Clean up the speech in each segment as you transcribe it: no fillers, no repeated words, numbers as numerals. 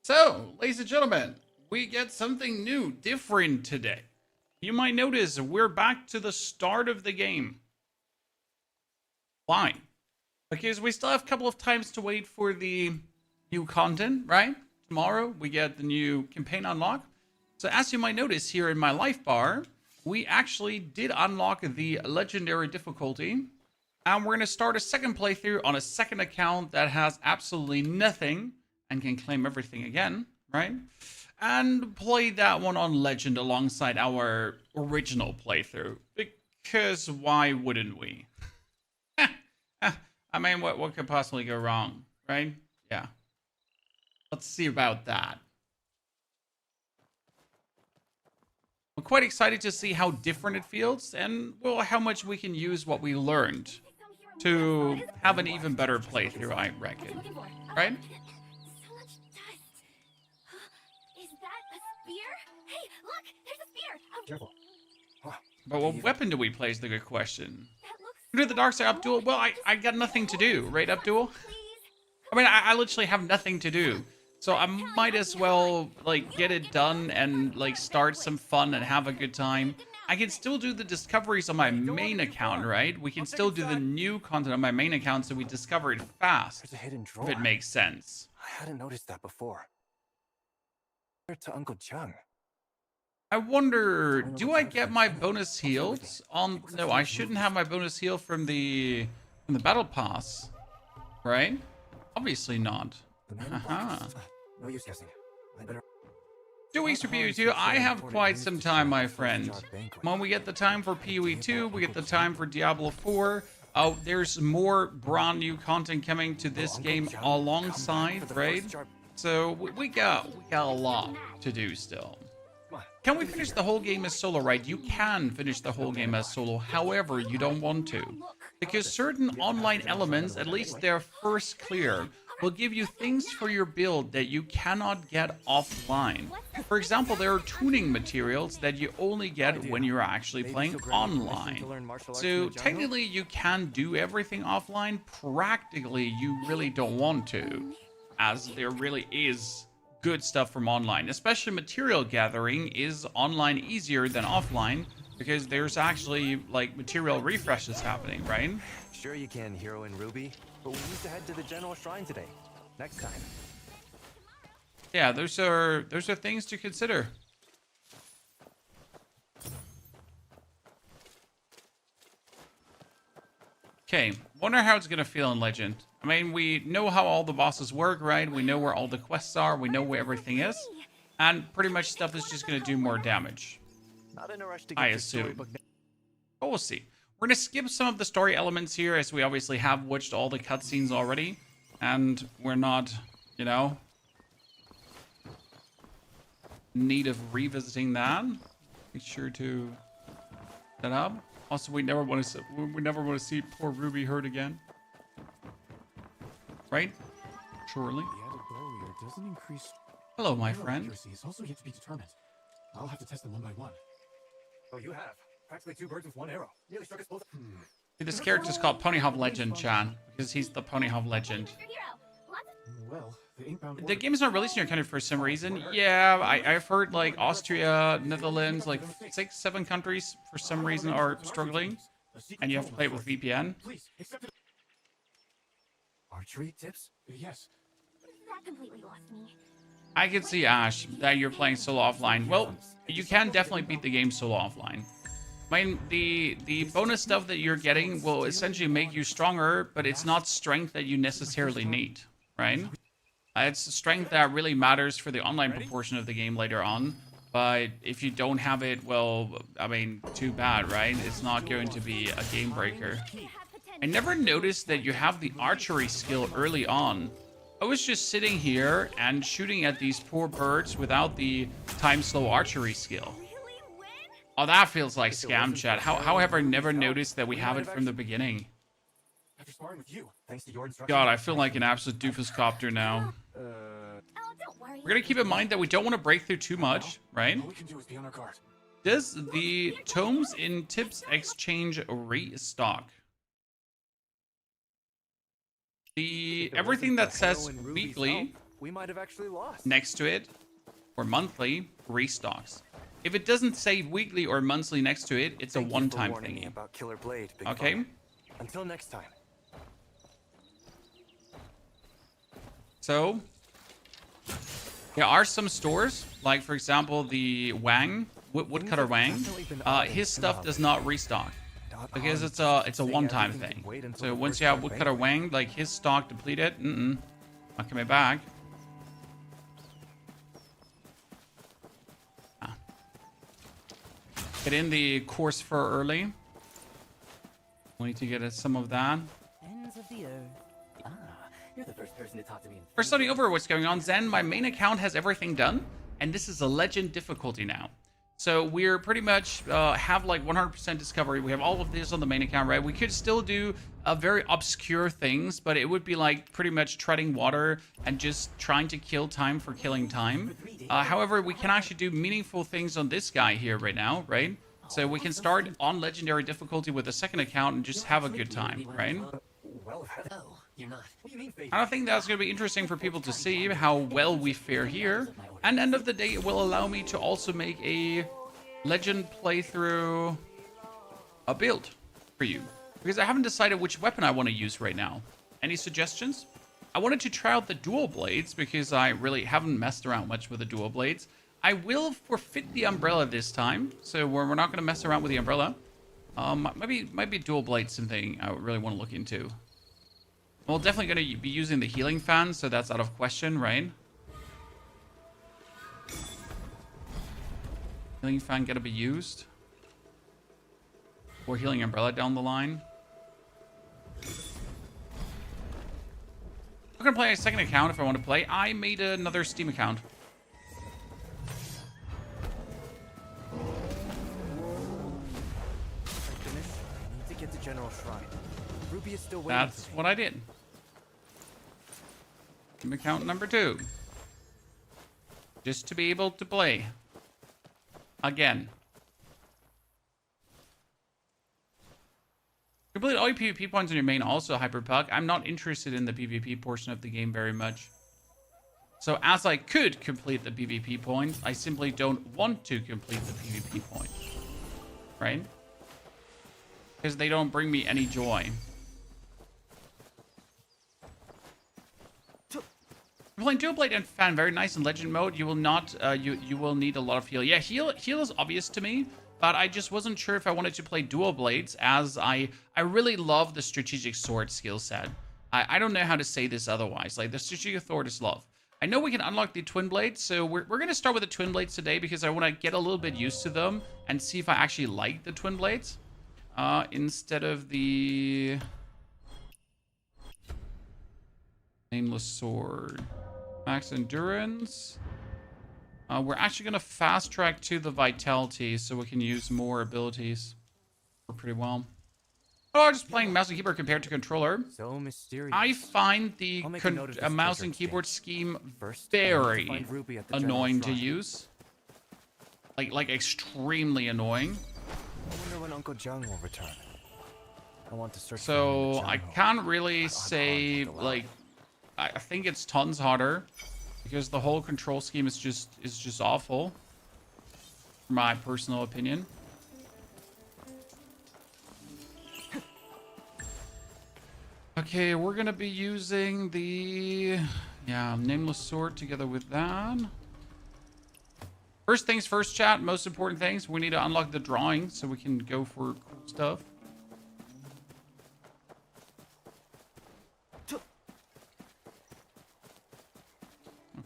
So, ladies and gentlemen, we get something new, different today. You might notice we're back to the start of the game. Why? Because we still have a couple of times to wait for the new content, right? Tomorrow we get the new campaign unlock. So as you might notice here in my life bar, we actually did unlock the legendary difficulty. And we're going to start a second playthrough on a second account that has absolutely nothing and can claim everything again, right? And play that one on Legend alongside our original playthrough. Because why wouldn't we? I mean, what could possibly go wrong, right? Yeah. Let's see about that. I'm quite excited to see how different it feels and, well, how much we can use what we learned to have an even better playthrough, I reckon. Right? So much dust. Is that a spear? Hey, look! There's a spear! Careful. But what weapon do we play is the good question. That looks Do the dark side, Abdul? Well, I got nothing to do, right, Abdul? please. I mean, I literally have nothing to do. So I might as well, like, get it done and, like, start some fun and have a good time. I can still do the discoveries on my main account, right? We can still do the new content on my main account so we discover it fast, There's a hidden drawer. if it makes sense. I hadn't noticed that before. Where to Uncle Chung? I wonder, do I get my bonus heals on... No, I shouldn't have my bonus heal from the battle pass, right? Obviously not. Haha. No use guessing. I better. 2 weeks for PoE2, I have quite some time, my friend. When we get the time for PoE2, we get the time for Diablo 4. Oh, there's more brand new content coming to this game alongside, right? So we got a lot to do still. Can we finish the whole game as solo, right? You can finish the whole game as solo, however you don't want to. Because certain online elements, at least they're first clear, will give you things for your build that you cannot get offline. For example, there are tuning materials that you only get when you're actually playing online. So technically you can do everything offline. Practically, you really don't want to, as there really is good stuff from online. Especially material gathering is online easier than offline because there's actually like material refreshes happening, right? Sure you can, Hero and Ruby, but we need to head to the General Shrine today. Next time. Yeah, those are things to consider. Okay, wonder how it's gonna feel in Legend. I mean, we know how all the bosses work, right? We know where all the quests are. We know where everything is, and pretty much stuff is just gonna do more damage. Not in a rush to get I to assume. storybook. But we'll see. We're gonna skip some of the story elements here, as we obviously have watched all the cutscenes already, and we're not, you know, in need of revisiting that. Make sure to set up. Also, we never want to see poor Ruby hurt again, right? Surely. The added barrier doesn't increase. Hello, my arrow friend. accuracy is also yet to be determined. I'll have to test them one by one. Oh, you have. Practically 2 birds with 1 arrow. Nearly struck us both. This character's called Ponyhop Legend, Chan, because he's the Ponyhop Legend. Your hero. Lots of Well, the inkbound. The order- game is not released in your country for some reason. Yeah, I've heard like Austria, Netherlands, like 6, 7 countries for some reason are struggling, and you have to play it with VPN. Please accept it. Archery tips? Yes. that completely lost me. I can see, Ash, that you're playing solo offline. Well, you can definitely beat the game solo offline. I mean, the bonus stuff that you're getting will essentially make you stronger, but it's not strength that you necessarily need, right? It's strength that really matters for the online proportion of the game later on. But if you don't have it, well, I mean, too bad, right? It's not going to be a game breaker. I never noticed that you have the archery skill early on. I was just sitting here and shooting at these poor birds without the time slow archery skill. Really win? Oh, that feels like scam chat. How have I never noticed that we have it from the beginning? After sparring with you. Thanks to your instructions. God, I feel like an absolute doofus copter now. Oh, don't worry. We're gonna keep in mind that we don't want to break through too much, right? All we can do is be on our guard. Does the tomes in Tips Exchange restock? Everything that says weekly we might have actually lost. Next to it, or monthly, restocks. If it doesn't say weekly or monthly next to it, it's Thank a you for one-time warning me thingy. about Killer Blade, Big Okay. Fella. Until next time. So, there are some stores, like for example, the Wang, Woodcutter Wang. His stuff does not restock because it's a one-time thing. So once you have Woodcutter Wang, like his stock depleted, not coming back. Get in the coarse fur early. We need to get some of that. Ends of the earth. You're the first person to talk to me. We're studying over what's going on. Zen, my main account has everything done, and this is a legend difficulty now. So we're pretty much have like 100% discovery. We have all of this on the main account, right? We could still do very obscure things, but it would be like pretty much treading water and just trying to kill time for killing time. However, we can actually do meaningful things on this guy here right now, right? So we can start on legendary difficulty with a second account and just have a good time, right? Oh, you're not. What do you mean, I think that's going to be interesting for people to see how well we fare here. And end of the day, it will allow me to also make a legend playthrough a build for you. Because I haven't decided which weapon I want to use right now. Any suggestions? I wanted to try out the dual blades because I really haven't messed around much with the dual blades. I will forfeit the umbrella this time. So we're not going to mess around with the umbrella. Maybe dual blades something I really want to look into. Well, definitely going to be using the healing fan, so that's out of question, right? Healing fan going to be used. Or healing umbrella down the line. I'm going to play a second account if I want to play. I made another Steam account. Finish. I need to get to General Shrine. Ruby is still waiting. That's what I did. Steam account number 2. Just to be able to play. Again. Complete all your PvP points on your main, also Hyperpuck. I'm not interested in the PvP portion of the game very much. So as I could complete the PvP points, I simply don't want to complete the PvP points. Right? Because they don't bring me any joy. Playing Dual Blade and Fan, very nice in Legend mode. You will not, you will need a lot of heal. Yeah, heal is obvious to me, but I just wasn't sure if I wanted to play Dual Blades, as I really love the Strategic Sword skill set. I don't know how to say this otherwise. Like, the Strategic Sword is love. I know we can unlock the Twin Blades, so we're going to start with the Twin Blades today because I want to get a little bit used to them and see if I actually like the Twin Blades instead of the Nameless Sword. Max Endurance. We're actually going to fast track to the Vitality so we can use more abilities pretty well. Oh, just playing mouse and keyboard compared to controller. So mysterious. I find the I'll make a note of this mouse treasure and keyboard exchange. scheme First, I need to very find Ruby at the annoying General to Shrine. use. Like extremely annoying. I wonder when Uncle Jung will return. I want to search for him So in the I jungle. can't really But say, unarmed and like, I think it's tons harder because the whole control scheme is just awful. My personal opinion. Okay, we're gonna be using the Nameless Sword together with that. First things first, chat. Most important things. We need to unlock the drawing so we can go for cool stuff.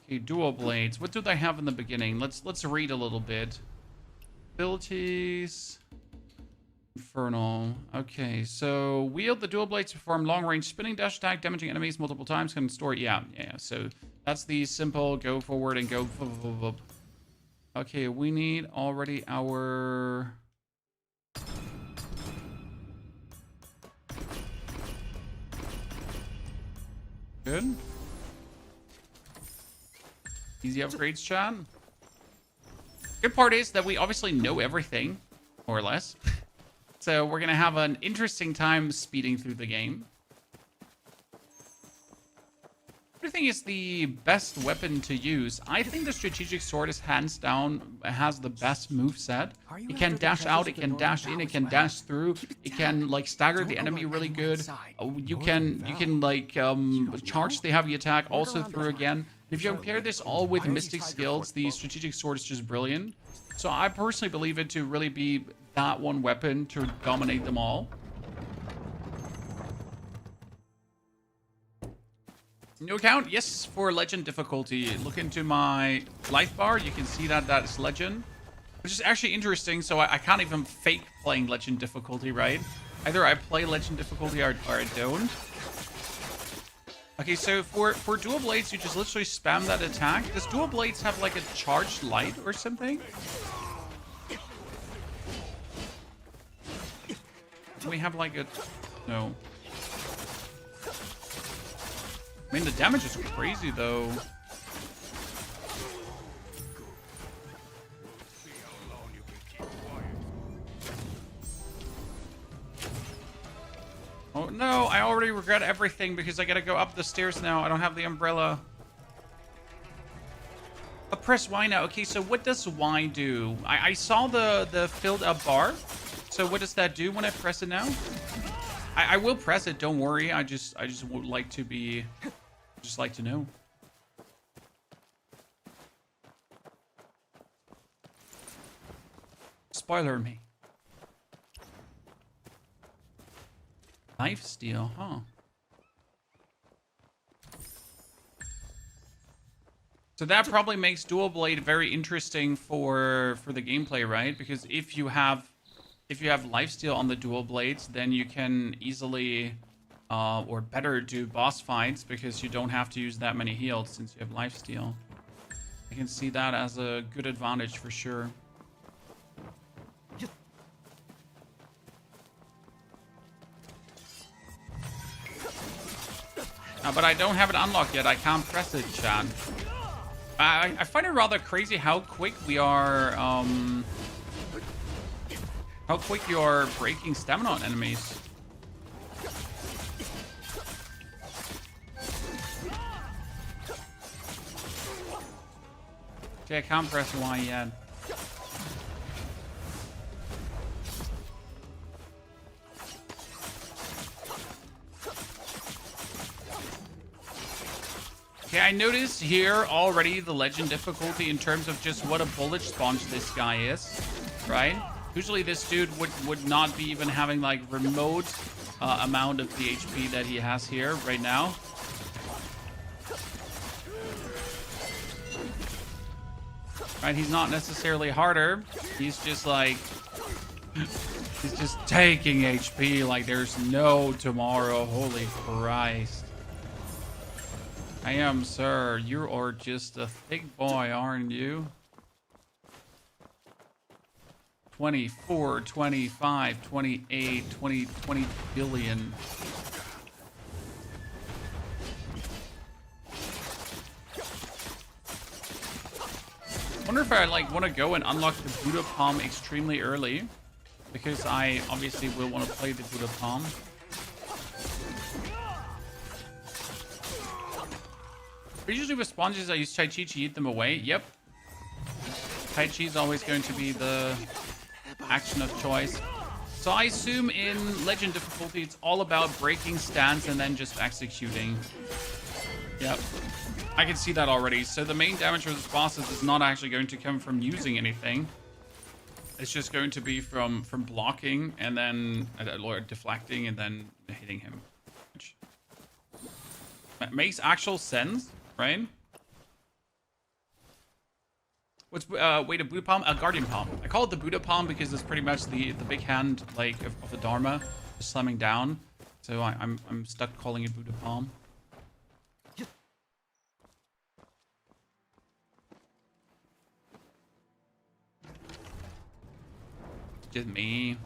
Okay, dual blades. What do they have in the beginning? Let's read a little bit. Abilities. Infernal. Okay, so wield the dual blades to perform long-range spinning dash attack, damaging enemies multiple times. Can store. Yeah. So that's the simple go forward and go. Okay, we need already our. Good. Easy upgrades, chat. Good part is that we obviously know everything, more or less. So we're going to have an interesting time speeding through the game. What do you think is the best weapon to use? I think the strategic sword is hands down has the best move set. It can dash out, it can dash in, it can dash through, it can like stagger the enemy really good. You can like charge the heavy attack also through again. If you compare this all with mystic skills, the strategic sword is just brilliant. So I personally believe it to really be that one weapon to dominate them all. New account? Yes, for legend difficulty. Look into my life bar. You can see that that's legend, which is actually interesting. So I can't even fake playing legend difficulty, right? Either I play legend difficulty or I don't. Okay, so for dual blades, you just literally spam that attack. Does dual blades have like a charged light or something? Do we have like a... No. I mean, the damage is crazy, though. Oh, no. I already regret everything because I gotta go up the stairs now. I don't have the umbrella. Press Y now. Okay, so what does Y do? I saw the filled up bar. So what does that do when I press it now? I will press it. Don't worry. I just would like to be... Just like to know. Spoiler me. Lifesteal, huh? So that probably makes dual blade very interesting for the gameplay, right? Because if you have lifesteal on the dual blades, then you can easily or better do boss fights because you don't have to use that many heals since you have lifesteal. I can see that as a good advantage for sure. But I don't have it unlocked yet. I can't press it, chat. I find it rather crazy how quick we are how quick you are breaking stamina on enemies. Okay, I can't press Y yet. Okay, I noticed here already the legend difficulty in terms of just what a bullet sponge this guy is, right? Usually this dude would not be even having like remote amount of the HP that he has here right now. Right, he's not necessarily harder. He's just like... he's just taking HP like there's no tomorrow. Holy Christ. I am, sir. You are just a thick boy, aren't you? 24, 25, 28, 20 billion. I wonder if I like want to go and unlock the Buddha Palm extremely early, because I obviously will want to play the Buddha Palm. But usually with sponges, I use Tai Chi to eat them away. Yep. Tai Chi is always going to be the action of choice. So I assume in Legend difficulty, it's all about breaking stance and then just executing. Yep. I can see that already. So the main damage for this boss is not actually going to come from using anything. It's just going to be from blocking and then or deflecting and then hitting him. Which makes actual sense, right? What's wait, a Buddha Palm? A Guardian Palm. I call it the Buddha Palm because it's pretty much the big hand like of the Dharma just slamming down. So I'm stuck calling it Buddha Palm. Just me.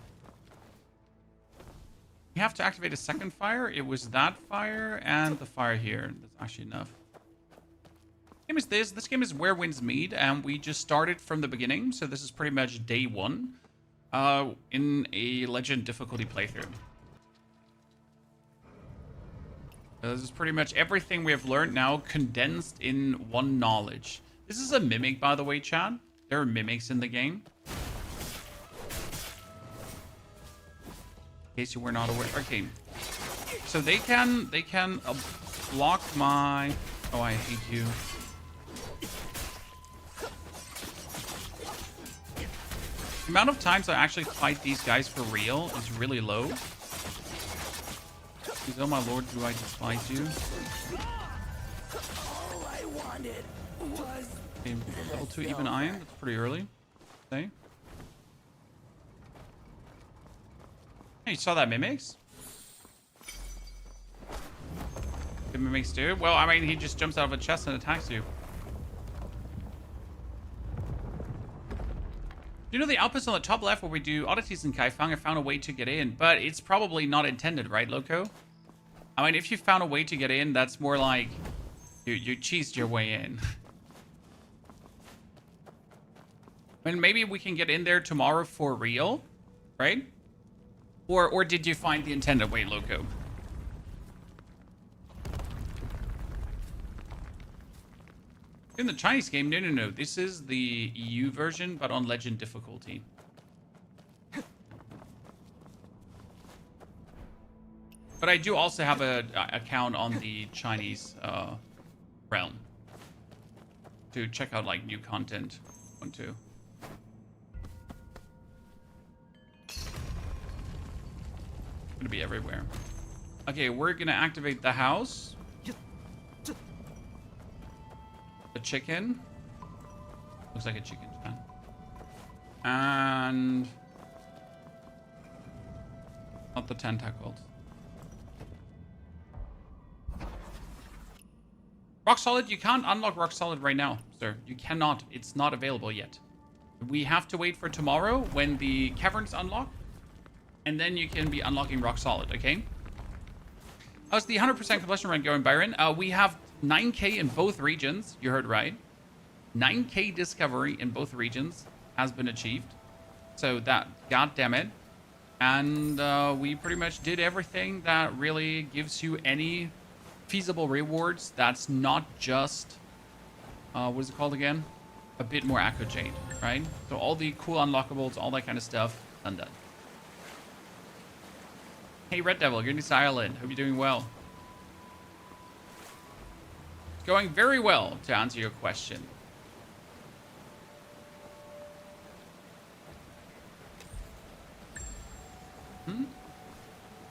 You have to activate a second fire. It was that fire and the fire here. That's actually enough. Game is this. This game is Where Winds Meet, and we just started from the beginning. So this is pretty much day one in a Legend difficulty playthrough. This is pretty much everything we have learned now condensed in one knowledge. This is a mimic, by the way, Chad. There are mimics in the game. In case you were not aware. Okay. So they can block my... Oh, I hate you. The amount of times I actually fight these guys for real is really low. Because, oh my lord, do I despise you? All I wanted was Okay, level 2 even iron. That's pretty early. Okay. Hey, you saw that mimics? The mimics do? Well, I mean, he just jumps out of a chest and attacks you. You know the outpost on the top left where we do oddities in Kaifang? I found a way to get in, but it's probably not intended, right, Loco? I mean, if you found a way to get in, that's more like you cheesed your way in. I mean, maybe we can get in there tomorrow for real, right? Or did you find the intended way, Loco? In the Chinese game, no. This is the EU version, but on legend difficulty. But I do also have a account on the Chinese realm to check out like new content. One, two. Gonna be everywhere. Okay, we're gonna activate the house. The chicken. Looks like a chicken, Chan. And not the tentacles. Rock Solid, you can't unlock Rock Solid right now, sir. You cannot. It's not available yet. We have to wait for tomorrow when the caverns unlock. And then you can be unlocking Rock Solid, okay? How's the 100% completion run going, Byron? We have 9k in both regions. You heard right. 9k discovery in both regions has been achieved. So that, god damn it. And we pretty much did everything that really gives you any feasible rewards. That's not just, what is it called again? A bit more Echo Jade, right? So all the cool unlockables, all that kind of stuff, undone. Hey, Red Devil, you're in this island. Hope you're doing well. It's going very well, to answer your question.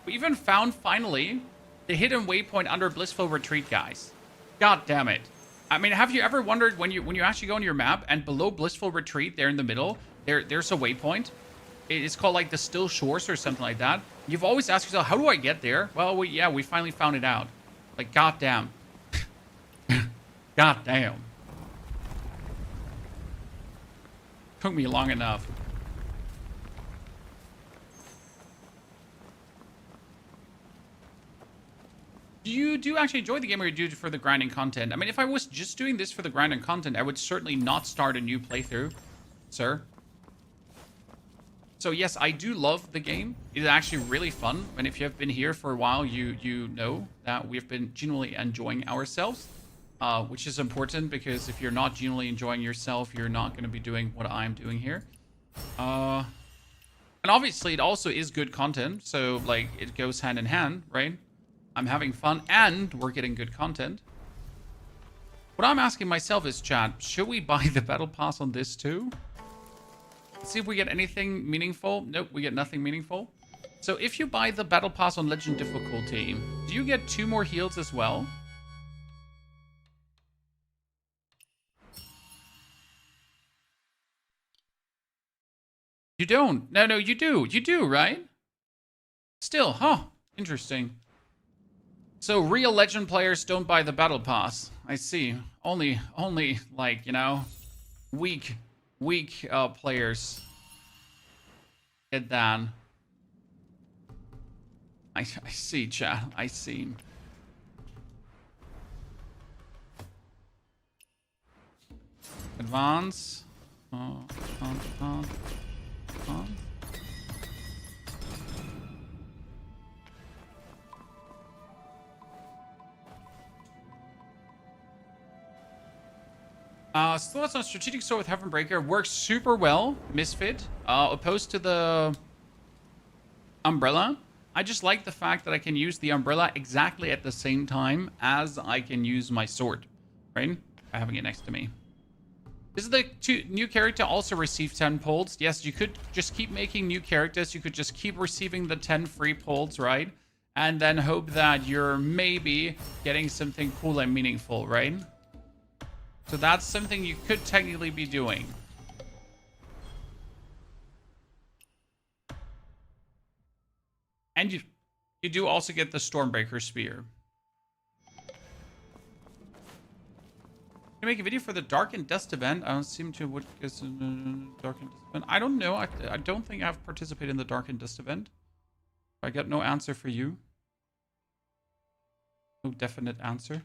We even found, finally, the hidden waypoint under Blissful Retreat, guys. God damn it. I mean, have you ever wondered when you actually go on your map and below Blissful Retreat, there in the middle, there's a waypoint? It's called like the Still Shores or something like that. You've always asked yourself, how do I get there? Well, we finally found it out. Like, goddamn. Goddamn. Took me long enough. Do you actually enjoy the game, or you do it for the grinding content? I mean, if I was just doing this for the grinding content, I would certainly not start a new playthrough, sir. So yes, I do love the game. It is actually really fun. And if you have been here for a while, you know that we've been genuinely enjoying ourselves, which is important, because if you're not genuinely enjoying yourself, you're not going to be doing what I'm doing here. And obviously, it also is good content. So, like, it goes hand in hand, right? I'm having fun and we're getting good content. What I'm asking myself is, chat, should we buy the battle pass on this too? See if we get anything meaningful. Nope, we get nothing meaningful. So if you buy the battle pass on legend difficulty, do you get 2 more heals as well? You don't. No, you do. You do, right? Still, huh? Interesting. So real legend players don't buy the battle pass. I see. Only like, you know, weak players get that. I see, chat. I see. Advance. Still that's on strategic sword with Heavenbreaker. Works super well. Misfit. Opposed to the umbrella. I just like the fact that I can use the umbrella exactly at the same time as I can use my sword. Right? By having it next to me. This is the new character also receive 10 pulls. Yes, you could just keep making new characters. You could just keep receiving the 10 free pulls, right? And then hope that you're maybe getting something cool and meaningful, right? So that's something you could technically be doing. And you do also get the Stormbreaker Spear. Can I make a video for the Dark and Dust event? I don't seem to what is Dark and Dust event. I don't know. I don't think I've participated in the Dark and Dust event. I got no answer for you. No definite answer.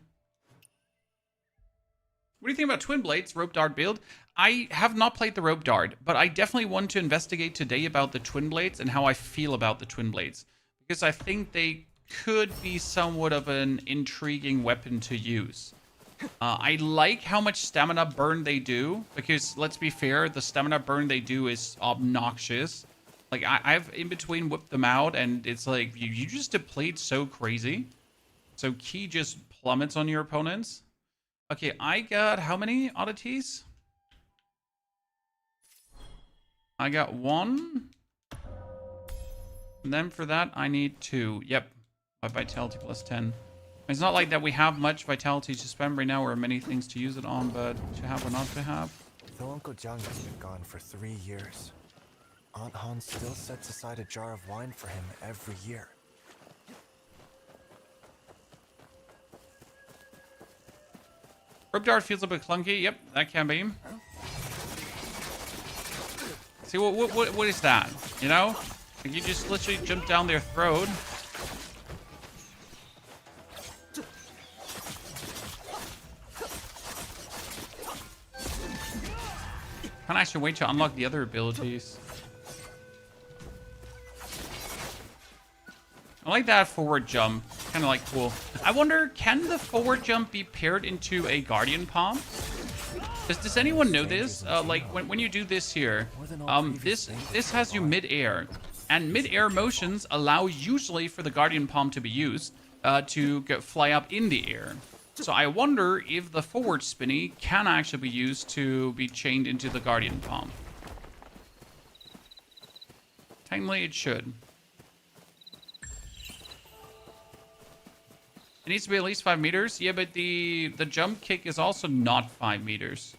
What do you think about Twin Blades Rope Dart build? I have not played the Rope Dart, but I definitely want to investigate today about the Twin Blades and how I feel about the Twin Blades. Because I think they could be somewhat of an intriguing weapon to use. I like how much stamina burn they do, because let's be fair, the stamina burn they do is obnoxious. Like, I've in between whipped them out, and it's like, you just deplete so crazy. So ki just plummets on your opponents. Okay, I got how many oddities? I got 1. And then for that, I need 2. Yep, my vitality plus 10. It's not like that we have much vitality to spend right now or many things to use it on, but to have or not to have. Though Uncle Jiang has been gone for 3 years, Aunt Han still sets aside a jar of wine for him every year. Rope Dart feels a bit clunky. Yep, that can be. See, what is that? You know? Like you just literally jump down their throat. Can't actually wait to unlock the other abilities. I like that forward jump. Kind of like cool. I wonder, can the forward jump be paired into a Guardian Palm? Does anyone know this? Like when you do this here, this has you mid-air, and mid-air motions allow usually for the Guardian Palm to be used to fly up in the air. So I wonder if the forward spinny can actually be used to be chained into the Guardian Palm. Technically, it should. It needs to be at least 5 meters. Yeah, but the jump kick is also not 5 meters.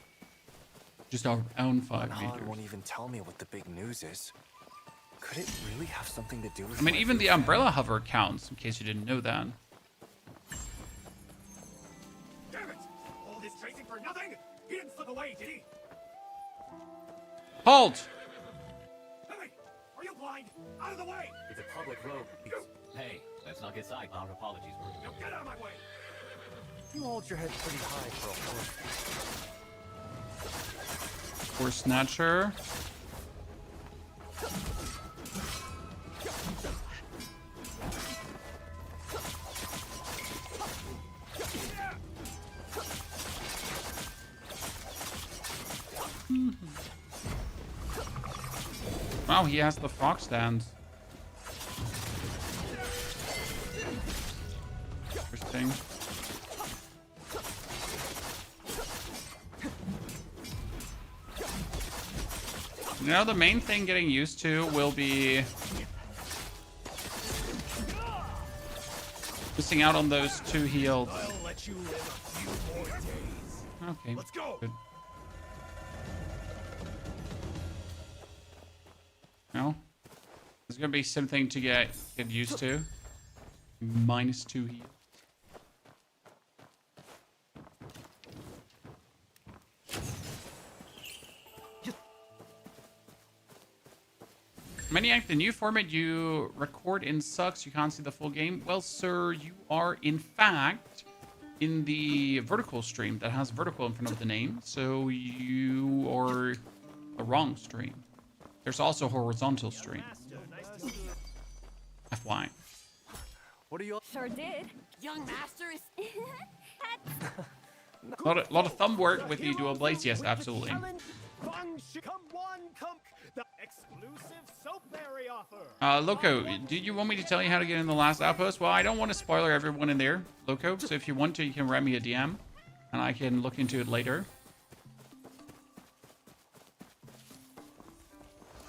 Just around 5 Han meters. won't even tell me what the big news is. Could it really have something to do with? I mean, my even the big umbrella hover counts, in case you didn't know that. Damn it! All this chasing for nothing? He didn't slip away, did he? Halt! Hey! Are you blind? Out of the way! It's a public road. Hey, let's not get sidetracked. Our apologies. Now get out of my way! You hold your head pretty high for a horse. Or Snatcher. Wow, he has the fox dance. Interesting. You know, the main thing getting used to will be missing out on those 2 heals. I'll let you live a few more days. Okay. Let's go. Good. No? There's gonna be something to get used to. Minus 2 heals. Maniac, the new format you record in sucks. You can't see the full game. Well, sir, you are in fact in the vertical stream that has vertical in front of the name. So you are the wrong stream. There's also horizontal stream. FY. What are you? Sure did. Young master is... A lot of thumb work with the dual blades. Yes, absolutely. The exclusive soap berry offer. Loco, do you want me to tell you how to get in the last outpost? Well, I don't want to spoiler everyone in there, Loco. So if you want to, you can write me a DM, and I can look into it later.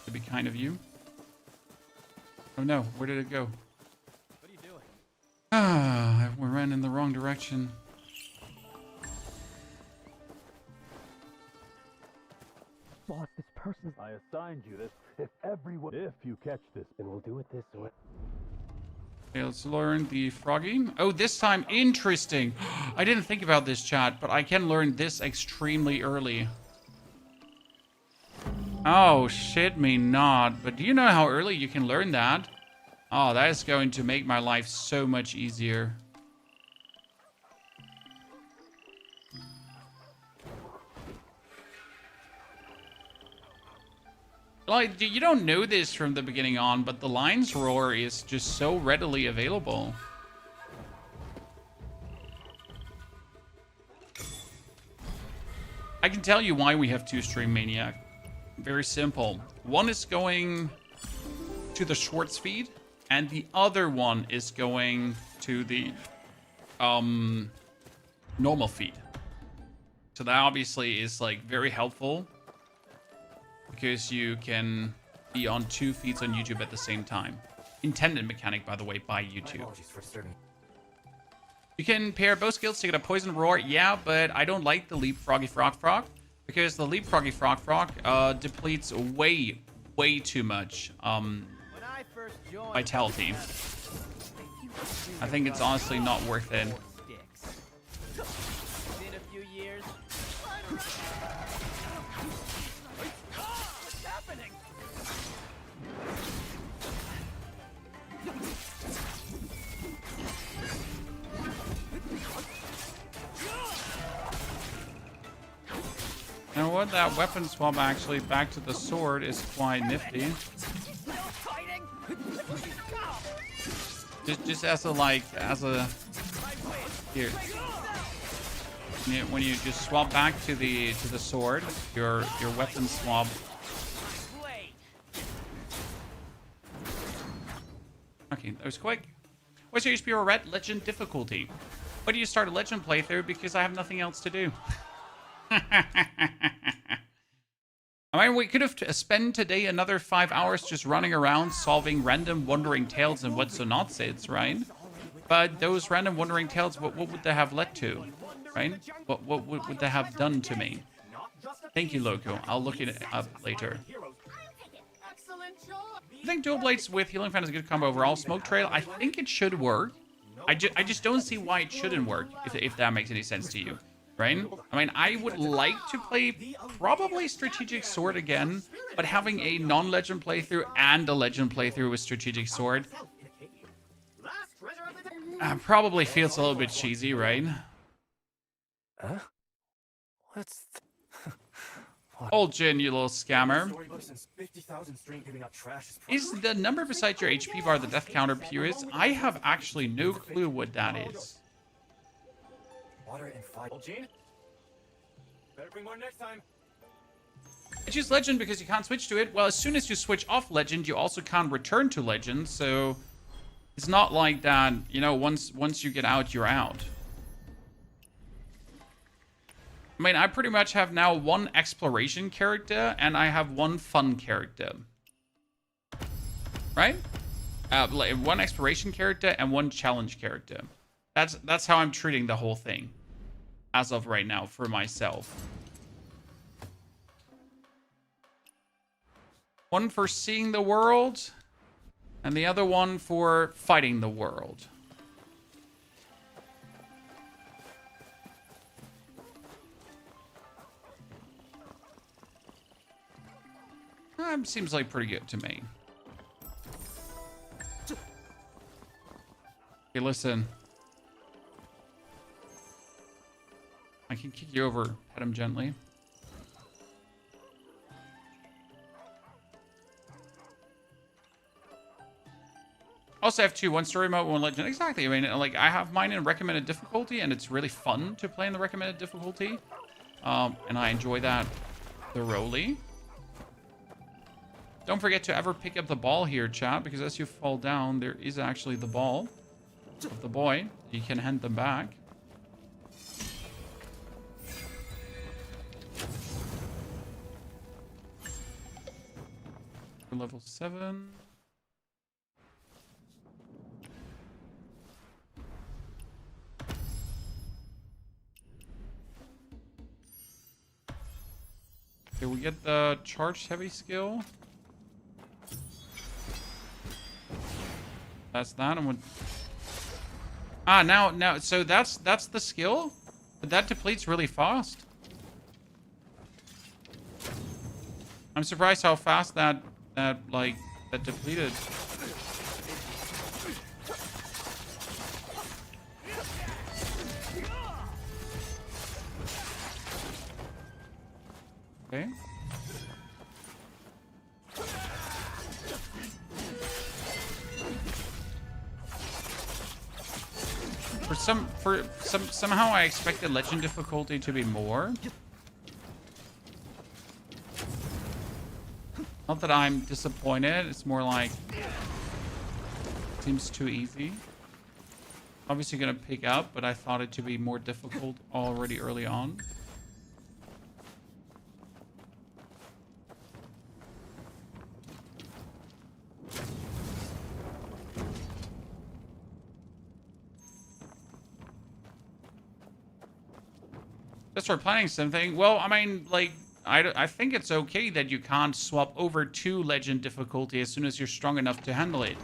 To be kind of you. Oh no, where did it go? What are you doing? Ah, we ran in the wrong direction. Boss, this person. I assigned you this. If you catch this, and we'll do it this way. Okay, let's learn the froggy. Oh, this time, interesting. I didn't think about this, chat, but I can learn this extremely early. Oh, shit me not. But do you know how early you can learn that? Oh, that is going to make my life so much easier. Like, you don't know this from the beginning on, but the Lion's Roar is just so readily available. I can tell you why we have two Stream Maniac. Very simple. One is going to the short speed, and the other one is going to the normal feed. So that obviously is like very helpful because you can be on two feeds on YouTube at the same time. Intended mechanic, by the way, by YouTube. You can pair both skills to get a poison roar, yeah, but I don't like the leap froggy frog frog because the leap froggy frog frog depletes way too much vitality. I think it's honestly not worth it. In a few years. What's happening? You know what? That weapon swap actually back to the sword is quite nifty. Just as a here. When you just swap back to the sword, your weapon swap. Okay, that was quick. What's your HP or red legend difficulty? Why do you start a legend playthrough? Because I have nothing else to do. I mean, we could have spent today another 5 hours just running around solving random wandering tales and what's so not sits, right? But those random wandering tales, what would they have led to, right? What would they have done to me? Thank you, Loco. I'll look it up later. I think dual blades with healing fan is a good combo overall. Smoke trail, I think it should work. I just don't see why it shouldn't work, if that makes any sense to you. Right? I mean, I would like to play probably Strategic Sword again, but having a non-legend playthrough and a legend playthrough with Strategic Sword probably feels a little bit cheesy, right? Huh? What's Old Jin, you little scammer. Is the number beside your HP bar the death counter purist? I have actually no clue what that is. Water and fire. Gene? Better bring more next time. I choose legend because you can't switch to it. Well, as soon as you switch off legend, you also can't return to legend. So it's not like that, you know, once you get out, you're out. I mean, I pretty much have now one exploration character and I have one fun character. Right? One exploration character and one challenge character. That's how I'm treating the whole thing as of right now for myself. One for seeing the world and the other one for fighting the world. Seems like pretty good to me. Okay, listen. I can kick you over, pet him gently. Also have two, one story mode, one legend. Exactly. I mean, like, I have mine in recommended difficulty, and it's really fun to play in the recommended difficulty. And I enjoy that thoroughly. Don't forget to ever pick up the ball here, chat, because as you fall down, there is actually the ball of the boy. You can hand them back. Level 7. Okay, we get the charged heavy skill. That's that. And now, so that's the skill, but that depletes really fast. I'm surprised how fast that depleted. Okay. Somehow I expected legend difficulty to be more. Not that I'm disappointed, it's more like seems too easy. Obviously gonna pick up, but I thought it to be more difficult already early on. Just start planning something. Well, I mean, like, I think it's okay that you can't swap over to legend difficulty as soon as you're strong enough to handle it.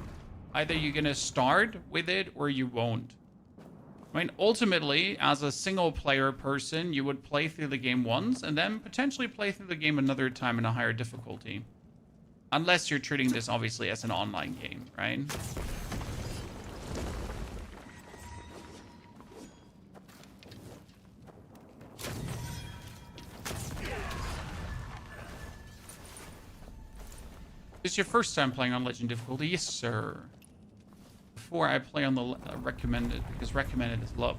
Either you're gonna start with it or you won't. I mean, ultimately, as a single player person, you would play through the game once and then potentially play through the game another time in a higher difficulty. Unless you're treating this obviously as an online game, right? This is your first time playing on legend difficulty? Yes, sir. Before I play on the recommended, because recommended is love.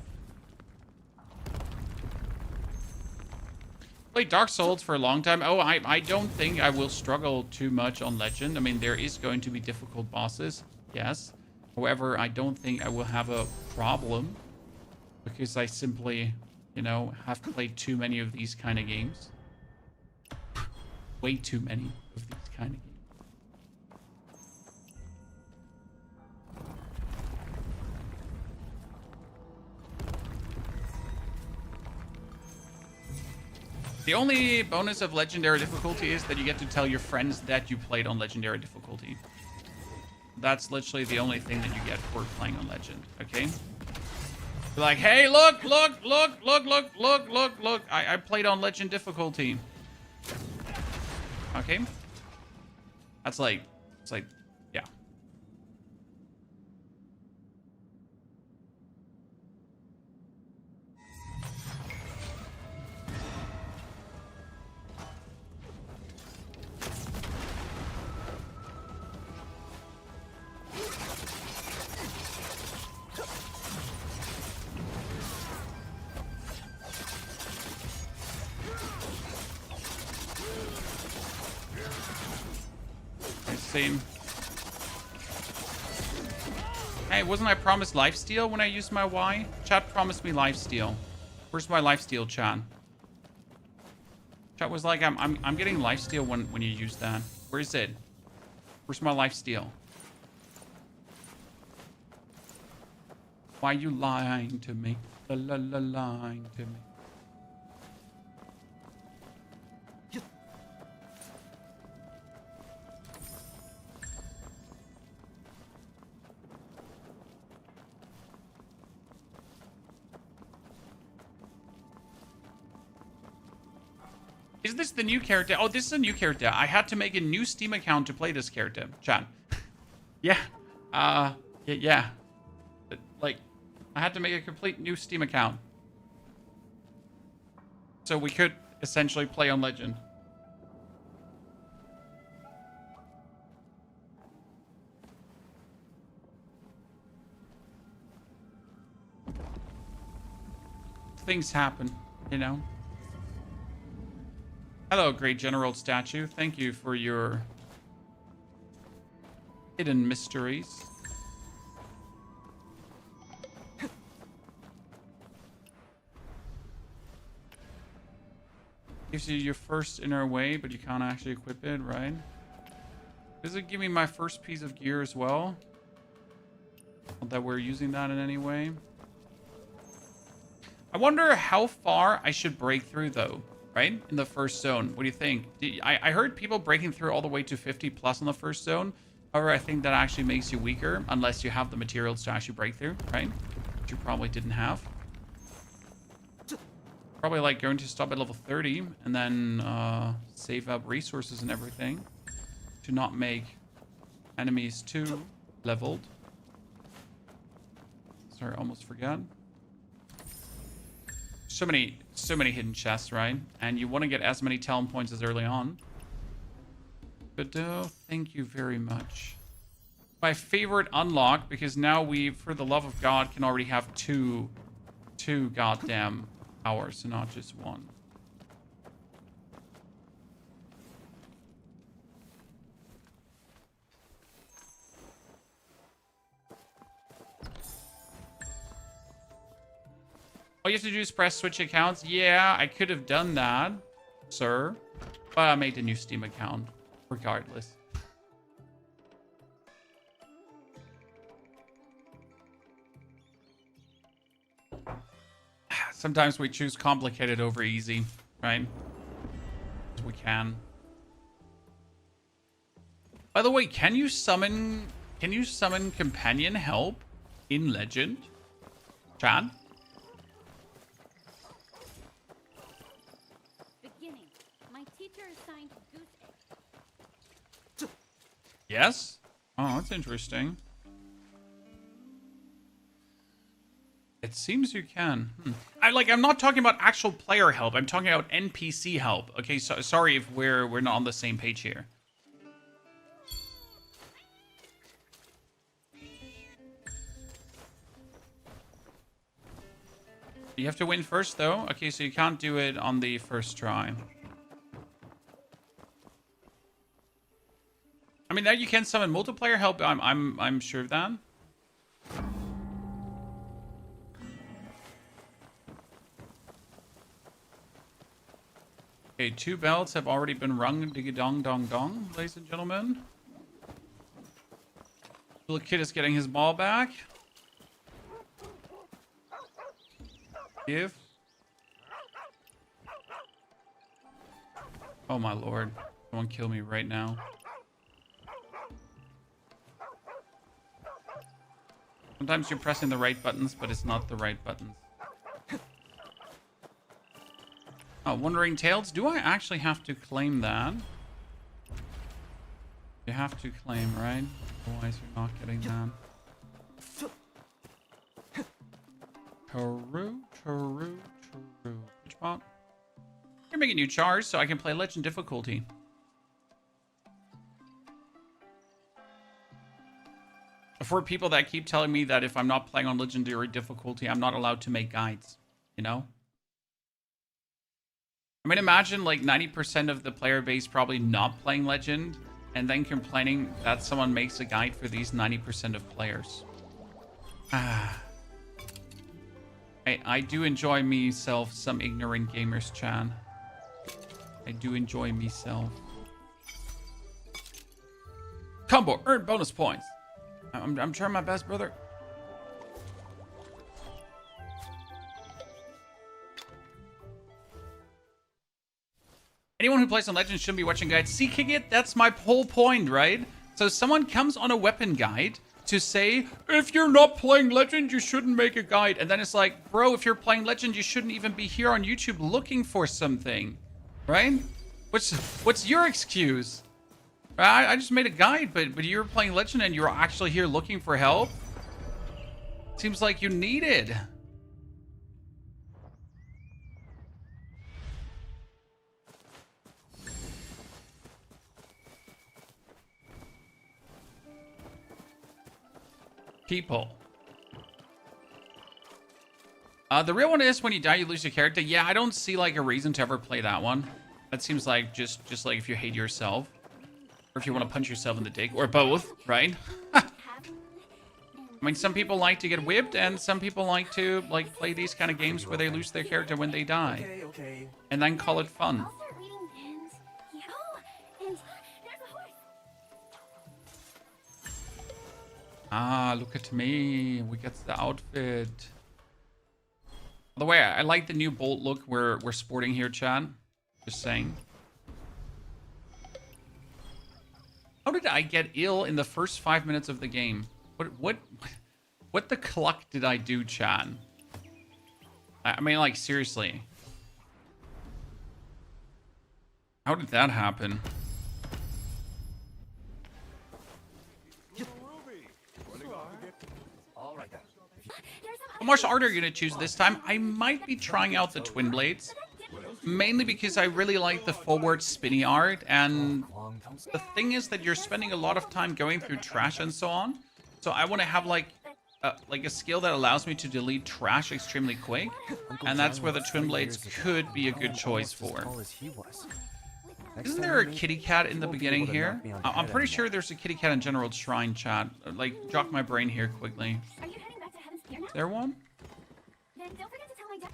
Played Dark Souls for a long time. Oh, I don't think I will struggle too much on legend. I mean, there is going to be difficult bosses, yes. However, I don't think I will have a problem because I simply, you know, have played too many of these kind of games. Way too many of these kind of games. The only bonus of legendary difficulty is that you get to tell your friends that you played on legendary difficulty. That's literally the only thing that you get for playing on legend, okay? Be like, hey, look, I played on legend difficulty. Okay? That's like, it's like, yeah. Same. Hey, wasn't I promised lifesteal when I used my Y? Chat promised me lifesteal. Where's my lifesteal, chat? Chat was like, I'm getting lifesteal when you use that. Where is it? Where's my lifesteal? Why are you lying to me? Lying to me. Is this the new character? Oh, this is a new character. I had to make a new Steam account to play this character. Chan. Yeah. Yeah. Like, I had to make a complete new Steam account. So we could essentially play on Legend. things happen, you know. Hello, great general statue. Thank you for your hidden mysteries. Gives you your first inner way, but you can't actually equip it, right? Does it give me my first piece of gear as well? Not that we're using that in any way. I wonder how far I should break through, though, right? In the first zone. What do you think? I heard people breaking through all the way to 50 plus on the first zone. However, I think that actually makes you weaker unless you have the materials to actually break through, right? Which you probably didn't have. Probably like going to stop at level 30 and then save up resources and everything to not make enemies too leveled. Sorry, almost forgot. So many hidden chests, right? And you want to get as many talent points as early on. But thank you very much. My favorite unlock, because now we, for the love of God, can already have two goddamn powers, and not just one. All you have to do is press switch accounts. Yeah, I could have done that, sir. But I made a new Steam account, regardless. Sometimes we choose complicated over easy, right? As we can. By the way, can you summon companion help in Legend? Chad? Beginning. My teacher assigned goose egg. Yes? Oh, that's interesting. It seems you can. I'm not talking about actual player help. I'm talking about NPC help. Okay, so sorry if we're not on the same page here. You have to win first, though. Okay, so you can't do it on the first try. I mean, now you can summon multiplayer help. I'm sure of that. Okay, 2 bells have already been rung. Diggy dong dong dong, ladies and gentlemen. Little kid is getting his ball back. Give. Oh my lord. Someone kill me right now. Sometimes you're pressing the right buttons, but it's not the right buttons. Oh, Wandering Tales. Do I actually have to claim that? You have to claim, right? Otherwise you're not getting that. True. Which bot? You're making new chars so I can play Legend difficulty. For people that keep telling me that if I'm not playing on Legendary difficulty, I'm not allowed to make guides, you know? I mean, imagine like 90% of the player base probably not playing Legend and then complaining that someone makes a guide for these 90% of players. I do enjoy myself some ignorant gamers, Chan. I do enjoy myself. Combo, earn bonus points. I'm trying my best, brother. Anyone who plays on Legends shouldn't be watching guides. Seeking it, that's my whole point, right? So someone comes on a weapon guide to say, if you're not playing Legend, you shouldn't make a guide. And then it's like, bro, if you're playing Legend, you shouldn't even be here on YouTube looking for something, right? What's your excuse? I just made a guide, but you're playing Legend and you're actually here looking for help? Seems like you need it. People. The real one is when you die, you lose your character. Yeah, I don't see like a reason to ever play that one. That seems like just like if you hate yourself, or if you want to punch yourself in the dick, or both, right? I mean, some people like to get whipped, and some people like to like play these kind of games where they lose their character when they die, Okay. and then call it fun. I'll start reading pins. Yeah. Oh, and there's a horse. Ah, look at me. We get the outfit. By the way, I like the new bolt look we're sporting here, Chad. Just saying. How did I get ill in the first 5 minutes of the game? What the cluck did I do, Chad? I mean, like, seriously. How did that happen? All right then. What martial art are you gonna choose this time? I might be trying out the twin blades. Mainly because I really like the forward spinny art, and the thing is that you're spending a lot of time going through trash and so on. So I want to have like a skill that allows me to delete trash extremely quick, and that's where the twin blades could be a good choice for. Isn't there a kitty cat in the beginning here? I'm pretty sure there's a kitty cat in General Shrine, chat. Like, jog my brain here quickly. Are you heading back to Heaven's Pier now? Is there one? Then don't forget to tell my dad.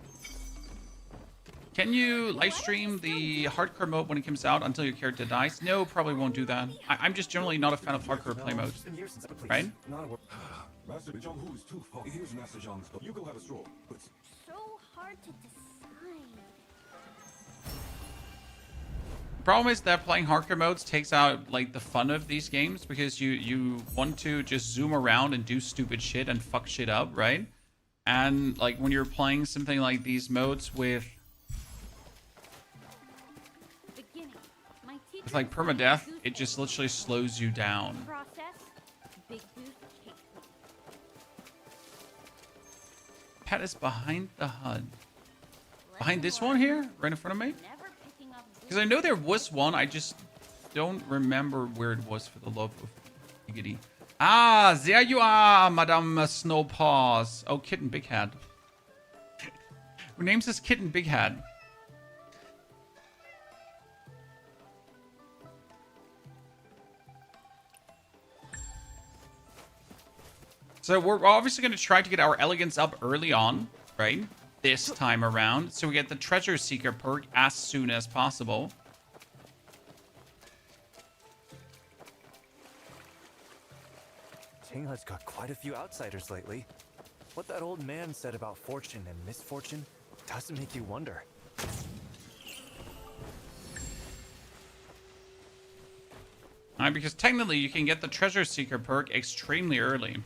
Can you live stream the hardcore mode when it comes out until your character dies? No, probably won't do that. I'm just generally not a fan of hardcore play modes, right? Master John, who is too far? Here's Master John's. You go have a straw. So hard to decide. Problem is that playing hardcore modes takes out like the fun of these games, because you want to just zoom around and do stupid shit and fuck shit up, right? And like when you're playing something like these modes with Beginning. My teacher like permadeath, it just literally slows you down. process. Big goose cake. Pet is behind the HUD. Behind this one here, right in front of me. Never picking up Because I know there was one, I just don't remember where it was, for the love of diggity. Ah, there you are, Madame Snowpaws. Oh, Kitten Big Head. Who names this Kitten Big Head? So we're obviously going to try to get our elegance up early on, right? This time around, so we get the treasure seeker perk as soon as possible. Tingla's got quite a few outsiders lately. What that old man said about fortune and misfortune doesn't make you wonder. Alright, because technically you can get the treasure seeker perk extremely early.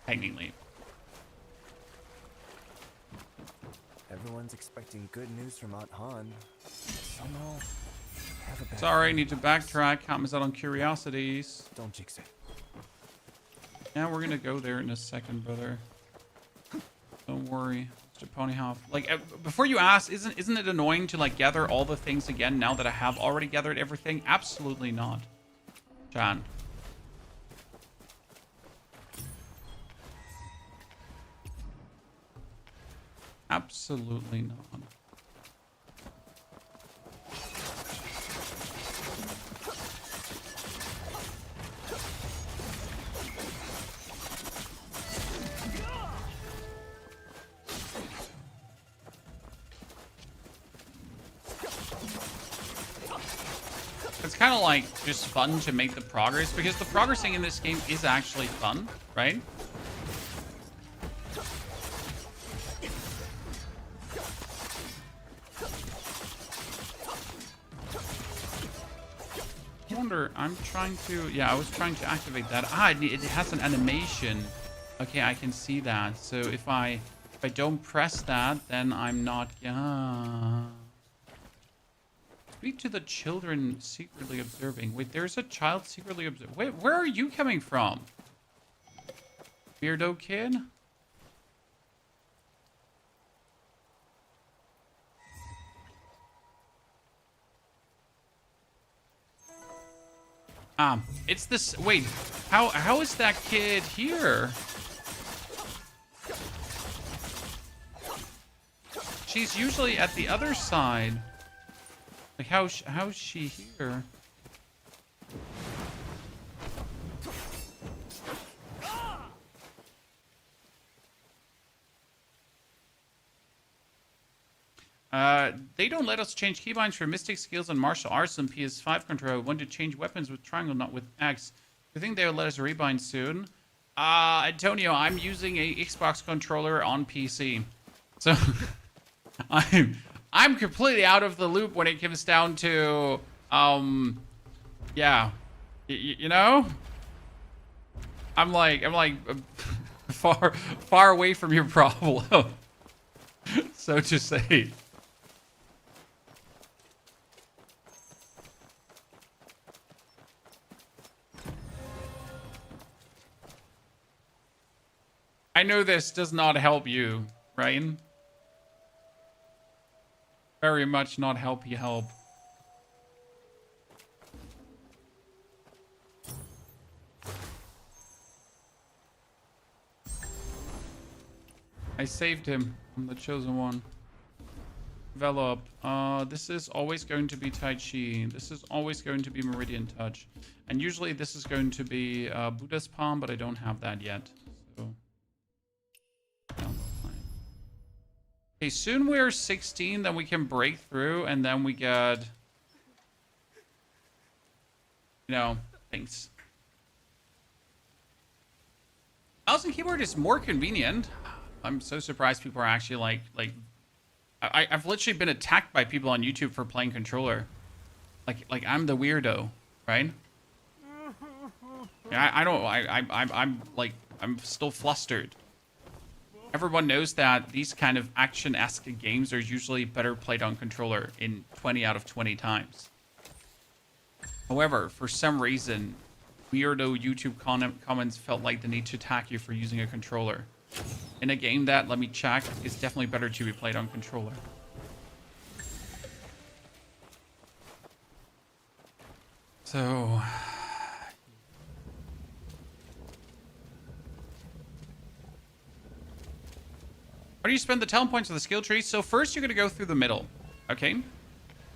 Technically. Everyone's expecting good news from Aunt Han. Somehow, I have a bad Sorry, feeling need to about this. backtrack. Comments out on curiosities. Don't jinx it. Yeah, we're gonna go there in a second, brother. Don't worry, Mr. Ponyhoff. Like, before you ask, isn't it annoying to like gather all the things again now that I have already gathered everything? Absolutely not, John. Absolutely not. It's kind of like just fun to make the progress, because the progressing in this game is actually fun, right? I wonder, I'm trying to, yeah, I was trying to activate that. Ah, it has an animation. Okay, I can see that. So if I don't press that, then I'm not, yeah. Speak to the children secretly observing. Wait, there's a child secretly observing. Wait, where are you coming from? Beardo kid? It's this, wait, how is that kid here? She's usually at the other side. Like, how's she here? They don't let us change keybinds for mystic skills and martial arts on PS5 controller. Want to change weapons with triangle, not with X. Do you think they'll let us rebind soon? Antonio, I'm using a Xbox controller on PC. So I'm completely out of the loop when it comes down to yeah. You know? I'm like far away from your problem. So to say. I know this does not help you, Ryan. Very much not help you help. I saved him. I'm the chosen one. Develop. This is always going to be Tai Chi. This is always going to be Meridian Touch. And usually this is going to be Buddha's Palm, but I don't have that yet. So. Okay, soon we're 16, then we can break through, and then we get, you know, things. Mouse and keyboard is more convenient. I'm so surprised people are actually I've literally been attacked by people on YouTube for playing controller. Like I'm the weirdo, right? Yeah, I'm still flustered. Everyone knows that these kind of action-esque games are usually better played on controller in 20 out of 20 times. However, for some reason, weirdo YouTube comments felt like the need to attack you for using a controller. In a game that, let me check, is definitely better to be played on controller. So... How do you spend the talent points of the skill tree? So first you're gonna go through the middle, okay?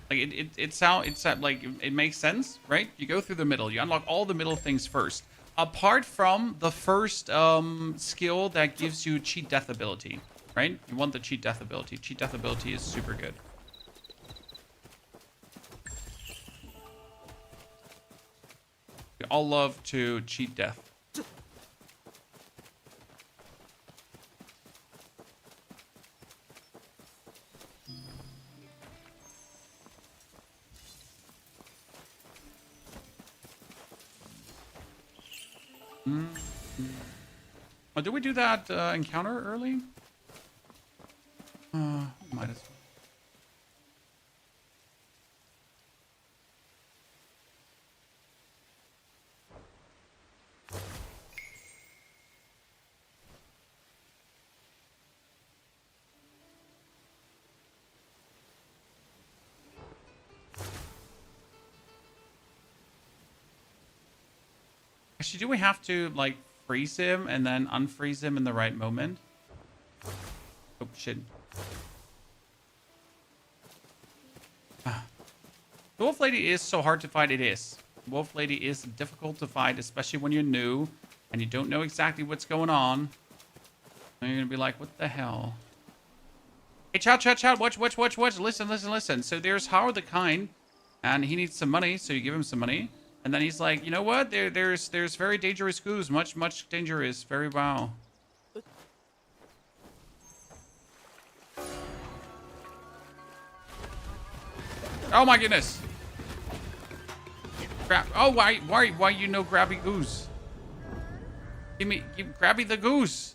Like it makes sense, right? You go through the middle. You unlock all the middle things first. Apart from the first skill that gives you cheat death ability, right? You want the cheat death ability. Cheat death ability is super good. We all love to cheat death. Oh, did we do that encounter early? Might as well. Actually, do we have to, like, freeze him and then unfreeze him in the right moment? Oh, shit. The Wolf Lady is so hard to fight, it is. The Wolf Lady is difficult to fight, especially when you're new and you don't know exactly what's going on. And you're gonna be like, what the hell? Hey, chat, watch, listen. So there's Howard the Kind, and he needs some money, so you give him some money. And then he's like, you know what? There's very dangerous goose. Much dangerous. Very wow. Oh my goodness. Grab. Oh, why you know grabby goose? Give grabby the goose.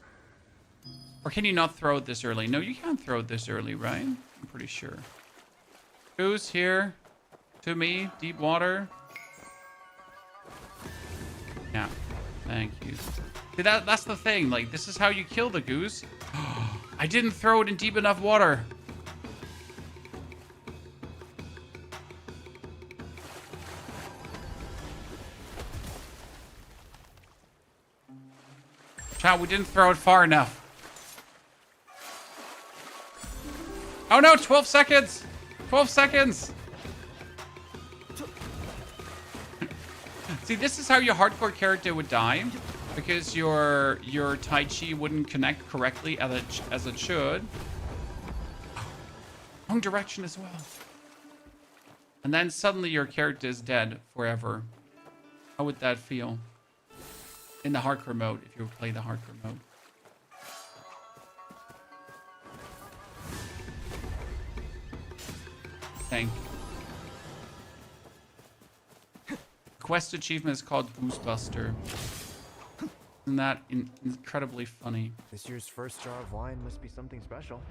Or can you not throw it this early? No, you can't throw it this early, right? I'm pretty sure. Goose here. To me. Deep water. Yeah, thank you. See, that's the thing. Like, this is how you kill the goose. I didn't throw it in deep enough water. Chat, we didn't throw it far enough. Oh no, 12 seconds! 12 seconds! See, this is how your hardcore character would die. Because your Tai Chi wouldn't connect correctly as it should. Wrong direction as well. And then suddenly your character is dead forever. How would that feel? In the hardcore mode, if you play the hardcore mode. Thank you. Quest achievement is called Goosebuster. Isn't that incredibly funny? This year's first jar of wine must be something special.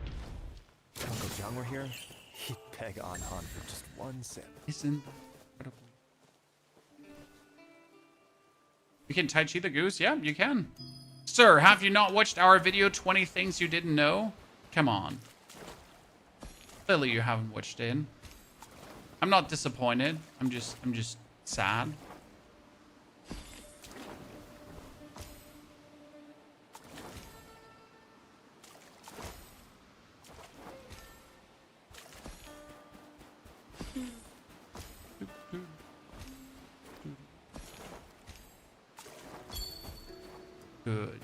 If Uncle John were here, he'd beg Han for just one sip. Isn't that incredible? You can Tai Chi the goose? Yeah, you can. Sir, have you not watched our video 20 things you didn't know? Come on. Clearly you haven't watched it. I'm not disappointed. I'm just sad. Good.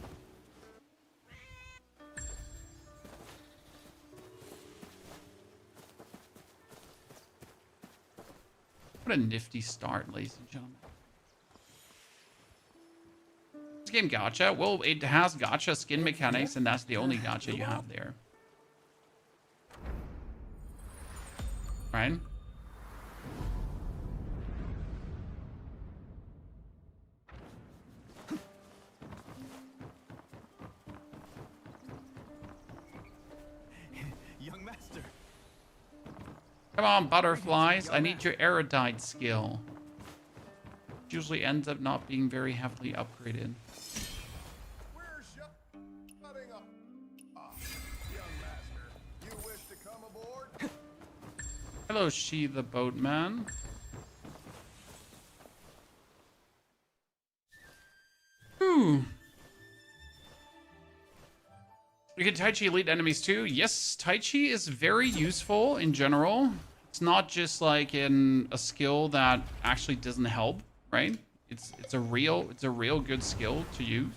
What a nifty start, ladies and gentlemen. This game gacha? Well, it has gacha skin mechanics, and that's the only gacha you have there. Right? Young master. Come on, butterflies. I need your erudite skill. It usually ends up not being very heavily upgraded. Where's your cutting up? Ah, young master, you wish to come aboard? Hello, she the boatman. Whew. You can Tai Chi elite enemies too. Yes, Tai Chi is very useful in general. It's not just like in a skill that actually doesn't help, right? It's a real good skill to use.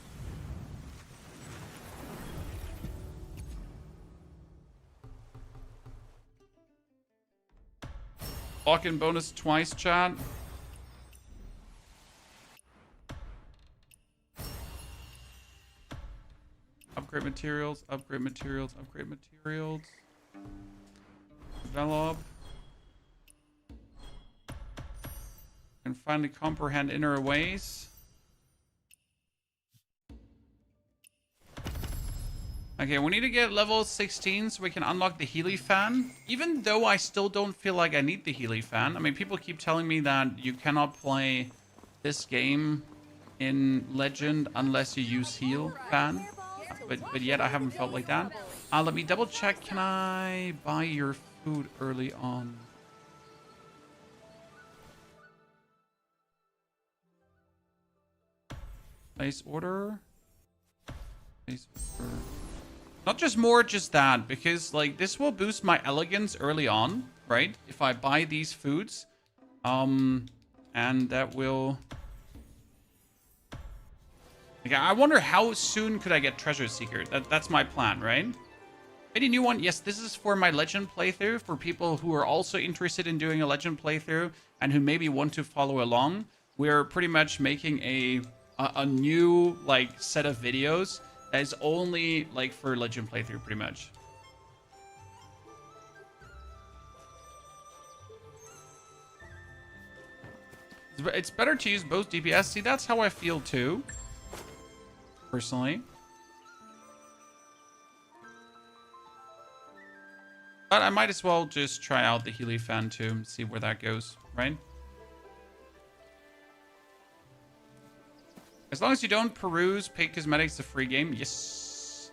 Lock-in bonus twice, chat. Upgrade materials, upgrade materials, upgrade materials. Develop. And finally comprehend inner ways. Okay, we need to get level 16 so we can unlock the Healy fan. Even though I still don't feel like I need the Healy fan. I mean, people keep telling me that you cannot play this game in Legend unless you use Heal fan. But yet I haven't felt like that. Let me double check. Can I buy your food early on? Place order. Place order. Not just more, just that. Because, like, this will boost my elegance early on, right? If I buy these foods. And that will... Okay, I wonder how soon could I get Treasure Seeker. That's my plan, right? Any new one? Yes, this is for my Legend playthrough. For people who are also interested in doing a Legend playthrough and who maybe want to follow along. We're pretty much making a new, like, set of videos that is only, like, for Legend playthrough, pretty much. It's better to use both DPS. See, that's how I feel, too. Personally. But I might as well just try out the Healy fan too and see where that goes, right? As long as you don't peruse paid cosmetics, the free game, yes.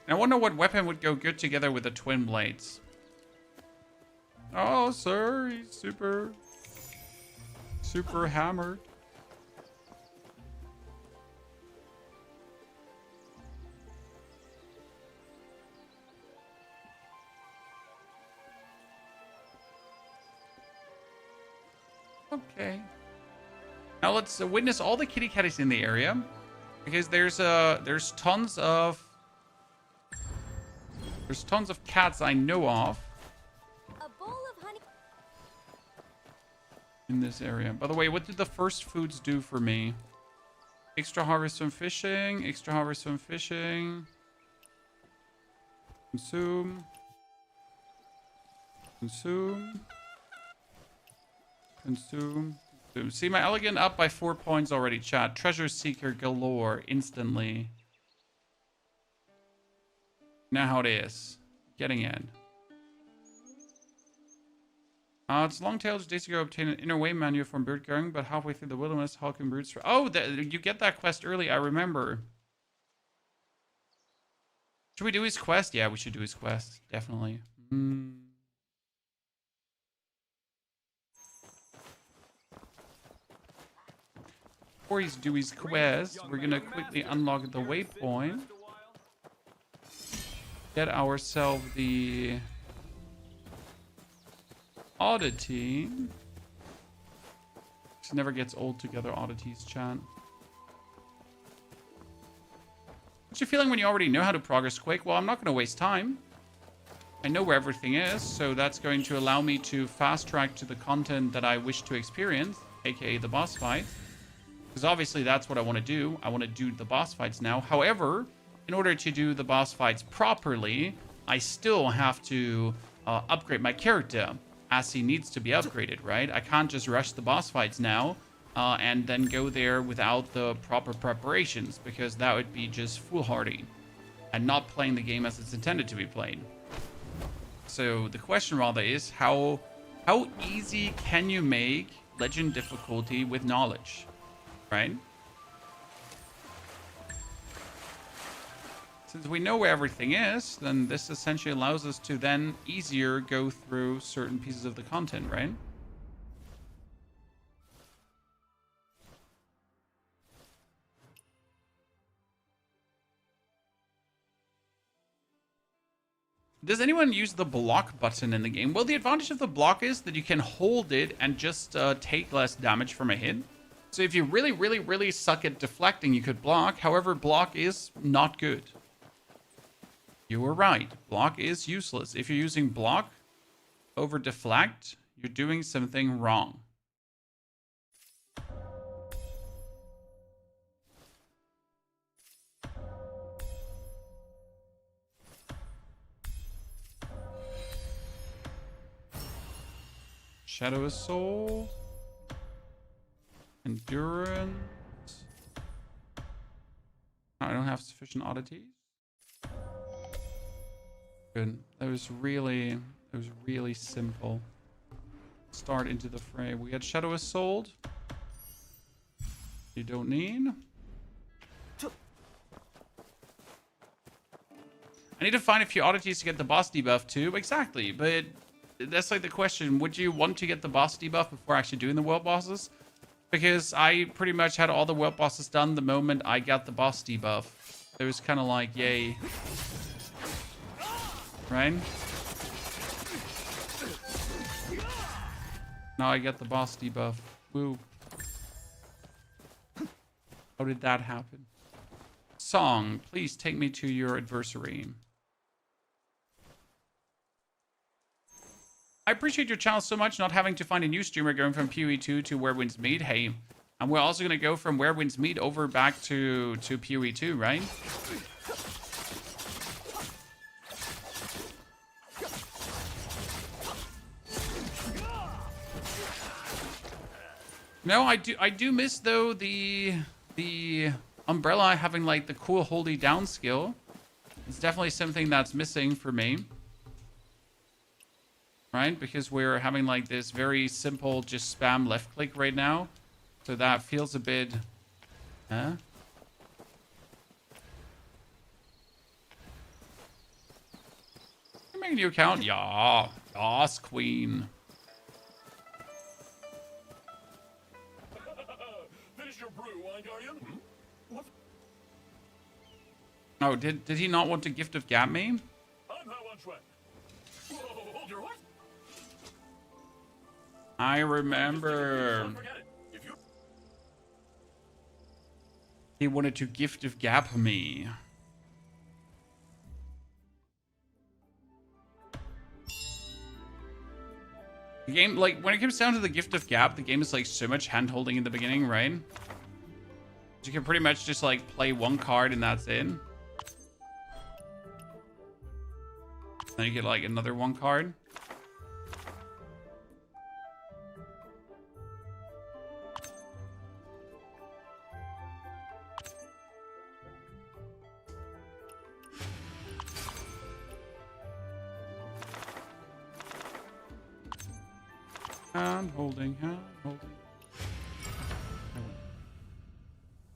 I wonder what weapon would go good together with the twin blades. Oh, sir, he's super. Super hammered. Okay. Now let's witness all the kitty catties in the area, because there's tons of cats I know of A bowl of honey. in this area. By the way, what did the first foods do for me? Extra harvest from fishing, extra harvest from fishing. Consume. Consume. Consume. Consume. See, my elegant up by 4 points already, chat. Treasure seeker galore instantly. Now how it is. Getting in. It's long-tailed days ago obtain an inner way manual from Bird Gang, but halfway through the wilderness, hulking brutes for... Oh, you get that quest early, I remember. Should we do his quest? Yeah, we should do his quest. Definitely. Before he's do his quest, we're gonna quickly unlock the waypoint. Get ourselves the oddity. This never gets old together, oddities, chat. What's your feeling when you already know how to progress quick? Well, I'm not going to waste time. I know where everything is, so that's going to allow me to fast track to the content that I wish to experience, aka the boss fight. Because obviously that's what I want to do. I want to do the boss fights now. However, in order to do the boss fights properly, I still have to upgrade my character as he needs to be upgraded, right? I can't just rush the boss fights now and then go there without the proper preparations, because that would be just foolhardy and not playing the game as it's intended to be played. So the question rather is, how easy can you make legend difficulty with knowledge, right? Since we know where everything is, then this essentially allows us to then easier go through certain pieces of the content, right? Does anyone use the block button in the game? Well, the advantage of the block is that you can hold it and just take less damage from a hit. So if you really, really, really suck at deflecting, you could block. However, block is not good. You were right. Block is useless. If you're using block over deflect, you're doing something wrong. Shadow Assault. Endurance. I don't have sufficient oddities. Good. That was really simple. Start into the fray. We had Shadow Assault. You don't need. I need to find a few oddities to get the boss debuff too. Exactly, but that's like the question. Would you want to get the boss debuff before actually doing the world bosses? Because I pretty much had all the world bosses done the moment I got the boss debuff. It was kind of like, yay. Right? Now I get the boss debuff. Woo. How did that happen? Song, please take me to your adversary. I appreciate your channel so much, not having to find a new streamer going from PoE2 to Where Winds Meet. Hey, and we're also going to go from Where Winds Meet over back to PoE2, right? No, I do miss though the umbrella having like the cool holdy down skill. It's definitely something that's missing for me. Right? Because we're having like this very simple just spam left click right now. So that feels a bit huh? You make a new account? Yeah. Yes, queen. your brew, Wine Guardian? What? Oh, did he not want to gift of gab me? I'm how on track. Whoa, hold your what? I remember. Forget it. If you... He wanted to gift of gab me. The game, like, when it comes down to the gift of gab, the game is like so much hand-holding in the beginning, right? You can pretty much just like play one card and that's it. Then you get like another one card. Hand holding.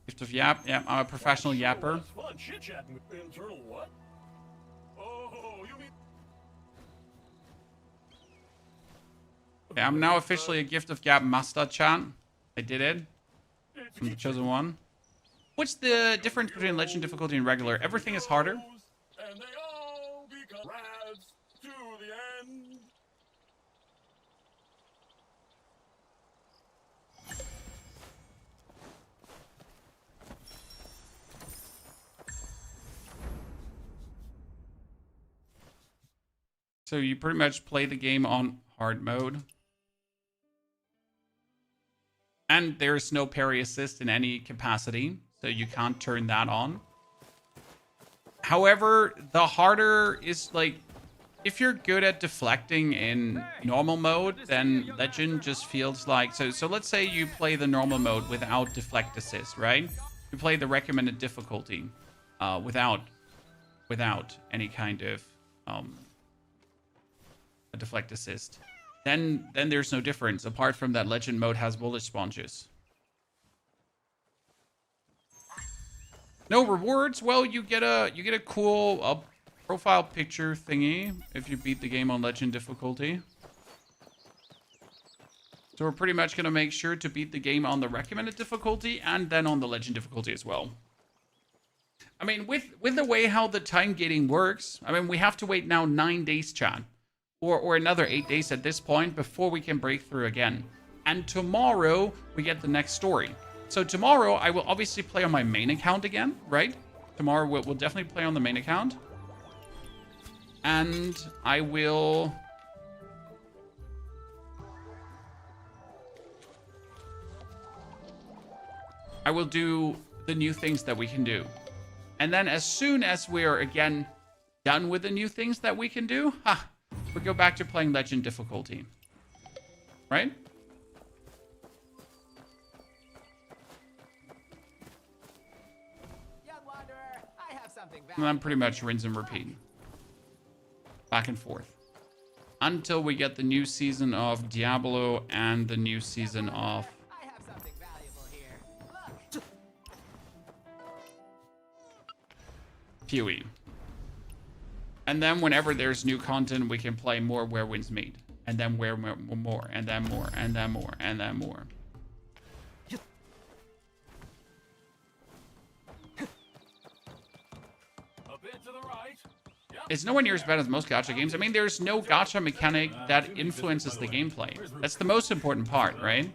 Gift of yap. Yeah, I'm a professional yapper. Fun chit-chatting with internal what? Oh, you mean... Okay, I'm now officially a gift of gab master, chat. I did it. I'm the chosen one. What's the difference between legend difficulty and regular? Everything is harder. And they all become rads to the end. So you pretty much play the game on hard mode. And there's no parry assist in any capacity, so you can't turn that on. However, the harder is like, if you're good at deflecting in normal mode, then Legend just feels like, so let's say you play the normal mode without deflect assist, right? You play the recommended difficulty without any kind of a deflect assist. Then there's no difference apart from that Legend mode has bullet sponges. No rewards. Well, you get a cool profile picture thingy if you beat the game on Legend difficulty. So we're pretty much gonna make sure to beat the game on the recommended difficulty and then on the Legend difficulty as well. I mean, with the way how the time gating works, I mean, we have to wait now 9 days, chat. Or another 8 days at this point before we can break through again. And tomorrow, we get the next story. So tomorrow, I will obviously play on my main account again, right? Tomorrow, we'll definitely play on the main account. And I will... do the new things that we can do. And then as soon as we're, again, done with the new things that we can do, we go back to playing Legend difficulty. Right? Young wanderer, I have something And then pretty much rinse and repeat. Back and forth. Until we get the new season of Diablo and the new season of... I have something valuable here. Look. PoE. And then whenever there's new content, we can play more Where Winds Meet. And then more, and then more, and then more, and then more. A bit to the right. Yep. It's nowhere near as bad as most gacha games. I mean, there's no gacha mechanic that influences the gameplay. That's the most important part, right?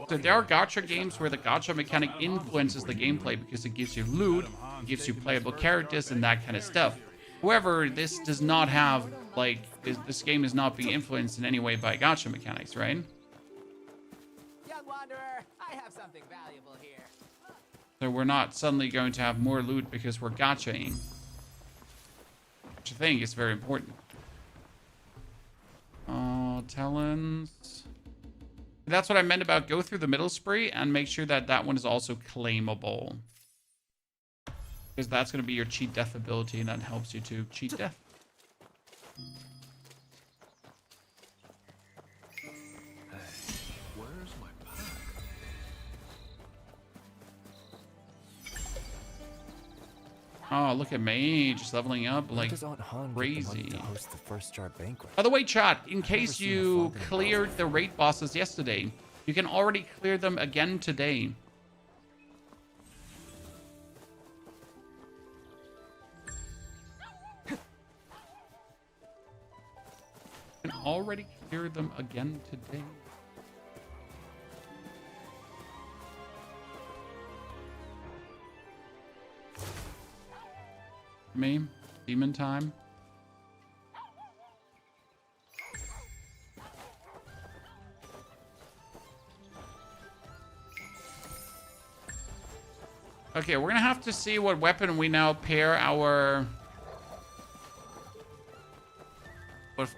So there are gacha games where the gacha mechanic influences the gameplay because it gives you loot, it gives you playable characters, and that kind of stuff. However, this does not have, like, this game is not being influenced in any way by gacha mechanics, right? Young wanderer, I have something valuable here. So we're not suddenly going to have more loot because we're gachaing. Which I think is very important. Talons. That's what I meant about go through the middle spree and make sure that that one is also claimable. Because that's going to be your cheat death ability, and that helps you to cheat death. Where's my pack? Oh, look at me, just leveling up like Does Aunt Han get the money crazy. to host the first jar banquet? By the way, chat, in case seen a you father in cleared the raid bosses yesterday, you can already clear them again today. already clear them again today. Me, demon time. Okay, we're gonna have to see what weapon we now pair our... What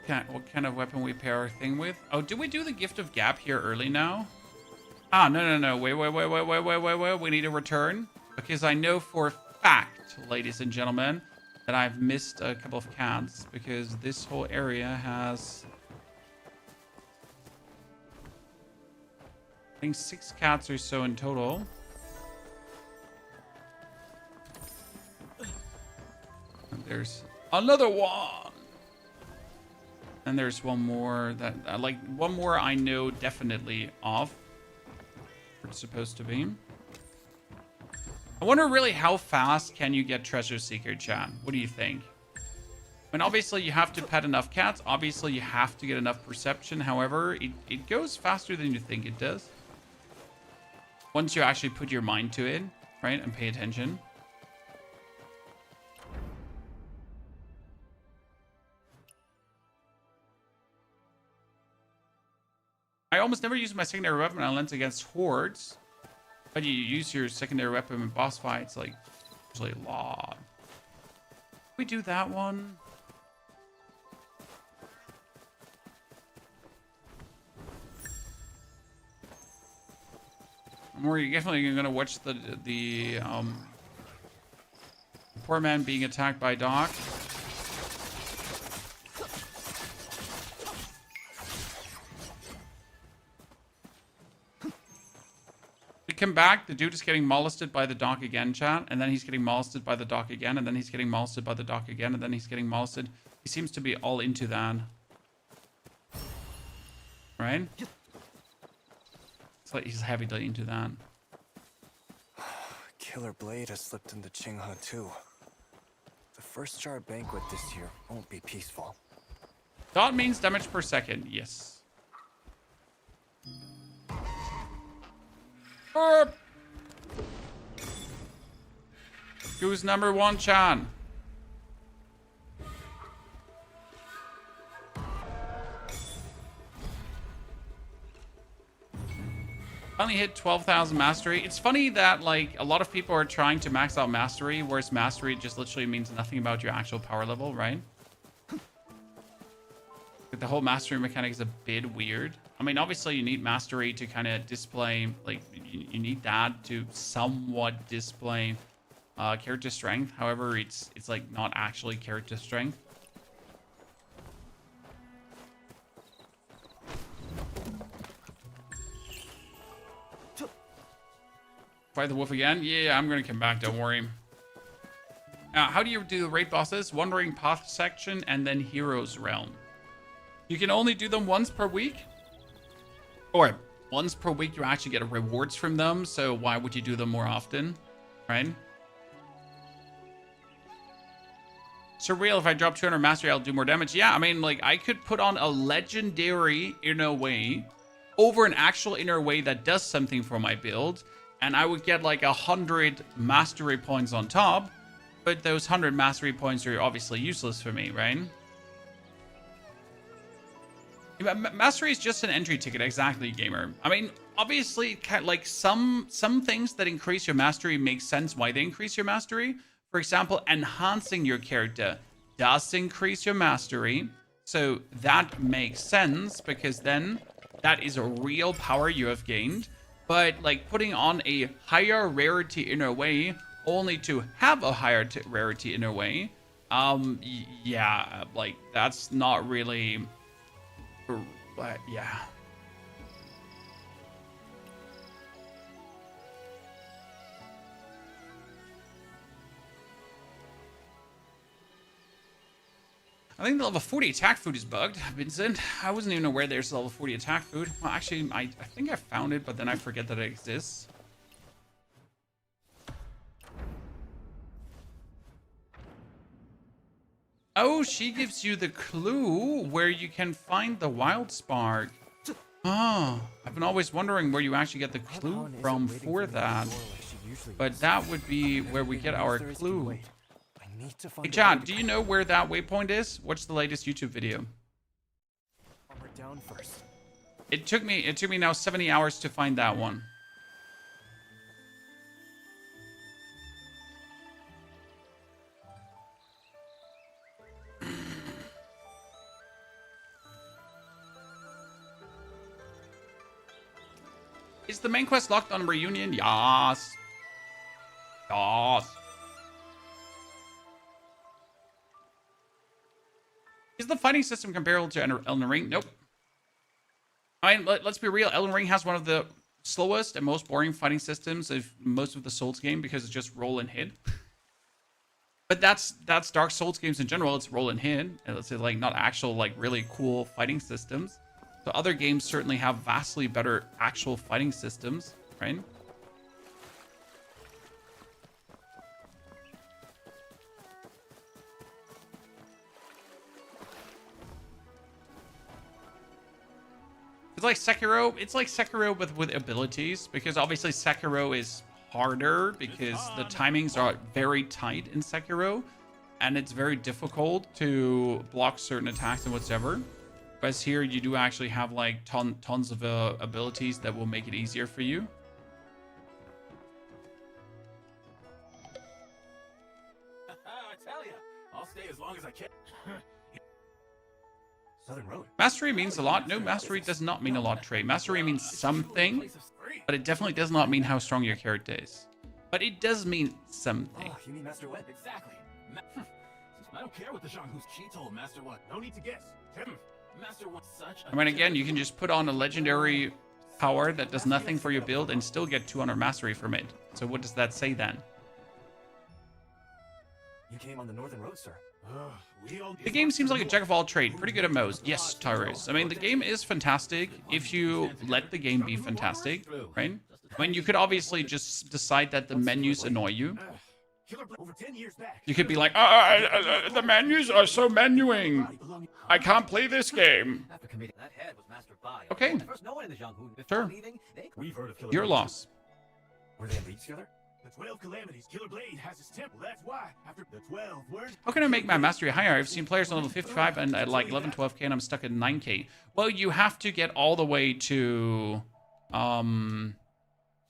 kind of weapon we pair our thing with? Oh, did we do the Gift of Gap here early now? Ah, no. Wait. We need a return. Because I know for a fact, ladies and gentlemen, that I've missed a couple of cats. Because this whole area has... I think 6 cats or so in total. And there's another one. And there's one more that, like, one more I know definitely of. Where it's supposed to be. I wonder really how fast can you get Treasure Seeker, chat? What do you think? I mean, obviously you have to pet enough cats. Obviously you have to get enough perception. However, it goes faster than you think it does. Once you actually put your mind to it, right? And pay attention. I almost never use my secondary weapon unless against hordes. But you use your secondary weapon in boss fights, like, usually a lot. We do that one. We're definitely gonna watch the poor man being attacked by Doc. Come back, the dude is getting molested by the doc again, chat, and then he's getting molested by the doc again, and then he's getting molested by the doc again, and then he's getting molested. He seems to be all into that. Right? It's like he's heavily into that. Killer Blade has slipped into Qinghe too. The first jar banquet this year won't be peaceful. Dot means damage per second, yes. Burp. Who's number 1, Chan? Finally hit 12,000 mastery. It's funny that, like, a lot of people are trying to max out mastery, whereas mastery just literally means nothing about your actual power level, right? The whole mastery mechanic is a bit weird. I mean, obviously you need mastery to kind of display, like, you need that to somewhat display character strength. However, it's like not actually character strength. Fight the wolf again? Yeah, I'm gonna come back, don't worry. How do you do the raid bosses? Wandering Path section and then Heroes Realm. You can only do them once per week. Or once per week you actually get rewards from them, so why would you do them more often, right? Surreal, if I drop 200 mastery, I'll do more damage. Yeah, I mean, like, I could put on a legendary inner way over an actual inner way that does something for my build, and I would get like 100 mastery points on top, but those 100 mastery points are obviously useless for me, right? Mastery is just an entry ticket, exactly, gamer. I mean, obviously, like some things that increase your mastery make sense why they increase your mastery. For example, enhancing your character does increase your mastery, so that makes sense because then that is a real power you have gained. But like putting on a higher rarity inner way only to have a higher rarity inner way, yeah, like that's not really. But yeah. I think the level 40 attack food is bugged, Vincent. I wasn't even aware there's level 40 attack food. Well, actually, I think I found it, but then I forget that it exists. Oh, she gives you the clue where you can find the wild spark. Oh, I've been always wondering where you actually get the clue Han isn't from waiting for me at the that. door like she usually But is. that would be where we Maybe get the our Thursday can clue. wait. I need to find Hey, a way Chad, to do you know where that waypoint is? What's the latest YouTube video? calm her down first. It took me now 70 hours to find that one. Is the main quest locked on reunion? Yes. Yes. Is the fighting system comparable to Elden Ring? Nope. I mean, let's be real. Elden Ring has one of the slowest and most boring fighting systems of most of the Souls game because it's just roll and hit. But that's Dark Souls games in general. It's roll and hit, and it's like not actual like really cool fighting systems. So other games certainly have vastly better actual fighting systems, right? It's like Sekiro. It's like Sekiro with abilities, because obviously Sekiro is harder because the timings are very tight in Sekiro, and it's very difficult to block certain attacks and whatever. Whereas here you do actually have like tons of abilities that will make it easier for you. I tell ya, I'll stay as long as I can. Southern Road. Mastery means a lot. No, mastery does not mean a lot, Trey. Mastery means something, but it definitely does not mean how strong your character is. But it does mean something. Oh, you mean Master Wet? Exactly. I don't care what the Zhang Hu's she told Master What. No need to guess. Master What's such a... I mean, again, you can just put on a legendary power that does nothing for your build and still get 200 mastery from it. So what does that say then? You came on the Northern Road, sir. The game seems like a jack of all trades, pretty good at most. Yes, Tyrus. I mean, the game is fantastic if you let the game be fantastic, right? I mean, you could obviously just decide that the menus annoy you. Over 10 years back. You could be like, the menus are so menuing. I can't play this game. After committing that head was Master Bai. Okay. At first, no one in the Zhang Hu before Sure. leaving, they We've heard of Killer Your Blade. loss. Were they in league together? The 12 calamities. Killer Blade has his temple. That's why. After the 12 word. How can I make my mastery higher? I've seen players on level 55 and at like 11, 12k, and I'm stuck at 9k. Well, you have to get all the way to, you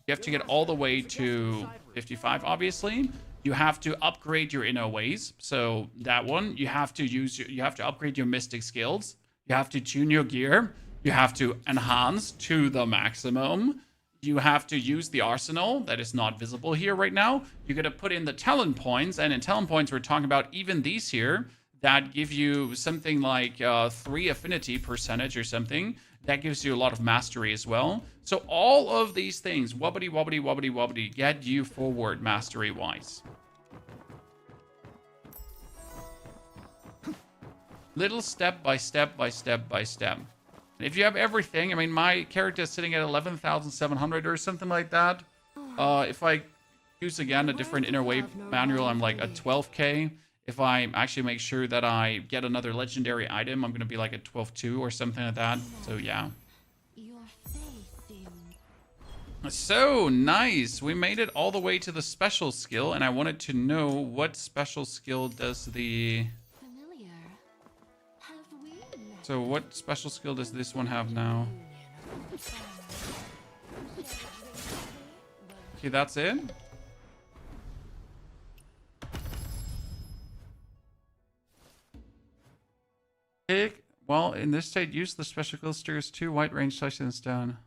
have to get all the way to 55, obviously. You have to upgrade your inner ways. So that one, you have to you have to upgrade your mystic skills. You have to tune your gear. You have to enhance to the maximum. You have to use the arsenal that is not visible here right now. You're going to put in the talent points. And in talent points, we're talking about even these here that give you something like 3 affinity percentage or something. That gives you a lot of mastery as well. So all of these things, wobbity, wobbity, wobbity, wobbity, get you forward mastery-wise. Little step by step by step by step. And if you have everything, I mean, my character is sitting at 11,700 or something like that. If I use again a different inner way manual, I'm like at 12k. If I actually make sure that I get another legendary item, I'm going to be like at 12.2 or something like that. So yeah. Your face seems So nice. We made it all the way to the special skill, and I wanted to know what special skill does the... familiar. Have we met? So what special skill does this one have now? Okay, that's it. Pick. Well, in this state, use the special skill steers 2 white range touchdowns down.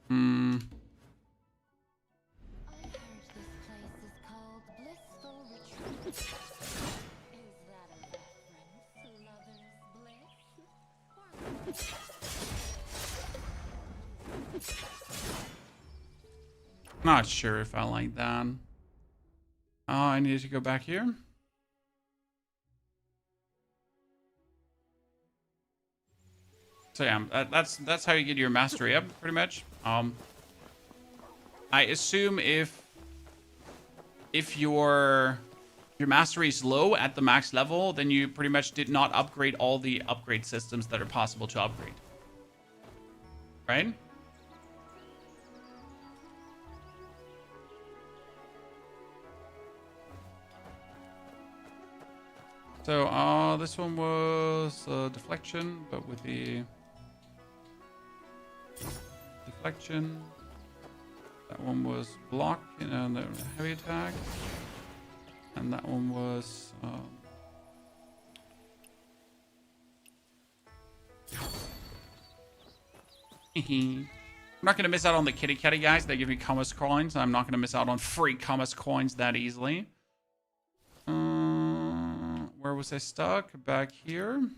Hmm. I heard this place is called Blissful Retreat. Is that a reference to lover's bliss? Not sure if I like that. Oh, I need to go back here. So yeah, that's how you get your mastery up, pretty much. I assume if your mastery is low at the max level, then you pretty much did not upgrade all the upgrade systems that are possible to upgrade. Right? So, this one was deflection, but with the deflection. That one was block and heavy attack. And that one was... I'm not going to miss out on the kitty catty guys. They give me commerce coins. I'm not going to miss out on free commerce coins that easily. Where was I stuck? Back here.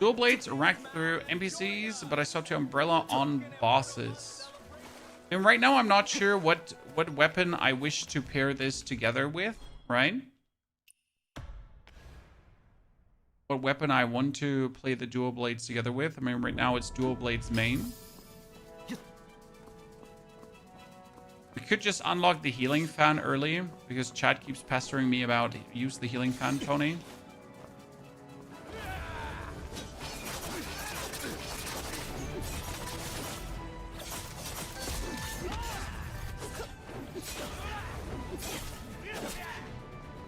Dual blades racked through NPCs, but I swapped to umbrella on bosses. And right now I'm not sure what weapon I wish to pair this together with, right? What weapon I want to play the dual blades together with. I mean, right now it's dual blades main. We could just unlock the healing fan early, because chat keeps pestering me about use the healing fan, Tony.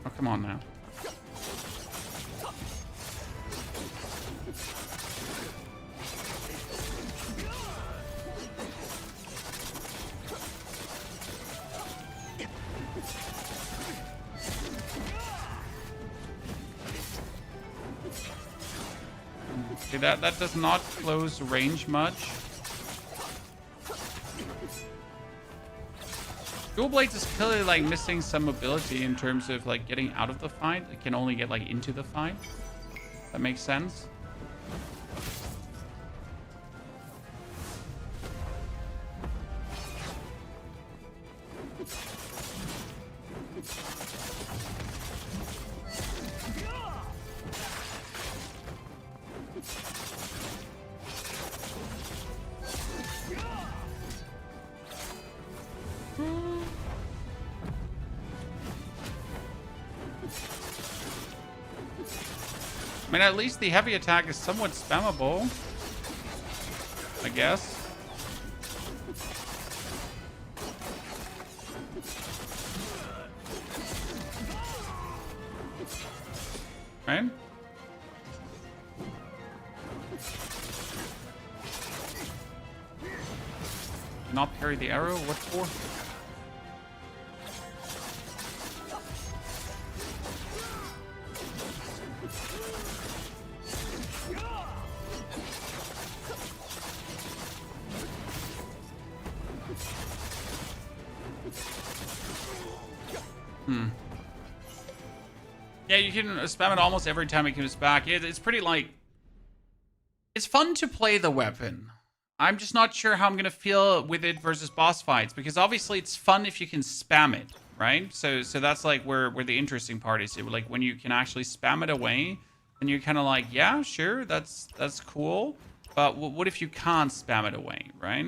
Oh, come on now. Okay, that does not close range much. Dual blades is clearly like missing some ability in terms of like getting out of the fight. It can only get like into the fight. That makes sense. I mean, at least the heavy attack is somewhat spammable, I guess. Right? Not parry the arrow? What for? Yeah, you can spam it almost every time it comes back. It's pretty, like... It's fun to play the weapon. I'm just not sure how I'm going to feel with it versus boss fights. Because obviously it's fun if you can spam it, right? So that's, like, where the interesting part is. Like, when you can actually spam it away, then you're kind of like, yeah, sure, that's cool. But what if you can't spam it away, right?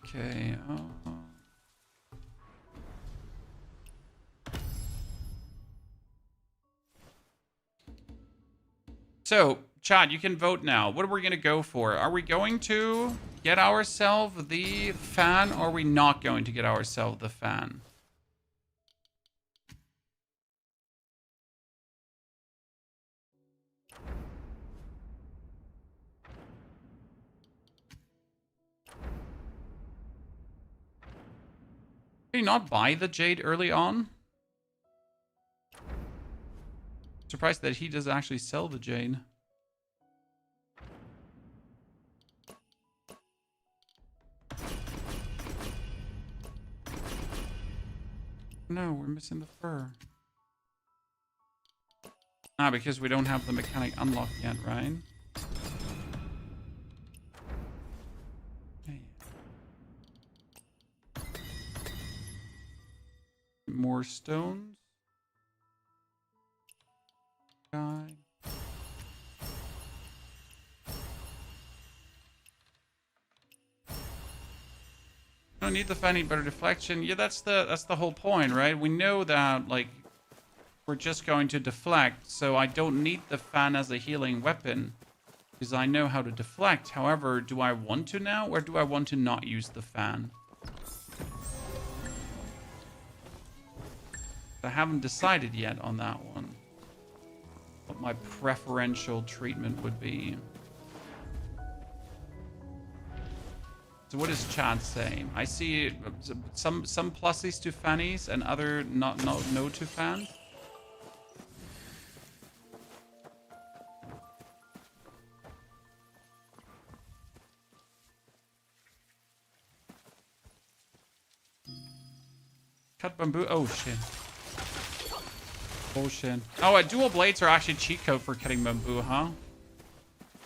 Okay, So, chat, you can vote now. What are we going to go for? Are we going to get ourselves the fan, or are we not going to get ourselves the fan? Did we not buy the jade early on? Surprised that he does actually sell the jade. No, we're missing the fur. Ah, because we don't have the mechanic unlocked yet, right? Okay. More stones. Guide. Don't need the fan, need better deflection. Yeah, that's the whole point, right? We know that like we're just going to deflect, so I don't need the fan as a healing weapon because I know how to deflect. However, do I want to now, or do I want to not use the fan? I haven't decided yet on that one. What my preferential treatment would be. So what does chat say? I see some pluses to fannies and other no to fans. Cut bamboo. Oh shit. Bullshit. Oh, dual blades are actually cheat code for cutting bamboo, huh?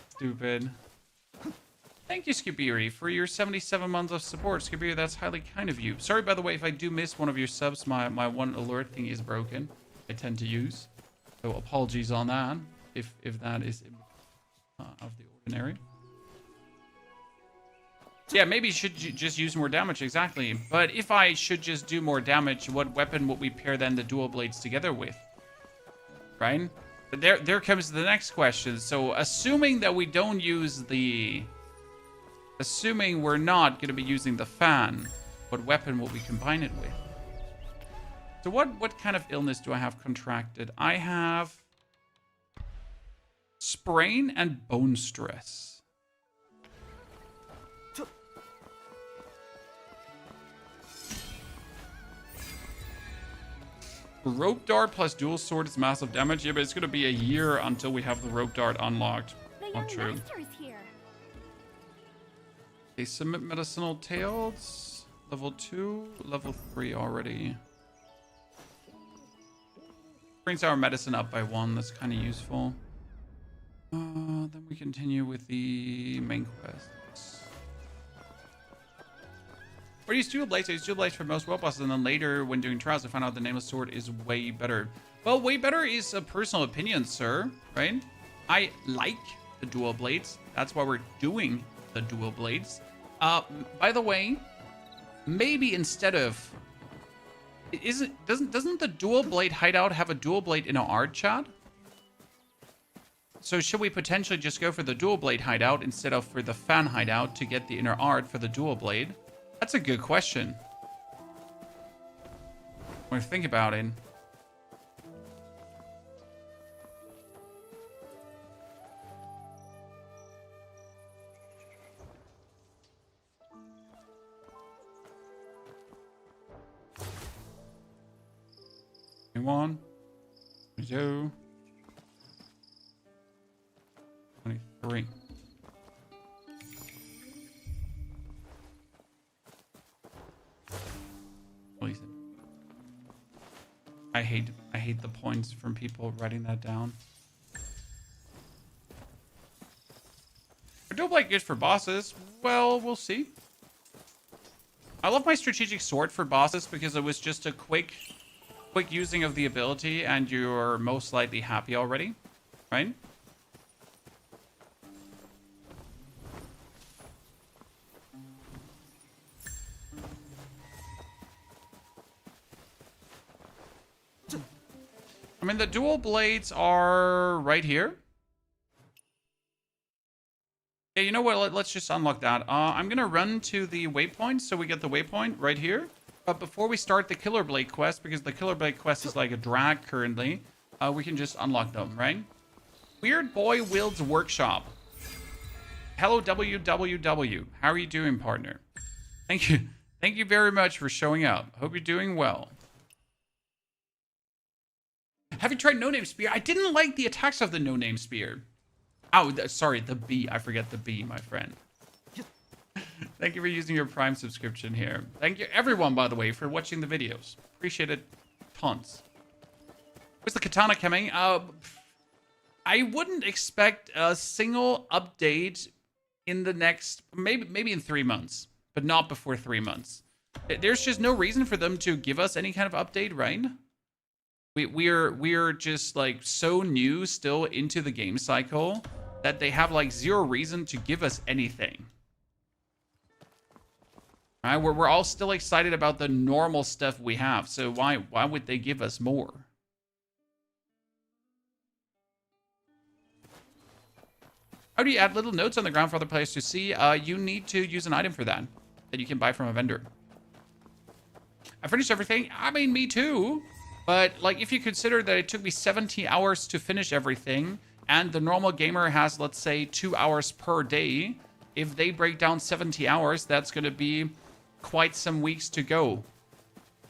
Stupid. Thank you, Skibiri, for your 77 months of support. Skibiri, that's highly kind of you. Sorry, by the way, if I do miss one of your subs, my one alert thing is broken. I tend to use. So apologies on that, if that is of the ordinary. Yeah, maybe you should just use more damage, exactly. But if I should just do more damage, what weapon would we pair then the dual blades together with? Right? But there comes the next question. So assuming that we don't use the... Assuming we're not going to be using the fan, what weapon will we combine it with? So what kind of illness do I have contracted? I have sprain and bone stress. Rope dart plus dual sword is massive damage. Yeah, but it's going to be a year until we have the rope dart unlocked. The Not young true. master is here. Okay, submit medicinal tails. Level 2, level 3 already. Brings our medicine up by 1. That's kind of useful. Then we continue with the main quest. Or use dual blades. I use dual blades for most world bosses, and then later, when doing trials, I found out the nameless sword is way better. Well, way better is a personal opinion, sir. Right? I like the dual blades. That's why we're doing the dual blades. By the way, maybe instead of doesn't the dual blade hideout have a dual blade in our art chat? So should we potentially just go for the dual blade hideout instead of for the fan hideout to get the inner art for the dual blade? That's a good question. When we think about it. One, 22, 23. I hate the points from people writing that down. I don't like it for bosses. Well, we'll see. I love my strategic sword for bosses because it was just a quick using of the ability and you're most likely happy already, right? I mean, the dual blades are right here. Yeah, you know what? Let's just unlock that. I'm going to run to the waypoint so we get the waypoint right here. But before we start the Killer Blade quest, because the Killer Blade quest is like a drag currently, we can just unlock them, right? Weird Boy Wild's Workshop. Hello, WWW. How are you doing, partner? Thank you. Thank you very much for showing up. Hope you're doing well. Have you tried No Name Spear? I didn't like the attacks of the No Name Spear. Oh, sorry, the B. I forget the B, my friend. Thank you for using your Prime subscription here. Thank you, everyone, by the way, for watching the videos. Appreciate it tons. Where's the katana coming? I wouldn't expect a single update in the next, maybe in 3 months, but not before 3 months. There's just no reason for them to give us any kind of update, right? We're just like so new still into the game cycle that they have like zero reason to give us anything. All right, we're all still excited about the normal stuff we have, so why would they give us more? How do you add little notes on the ground for other players to see? You need to use an item for that you can buy from a vendor. I finished everything. I mean, me too. But like, if you consider that it took me 70 hours to finish everything, and the normal gamer has, let's say, 2 hours per day, if they break down 70 hours, that's going to be quite some weeks to go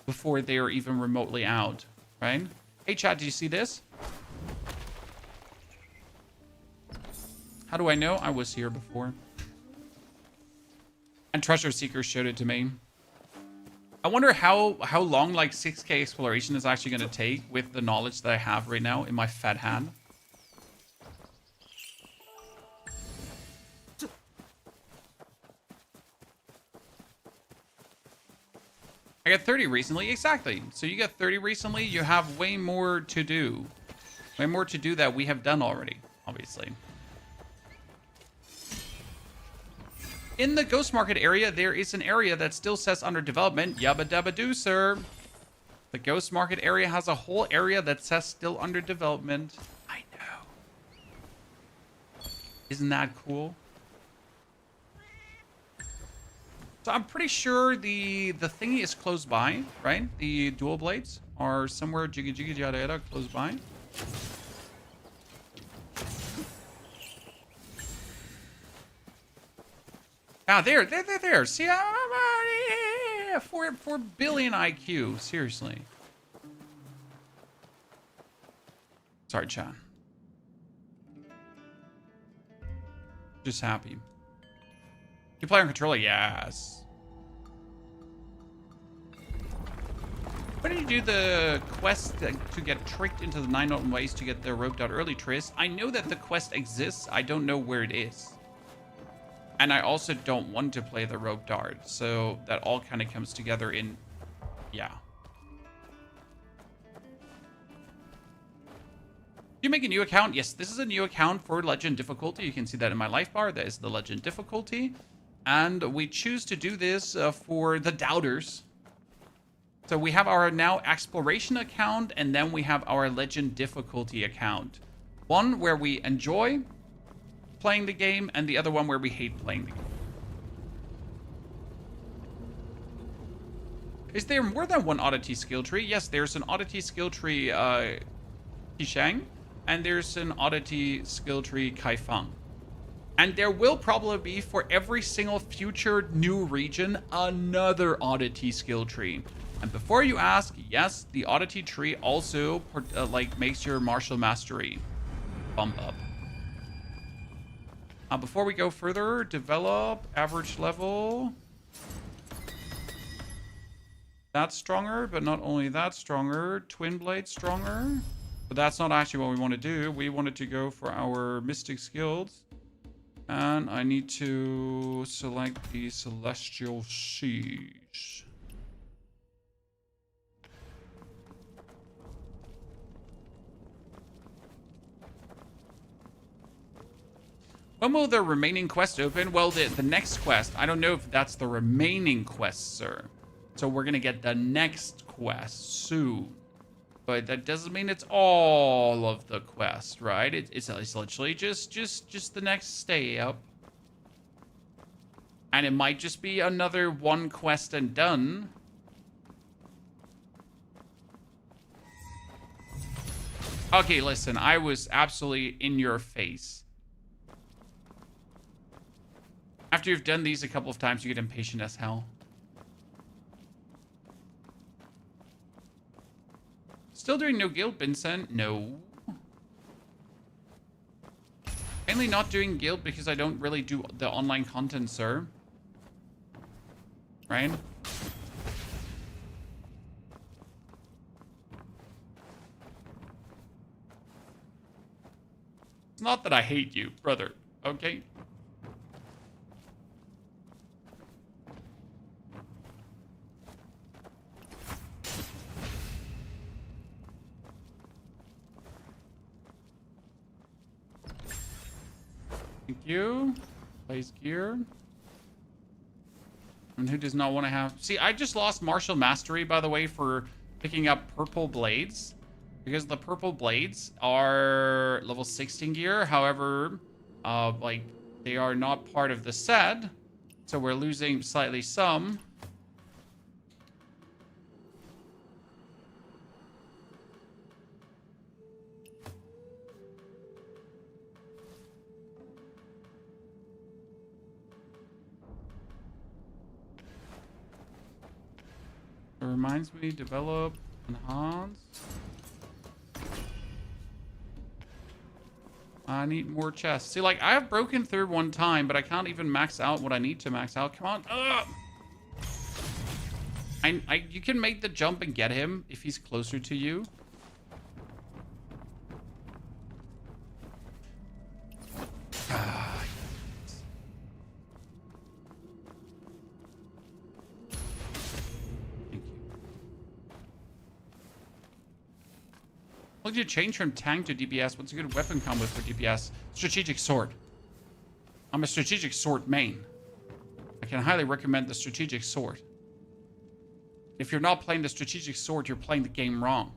before they're even remotely out, right? Hey, chat, do you see this? How do I know? I was here before. And Treasure Seeker showed it to me. I wonder how long like 6K exploration is actually going to take with the knowledge that I have right now in my fat hand. I got 30 recently. Exactly. So you got 30 recently. You have way more to do. Way more to do that we have done already, obviously. In the Ghost Market area, there is an area that still says under development. Yabba dabba doo, sir. The Ghost Market area has a whole area that says still under development. I know. Isn't that cool? So I'm pretty sure the thingy is close by, right? The dual blades are somewhere jiggy jiggy yada yada close by. Ah, there. See, 4 billion IQ. Seriously. Sorry, chat. Just happy. You play on controller? Yes. Why did you do the quest to get tricked into the 9 known ways to get the roped out early, Tris? I know that the quest exists. I don't know where it is. And I also don't want to play the rope dart. So that all kind of comes together in... Yeah. You make a new account? Yes, this is a new account for legend difficulty. You can see that in my life bar. That is the legend difficulty. And we choose to do this for the doubters. So we have our now exploration account, and then we have our legend difficulty account. One where we enjoy playing the game, and the other one where we hate playing the game. Is there more than one oddity skill tree? Yes, there's an oddity skill tree Qishang, and there's an oddity skill tree Kaifeng. And there will probably be, for every single future new region, another oddity skill tree. And before you ask, yes, the oddity tree also like makes your martial mastery bump up. Before we go further, develop, average level. That's stronger, but not only that stronger. Twin blade stronger. But that's not actually what we want to do. We wanted to go for our mystic skills. And I need to select the celestial siege. When will the remaining quest open? Well, the next quest. I don't know if that's the remaining quest, sir. So we're going to get the next quest soon. But that doesn't mean it's all of the quest, right? It's literally just the next stay up. And it might just be another one quest and done. Okay, listen. I was absolutely in your face. After you've done these a couple of times, you get impatient as hell. Still doing no guild, Vincent? No. Mainly not doing guild because I don't really do the online content, sir. Right? It's not that I hate you, brother. Okay? you. Place gear. And who does not want to have... See, I just lost martial mastery, by the way, for picking up purple blades. Because the purple blades are level 16 gear. However, like, they are not part of the set. So we're losing slightly some. It reminds me, develop, enhance. I need more chests. See, like, I have broken through one time, but I can't even max out what I need to max out. Come on. Ugh. You can make the jump and get him if he's closer to you. Look, you change from tank to DPS. What's a good weapon combo for DPS? Strategic sword. I'm a strategic sword main. I can highly recommend the strategic sword. If you're not playing the strategic sword, you're playing the game wrong.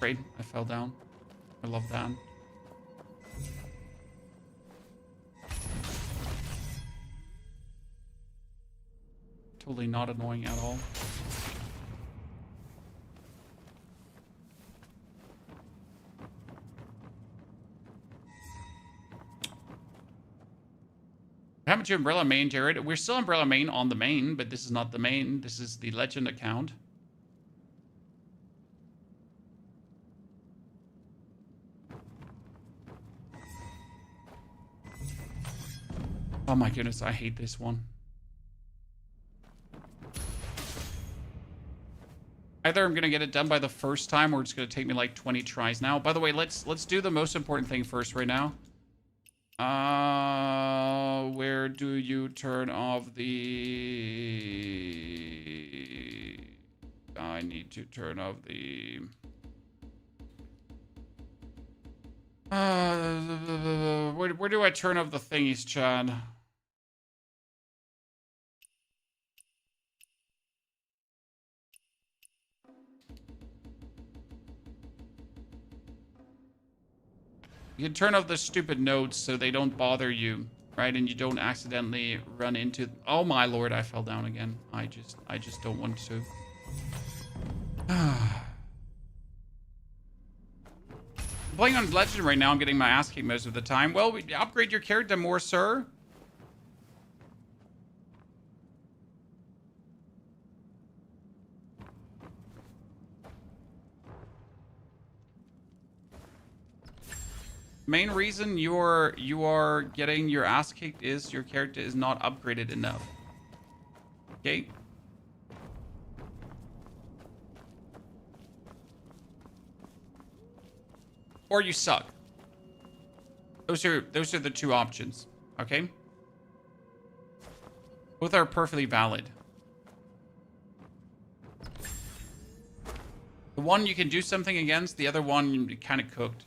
Great, I fell down. I love that. Totally not annoying at all. What happened to Umbrella main, Jared? We're still Umbrella main on the main, but this is not the main. This is the legend account. Oh my goodness, I hate this one. Either I'm gonna get it done by the first time, or it's gonna take me like 20 tries. Now, by the way, let's do the most important thing first right now. Where do you turn off the... I need to turn off the... where do I turn off the thingies, Chad? You can turn off the stupid notes so they don't bother you, right? And you don't accidentally run into... Oh my lord, I fell down again. I just don't want to. Playing on Legend right now, I'm getting my ass kicked most of the time. Well, upgrade your character more, sir. Main reason you are getting your ass kicked is your character is not upgraded enough. Okay? Or you suck. Those are the two options, okay? Both are perfectly valid. The one you can do something against, the other one you kind of cooked.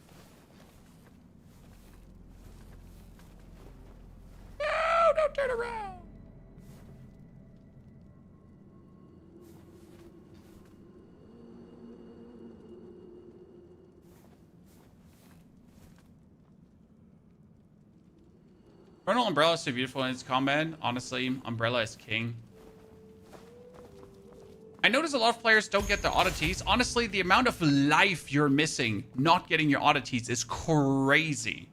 No, don't turn around. Colonel Umbrella is so beautiful in its combat. Honestly, Umbrella is king. I notice a lot of players don't get the oddities. Honestly, the amount of life you're missing not getting your oddities is crazy.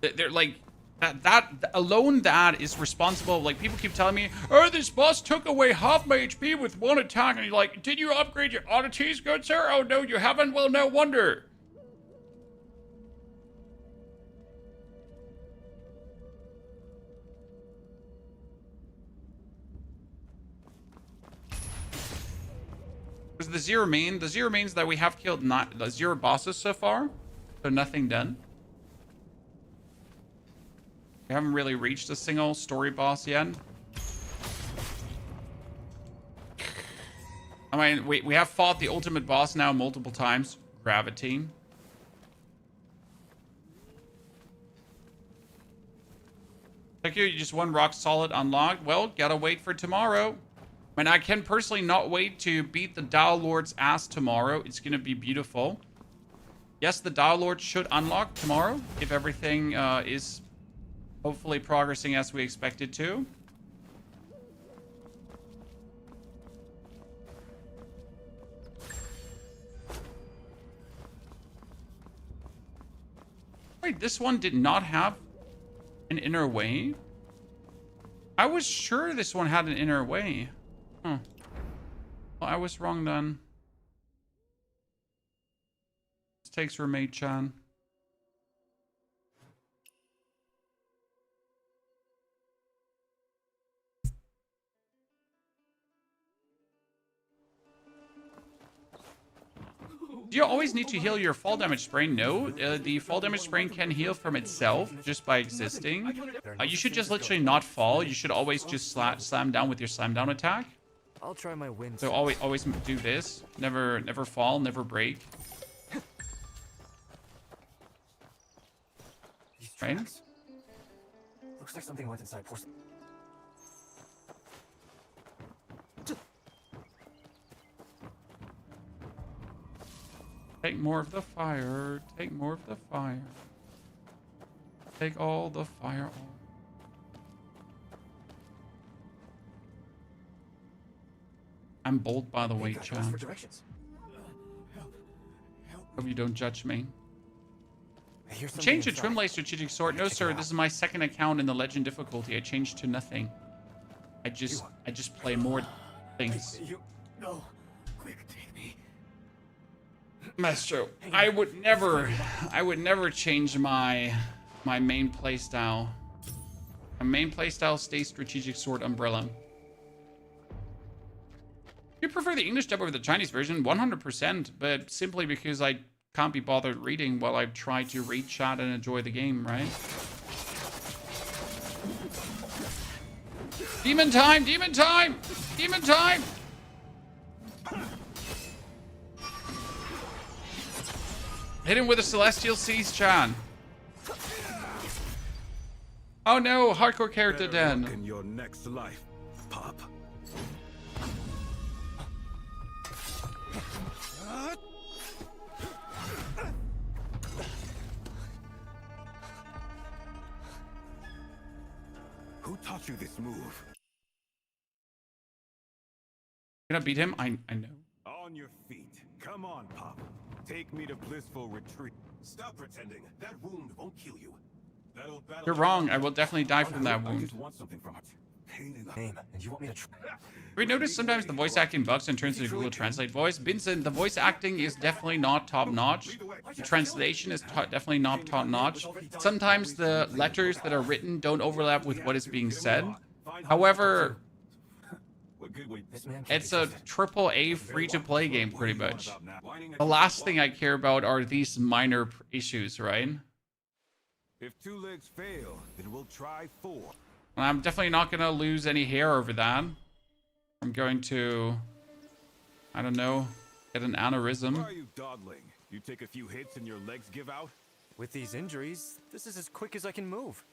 They're like, that alone, that is responsible. Like, people keep telling me, oh, this boss took away half my HP with one attack. And you're like, did you upgrade your oddities, good sir? Oh, no, you haven't? Well, no wonder. Because the zero means that we have killed not the 0 bosses so far, so nothing done. We haven't really reached a single story boss yet. I mean, we have fought the ultimate boss now multiple times. Gravity. Thank you. You just won rock solid unlocked. Well, gotta wait for tomorrow. I mean, I can personally not wait to beat the Dow Lord's ass tomorrow. It's gonna be beautiful. Yes, the Dow Lord should unlock tomorrow if everything is hopefully progressing as we expect it to. Wait, this one did not have an inner way? I was sure this one had an inner way. Huh. Well, I was wrong then. Mistakes were made, Chan. Do you always need to heal your fall damage sprain? No, the fall damage sprain can heal from itself just by existing. You should just literally not fall. You should always just slam down with your slam down attack. I'll try my wins. So always do this. Never fall, never break. Right? Looks like something went inside porcelain. Take more of the fire. Take more of the fire. Take all the fire. I'm bold, by the way, Chan. Hope you don't judge me. Change the Trimlay strategic sword. No, sir. This is my second account in the legend difficulty. I changed to nothing. I just play more things. No. Quick, take me. Maestro, I would never change my main playstyle. My main playstyle stays strategic sword umbrella. You prefer the English dub over the Chinese version? 100%, but simply because I can't be bothered reading while I try to read chat and enjoy the game, right? Demon time! Demon time! Demon time! Hit him with a Celestial Seas, Chan. Oh no, hardcore character dead. In your next life, Pop. Who taught you this move? Gonna beat him? I know. On your feet. Come on, Pop. Take me to blissful retreat. Stop pretending. That wound won't kill you. You're wrong. I will definitely die from that I wound. just want something from it. Pain in the Name, and you want me to We notice sometimes the voice acting bugs and turns into Google Translate voice. Vincent, the voice acting is definitely not top notch. The translation is definitely not top notch. Sometimes the letters that are written don't overlap with what is being said. However, it's a AAA free-to-play game pretty much. The last thing I care about are these minor issues, right? If two legs fail, then we'll try four. And I'm definitely not going to lose any hair over that. I'm going to, I don't know, get an aneurysm. Why are you dawdling? You take a few hits and your legs give out? With these injuries, this is as quick as I can move.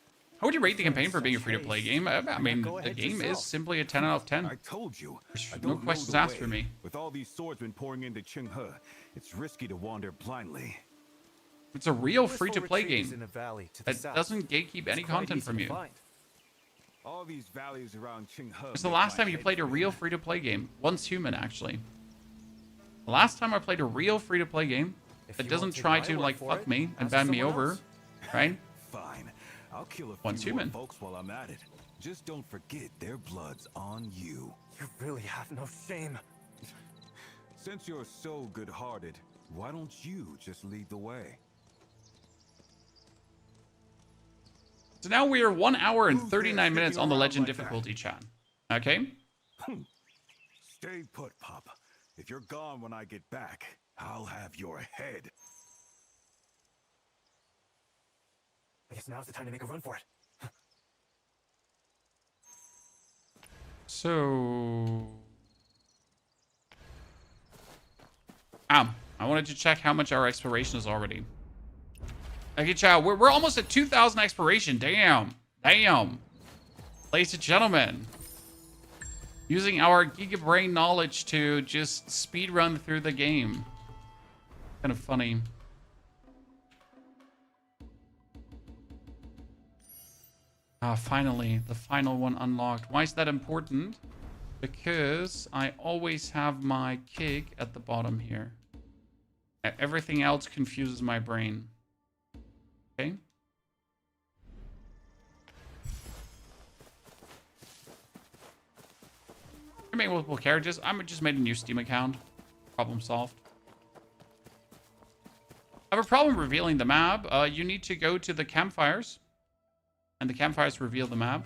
How would you rate the campaign for being a free-to-play game? I mean, the game is simply a 10 out of 10. I told you. I No don't know questions the asked way. for me. With all these swordsmen pouring into Qinghe, it's risky to wander blindly. It's a real Blissful free-to-play Retreat is game in a valley to the that south. doesn't gatekeep any It's quite content easy from to you. find. All these valleys around Qinghe. It's the last time you played a real free-to-play game. Once Human, actually. The last time I played a real free-to-play game If that you doesn't won't take try my to, word like, for fuck it, me and ask ban me someone over, else. right? Fine. I'll kill a few Once more human. folks while I'm at it. Just don't forget their blood's on you. You really have no shame. Since you're so good-hearted, why don't you just lead the way? So now we are 1 hour and Who's 39 there minutes sticking on the around Legend like that? difficulty, chat. Okay? Stay put, Pop. If you're gone when I get back, I'll have your head. I guess now's the time to make a run for it. So... I wanted to check how much our exploration is already. Okay, chat. We're almost at 2,000 exploration. Damn. Damn. Ladies and gentlemen. Using our gigabrain knowledge to just speed run through the game. Kind of funny. Finally, the final one unlocked. Why is that important? Because I always have my kick at the bottom here. Everything else confuses my brain. Okay. I make multiple characters. I just made a new Steam account. Problem solved. I have a problem revealing the map. You need to go to the campfires. And the campfires reveal the map.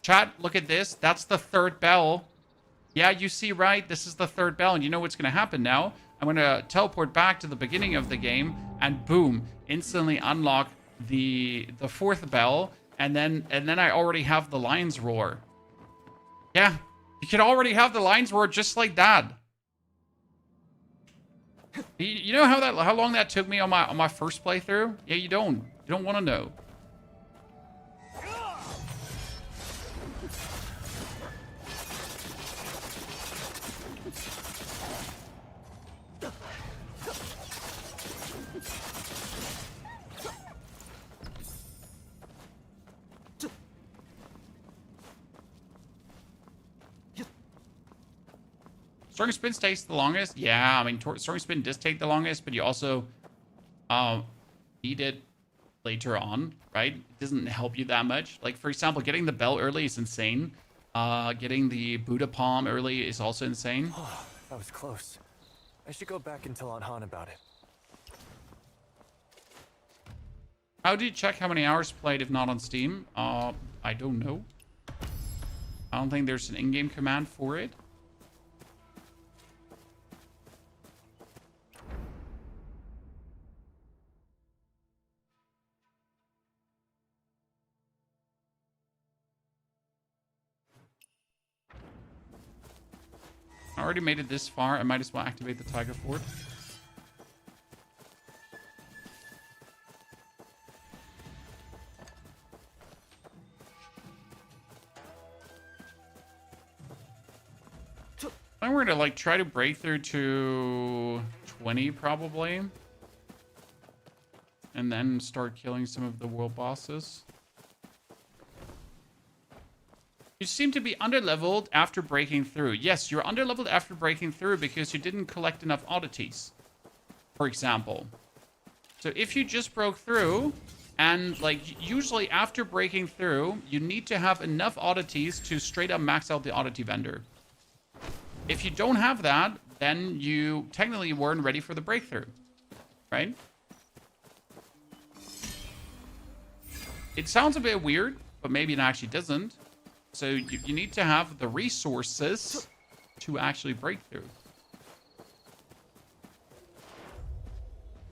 Chat, look at this. That's the third bell. Yeah, you see, right? This is the third bell. And you know what's going to happen now? I'm going to teleport back to the beginning of the game. And boom, instantly unlock the fourth bell. And then I already have the lion's roar. Yeah, you can already have the lion's roar just like that. You know how long that took me on my first playthrough? Yeah, you don't want to know. Storing spins takes the longest. Yeah, I mean, storing spin does take the longest, but you also need it later on, right? It doesn't help you that much. Like, for example, getting the bell early is insane. Getting the Buddha palm early is also insane. Oh, that was close. I should go back and tell Aunt Han about it. How do you check how many hours played if not on Steam? I don't know. I don't think there's an in-game command for it. I already made it this far. I might as well activate the Tiger Fort. I'm going to like try to break through to 20 probably. And then start killing some of the world bosses. You seem to be underleveled after breaking through. Yes, you're underleveled after breaking through because you didn't collect enough oddities, for example. So if you just broke through, and like usually after breaking through, you need to have enough oddities to straight up max out the oddity vendor. If you don't have that, then you technically weren't ready for the breakthrough, right? It sounds a bit weird, but maybe it actually doesn't. So you need to have the resources to actually break through.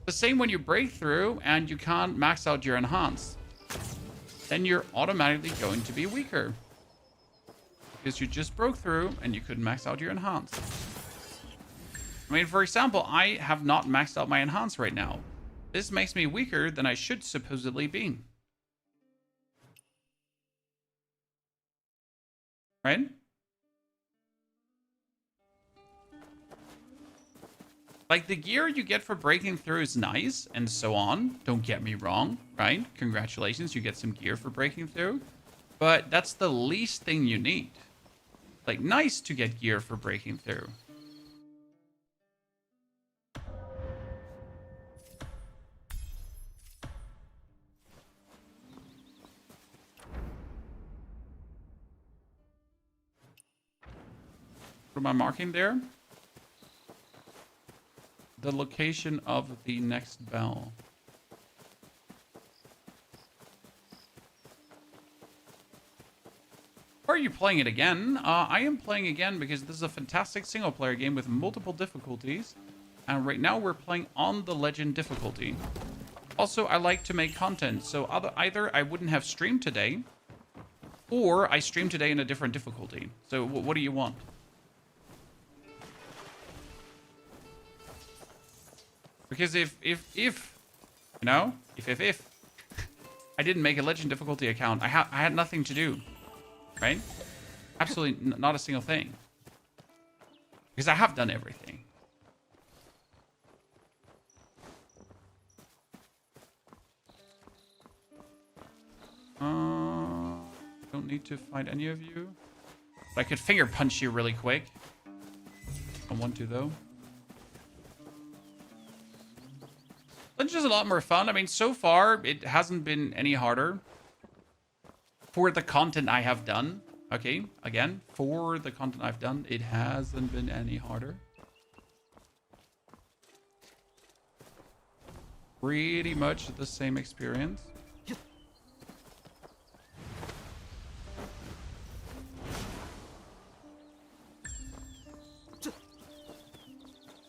The same when you break through and you can't max out your enhance. Then you're automatically going to be weaker. Because you just broke through and you couldn't max out your enhance. I mean, for example, I have not maxed out my enhance right now. This makes me weaker than I should supposedly be. Right? Like, the gear you get for breaking through is nice, and so on. Don't get me wrong, right? Congratulations, you get some gear for breaking through. But that's the least thing you need. Like, nice to get gear for breaking through. What am I marking there? The location of the next bell. Or are you playing it again? I am playing again because this is a fantastic single player game with multiple difficulties. And right now we're playing on the legend difficulty. Also, I like to make content. So either I wouldn't have streamed today, or I streamed today in a different difficulty. So what do you want? Because if you know, if I didn't make a legend difficulty account, I had nothing to do, right? Absolutely not a single thing. Because I have done everything. Don't need to fight any of you. But I could finger punch you really quick. I want to though. It's just a lot more fun. I mean, so far it hasn't been any harder for the content I have done. Okay, again, for the content I've done, it hasn't been any harder. Pretty much the same experience.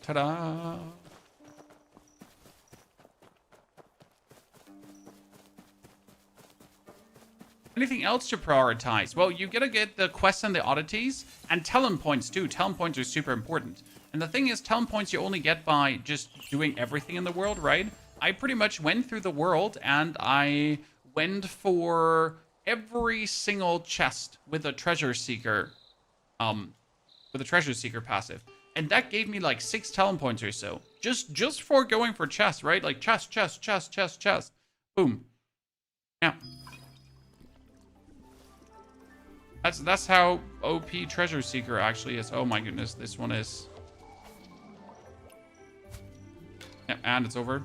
Ta-da! Anything else to prioritize? Well, you gotta get the quests and the oddities, and talent points too. Talent points are super important. And the thing is, talent points you only get by just doing everything in the world, right? I pretty much went through the world, and I went for every single chest with a treasure seeker, passive. And that gave me like 6 talent points or so. Just for going for chests, right? Like chest. Boom. Yeah. That's how OP Treasure Seeker actually is. Oh my goodness, this one is. Yeah, and it's over.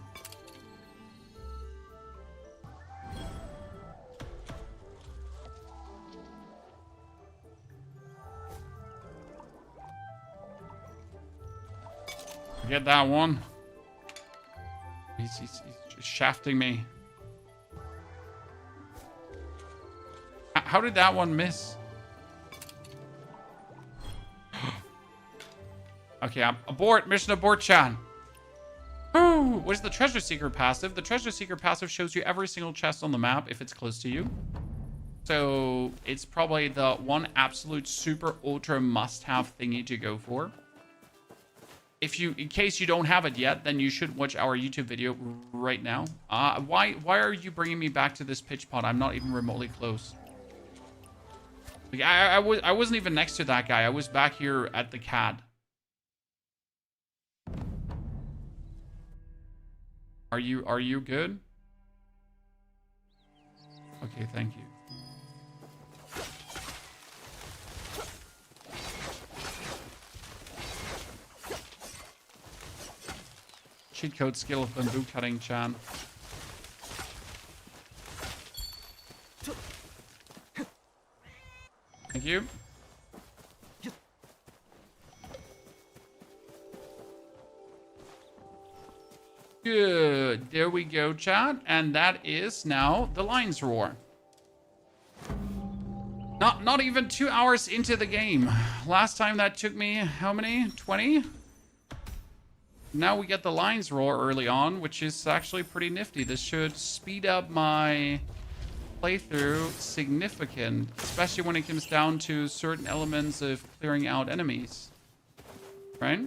Get that one. He's shafting me. How did that one miss? Okay, I'm abort. Mission abort, Chan. Ooh, what is the Treasure Seeker passive? The Treasure Seeker passive shows you every single chest on the map if it's close to you. So it's probably the one absolute super ultra must-have thingy to go for. If you, in case you don't have it yet, then you should watch our YouTube video right now. Why are you bringing me back to this pitch pot? I'm not even remotely close. Like, I wasn't even next to that guy. I was back here at the CAD. Are you good? Okay, thank you. Cheat code skill of bamboo cutting, Chan. Thank you. Good. There we go, chat. And that is now the Lion's Roar. Not even 2 hours into the game. Last time that took me, how many? 20? Now we get the Lion's Roar early on, which is actually pretty nifty. This should speed up my playthrough significant, especially when it comes down to certain elements of clearing out enemies. Right?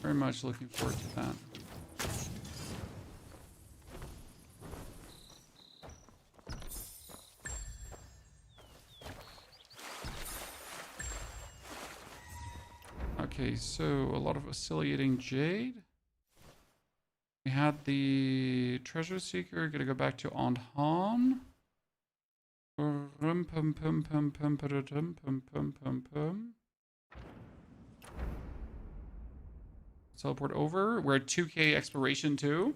Very much looking forward to that. Okay, so a lot of oscillating jade. We had the treasure seeker. Gonna go back to Aunt Han. Teleport over. We're at 2K exploration too.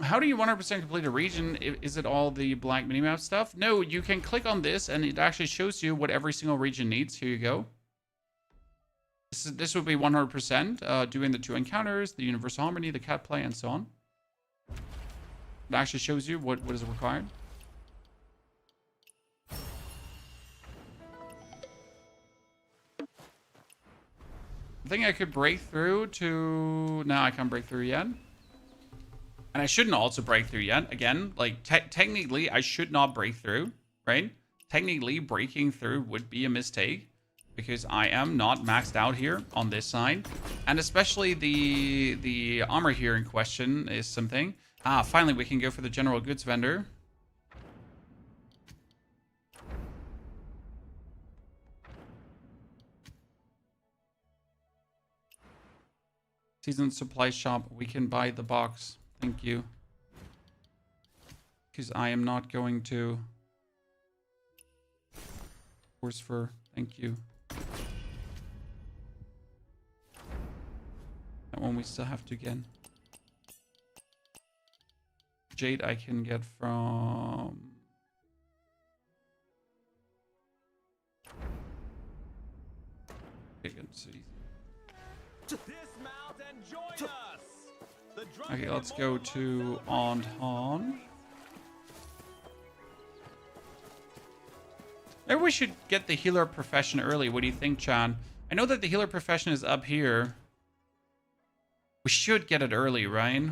How do you 100% complete a region? Is it all the blank minimap stuff? No, you can click on this and it actually shows you what every single region needs. Here you go. This would be 100%, doing the 2 encounters, the universal harmony, the cat play, and so on. It actually shows you what is required. I think I could break through to... No, I can't break through yet. And I shouldn't also break through yet. Again, like, technically, I should not break through, right? Technically, breaking through would be a mistake. because I am not maxed out here on this side. And especially the armor here in question is something. Ah, finally we can go for the general goods vendor. Season supply shop, we can buy the box. Thank you. Because I am not going to. Horse fur, thank you. That one we still have to get. Jade I can get from... Okay, good. So easy. Okay, let's go to On Han. Maybe we should get the healer profession early. What do you think, Chan? I know that the healer profession is up here. We should get it early, right?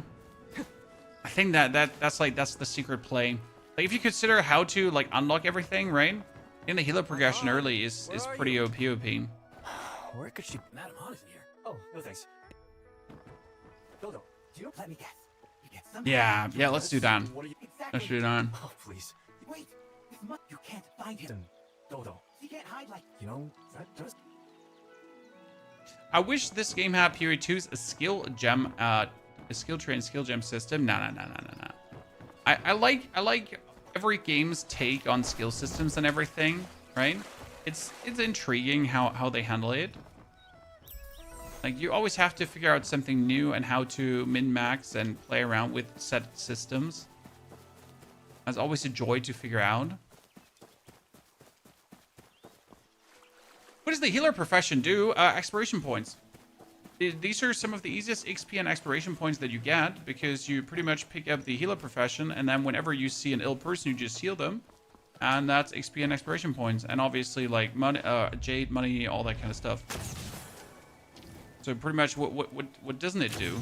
I think that's the secret play. Like if you consider how to like unlock everything, right? In the healer progression early is pretty OP. Where could she... Madam Han is here. Oh, no thanks. Dodo, do you let me guess? You get some... Yeah, let's do that. What are you... Exactly. Let's do that. Oh, please. Wait, you can't find him. Dodo, he can't hide like... You know, that does... I wish this game had Period 2's a skill gem, a skill tree and skill gem system. No. I like every game's take on skill systems and everything, right? It's intriguing how they handle it. Like you always have to figure out something new and how to min-max and play around with set systems. That's always a joy to figure out. What does the healer profession do? Exploration points. These are some of the easiest XP and exploration points that you get because you pretty much pick up the healer profession and then whenever you see an ill person, you just heal them. And that's XP and exploration points. And obviously like money, jade, money, all that kind of stuff. So pretty much what doesn't it do?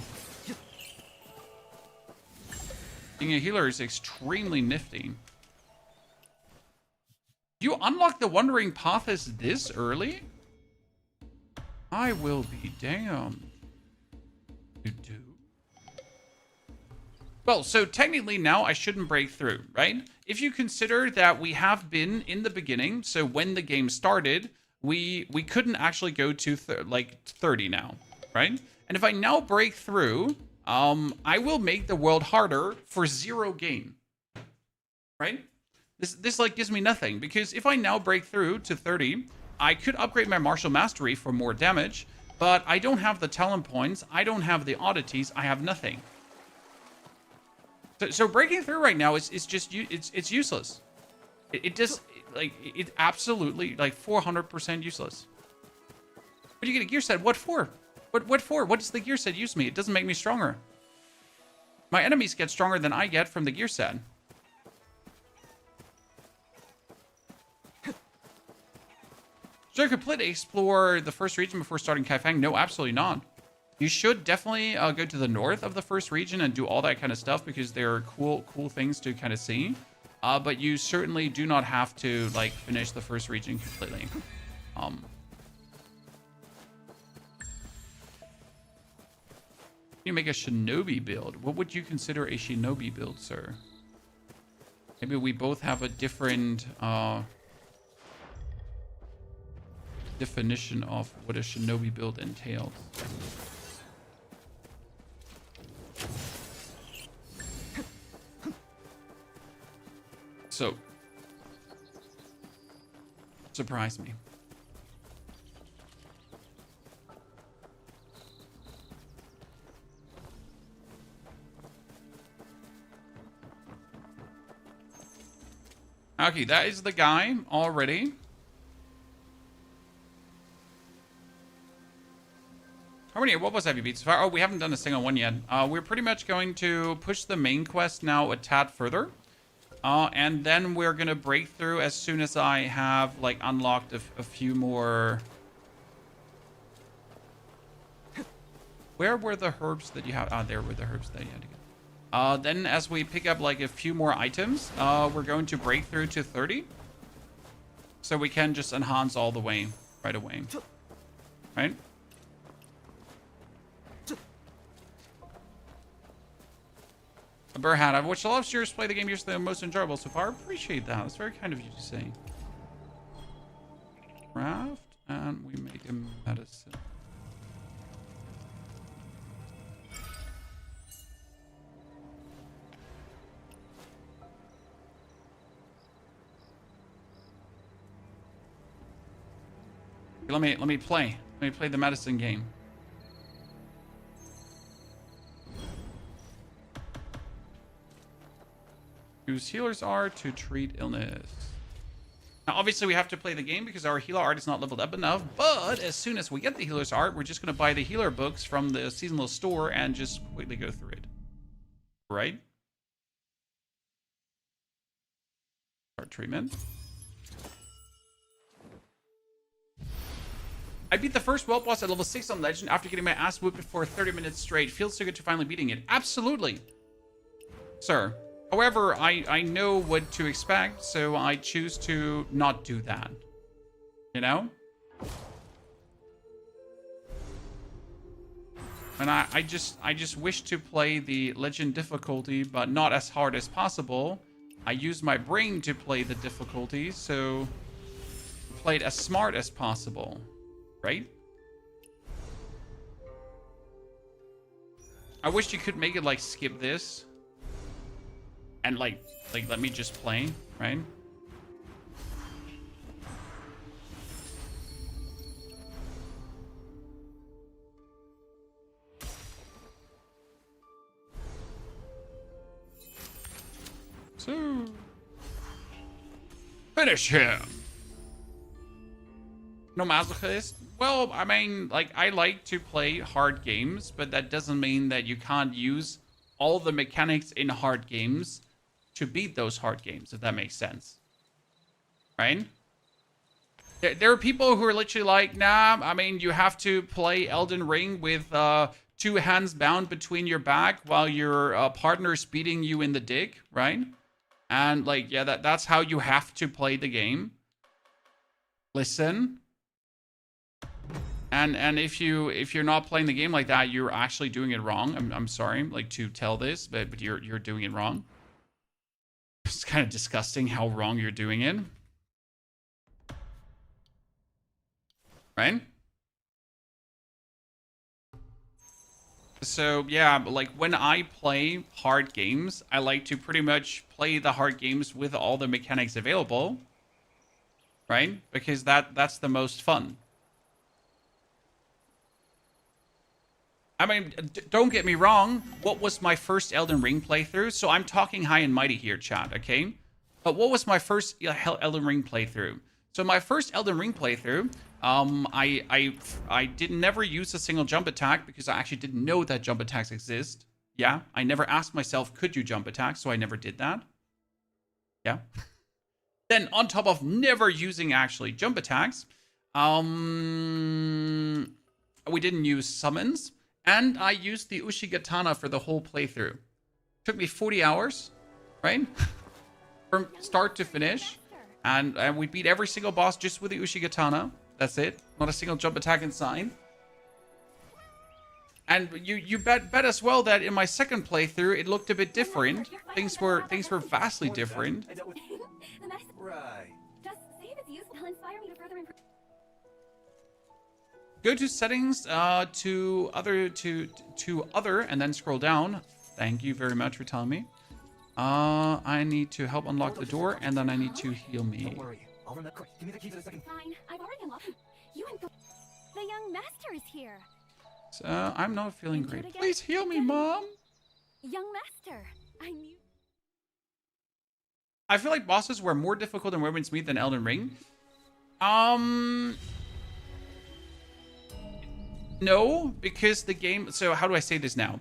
Being a healer is extremely nifty. You unlock the Wandering Path as this early? I will be damned. You do? Well, so technically now I shouldn't break through, right? If you consider that we have been in the beginning, so when the game started, we couldn't actually go to like 30 now, right? And if I now break through, I will make the world harder for 0 gain, right? This like gives me nothing because if I now break through to 30, I could upgrade my martial mastery for more damage, but I don't have the talent points. I don't have the oddities. I have nothing. So breaking through right now is just it's useless. It's absolutely like 400% useless. But you get a gear set. What for? What for? What does the gear set use me? It doesn't make me stronger. My enemies get stronger than I get from the gear set. Should I completely explore the first region before starting Kaifeng? No, absolutely not. You should definitely go to the north of the first region and do all that kind of stuff because there are cool things to kind of see. But you certainly do not have to like finish the first region completely. You make a shinobi build. What would you consider a shinobi build, sir? Maybe we both have a different definition of what a shinobi build entails. So, surprise me. Okay, that is the guy already. How many? What was have you beat so far? Oh, we haven't done a single one yet. We're pretty much going to push the main quest now a tad further. And then we're going to break through as soon as I have like unlocked a few more. Where were the herbs that you have? Ah, there were the herbs that you had to get. Then as we pick up like a few more items, we're going to break through to 30. So we can just enhance all the way. right away. Right? Burhat, I've watched a lot of streamers play the game. You're the most enjoyable so far. Appreciate that. That's very kind of you to say. Craft, and we make a medicine. Let me play. Let me play the medicine game. Whose healers are to treat illness. Now, obviously, we have to play the game because our healer art is not leveled up enough. But as soon as we get the healer's art, we're just going to buy the healer books from the seasonal store and just quickly go through it. Right? Start treatment. I beat the first world boss at level 6 on Legend after getting my ass whooped for 30 minutes straight. Feels so good to finally beating it. Absolutely. Sir. However, I know what to expect, so I choose to not do that. You know? And I just wish to play the Legend difficulty, but not as hard as possible. I use my brain to play the difficulty, so play it as smart as possible. Right? I wish you could make it like skip this. And like let me just play, right? So finish him. No masochist? Well, I mean, like, I like to play hard games, but that doesn't mean that you can't use all the mechanics in hard games to beat those hard games, if that makes sense. Right? There are people who are literally like, nah, I mean, you have to play Elden Ring with 2 hands bound between your back while your partner's beating you in the dick, right? And, like, yeah, that's how you have to play the game. Listen. And if you're not playing the game like that, you're actually doing it wrong. I'm sorry, like, to tell this, but you're doing it wrong. It's kind of disgusting how wrong you're doing it. Right? So, yeah, like, when I play hard games, I like to pretty much play the hard games with all the mechanics available. Right? Because that's the most fun. I mean, don't get me wrong. What was my first Elden Ring playthrough? So I'm talking high and mighty here, chat, okay? But what was my first Elden Ring playthrough? So my first Elden Ring playthrough, I did never use a single jump attack because I actually didn't know that jump attacks exist. Yeah, I never asked myself, could you jump attack? So I never did that. Yeah. Then on top of never using actually jump attacks, we didn't use summons. And I used the Ushigatana for the whole playthrough. Took me 40 hours, right? From start to finish. And we beat every single boss just with the Ushigatana. That's it. Not a single jump attack inside. And you bet as well that in my second playthrough it looked a bit different. Things were vastly different. Right. Just see if it's useful. It'll inspire me to further improve. Go to settings, to other, and then scroll down. Thank you very much for telling me. I need to help unlock the door, and then I need to heal me. Don't worry. I'll remember. Quick, give me the key to the second. Fine, I've already unlocked him. You and the young master is here. So, I'm not feeling Can you do great. it again? Please heal me, Mom. Young master, I knew. I feel like bosses were more difficult in Women's Meat than Elden Ring. No, because the game... So, how do I say this now?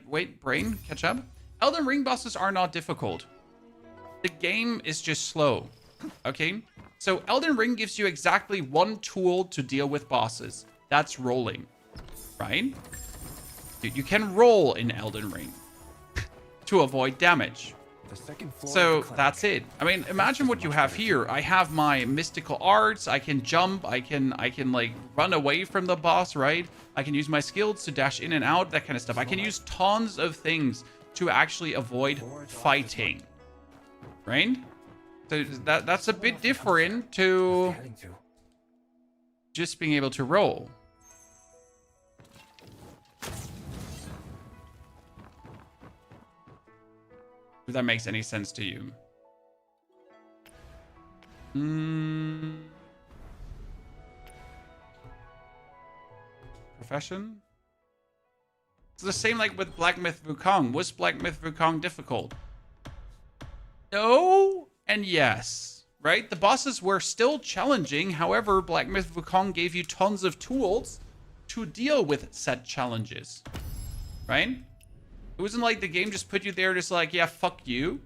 Wait, brain, catch up. Elden Ring bosses are not difficult. The game is just slow, okay? So, Elden Ring gives you exactly one tool to deal with bosses. That's rolling, right? You can roll in Elden Ring to avoid damage, The second floor. So of the that's clinic. it. I mean, imagine what you have here. I have my mystical arts. I can jump. I can like run away from the boss, right? I can use my skills to dash in and out, that kind of stuff. I can use tons of things to actually avoid fighting, right? So that's a bit different to Heading to. just being able to roll. If that makes any sense to you. Profession? It's the same like with Black Myth Wukong. Was Black Myth Wukong difficult? No and yes. Right? The bosses were still challenging. However, Black Myth Wukong gave you tons of tools to deal with said challenges. Right? It wasn't like the game just put you there just like, yeah, fuck you.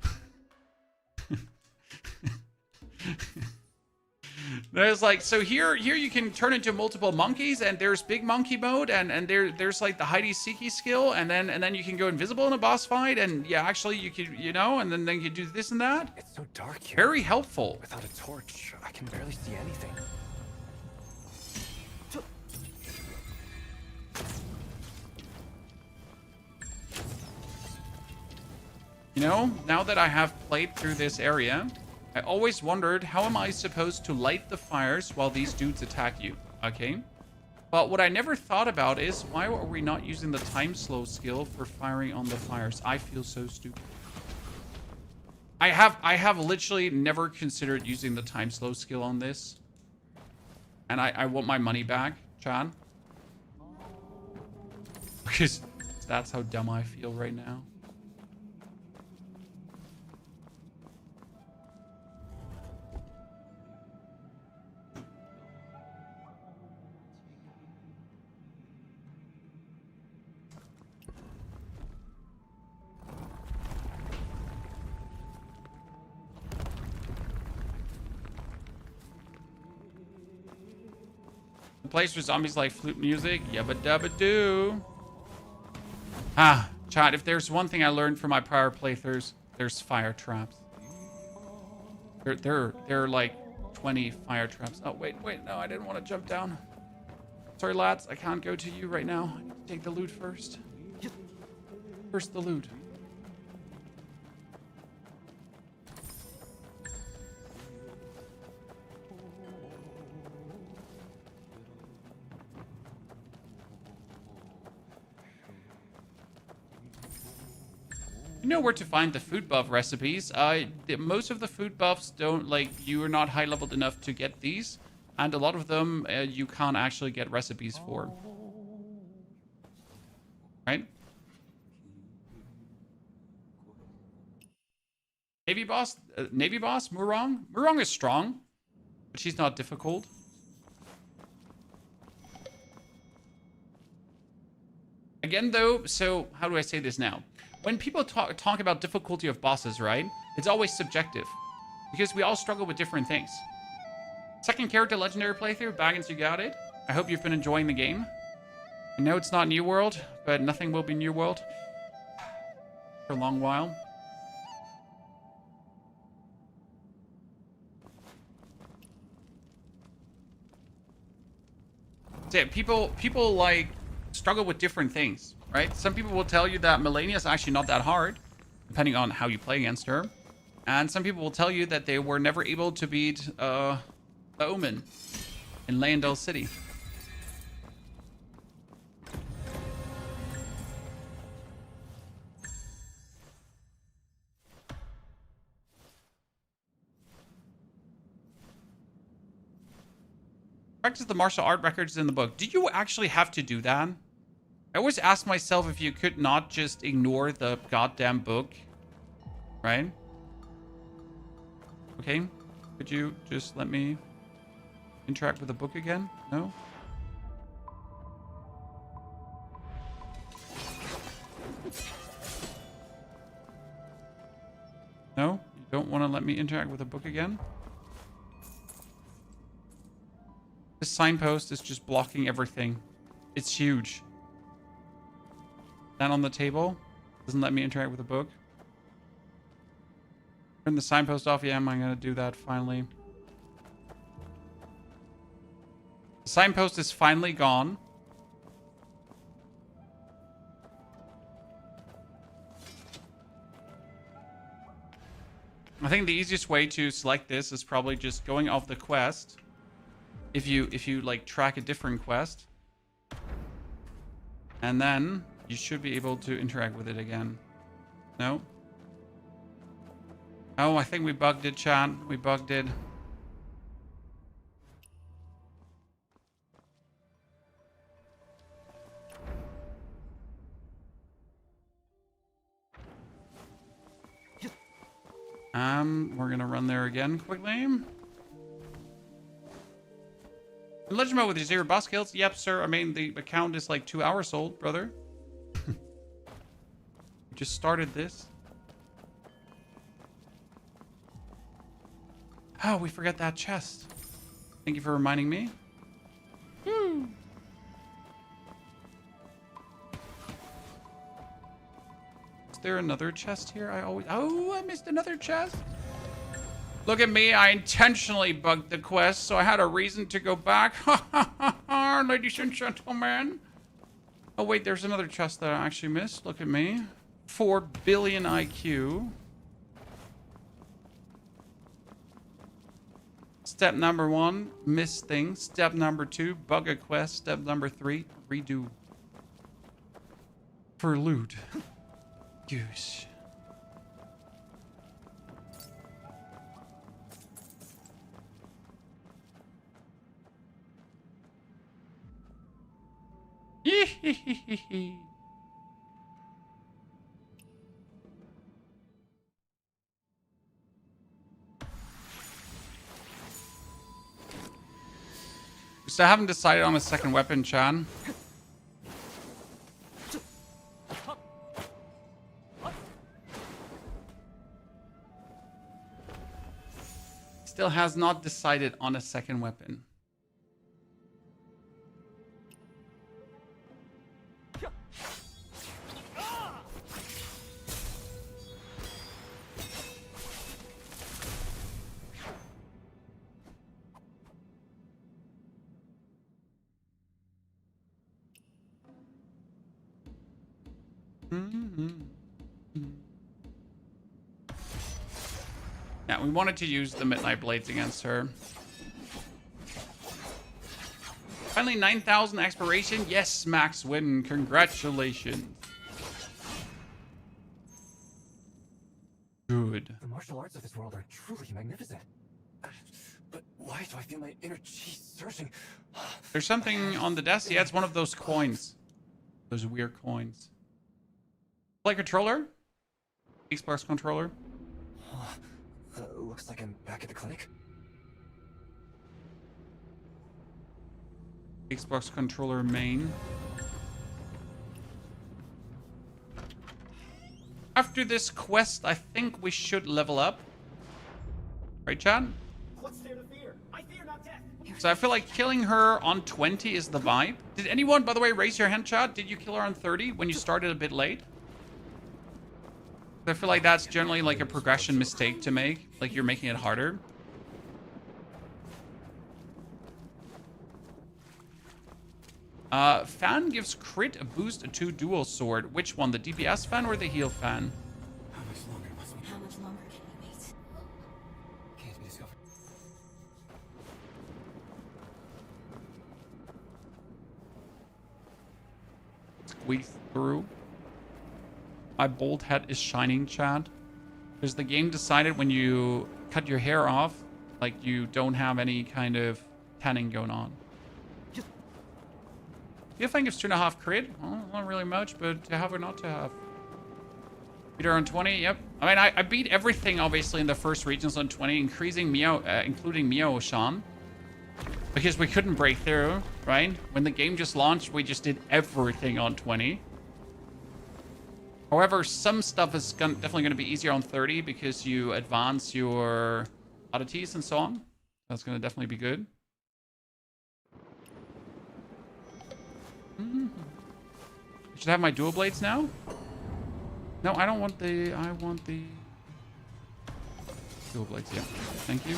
There's like, so here you can turn into multiple monkeys, and there's big monkey mode, and there's like the hidey seeky skill, and then you can go invisible in a boss fight, and yeah, actually you could, you know, and then you do this and that. It's so dark here. Very helpful. Without a torch, I can barely see anything. You know, now that I have played through this area, I always wondered, how am I supposed to light the fires while these dudes attack you? Okay. But what I never thought about is, why are we not using the time slow skill for firing on the fires? I feel so stupid. I have literally never considered using the time slow skill on this. And I want my money back, Chad. Because that's how dumb I feel right now. Place where zombies like flute music, yabba dabba doo. Ah, chat, if there's one thing I learned from my prior playthroughs, there's fire traps. There are like 20 fire traps. Oh, wait, no, I didn't want to jump down. Sorry, lads, I can't go to you right now. I need to take the loot first. First the loot. You know where to find the food buff recipes. Most of the food buffs don't, like, you are not high leveled enough to get these, and a lot of them you can't actually get recipes for. Right? Navy boss, Murong. Murong is strong, but she's not difficult. Again, though, so how do I say this now? When people talk about difficulty of bosses, right? It's always subjective, because we all struggle with different things. Second character legendary playthrough, Baggins, you got it. I hope you've been enjoying the game. I know it's not New World, but nothing will be New World for a long while. So yeah, people like struggle with different things. Right? Some people will tell you that Melania is actually not that hard, depending on how you play against her. And some people will tell you that they were never able to beat the Omen in Leyendell City. Practice the martial art records in the book. Do you actually have to do that? I always ask myself if you could not just ignore the goddamn book, right? Okay, could you just let me interact with the book again? No? No? You don't want to let me interact with the book again? This signpost is just blocking everything. It's huge. That on the table doesn't let me interact with the book. Turn the signpost off. Yeah, I'm gonna do that finally. The signpost is finally gone. I think the easiest way to select this is probably just going off the quest. If you like track a different quest. And then you should be able to interact with it again. No? Oh, I think we bugged it, chat. We bugged it. We're gonna run there again quickly. Legend mode with your 0 boss kills? Yep, sir. I mean, the account is like 2 hours old, brother. We just started this. Oh, we forgot that chest. Thank you for reminding me. Is there another chest here? Oh, I missed another chest. Look at me. I intentionally bugged the quest, so I had a reason to go back. Ladies and gentlemen. Oh, wait, there's another chest that I actually missed. Look at me. 4 billion IQ. Step number 1, miss things. Step number 2, bug a quest. Step number 3, redo. For loot. Goose. So I haven't decided on a second weapon, Chan. Still has not decided on a second weapon. Yeah, we wanted to use the Midnight Blades against her. Finally, 9,000 exploration. Yes, Max win. Congratulations. Good. The martial arts of this world are truly magnificent. But why do I feel my inner chi surging? There's something on the desk. Yeah, it's one of those coins. Those weird coins. Play controller? Xbox controller? Looks like I'm back at the clinic. Xbox controller main. After this quest, I think we should level up. Right, Chad? What's there to fear? I fear not death. So I feel like killing her on 20 is the vibe. Did anyone, by the way, raise your hand, Chad? Did you kill her on 30 when you started a bit late? I feel like that's generally like a progression mistake to make. Like you're making it harder. Fan gives crit a boost to dual sword. Which one? The DPS fan or the heal fan? How much longer must we? How much longer can we wait? Can't be discovered. Squeeze through. My bald head is shining, Chad. Because the game decided when you cut your hair off, like you don't have any kind of tanning going on. You think it's 2.5 crit? Well, not really much, but to have or not to have. Beat her on 20, yep. I mean, I beat everything, obviously, in the first regions on 20, including Mio Shan. Because we couldn't break through, right? When the game just launched, we just did everything on 20. However, some stuff is definitely going to be easier on 30 because you advance your oddities and so on. That's going to definitely be good. I should have my dual blades now. No, I don't want the... I want the... Dual blades, yeah. Thank you.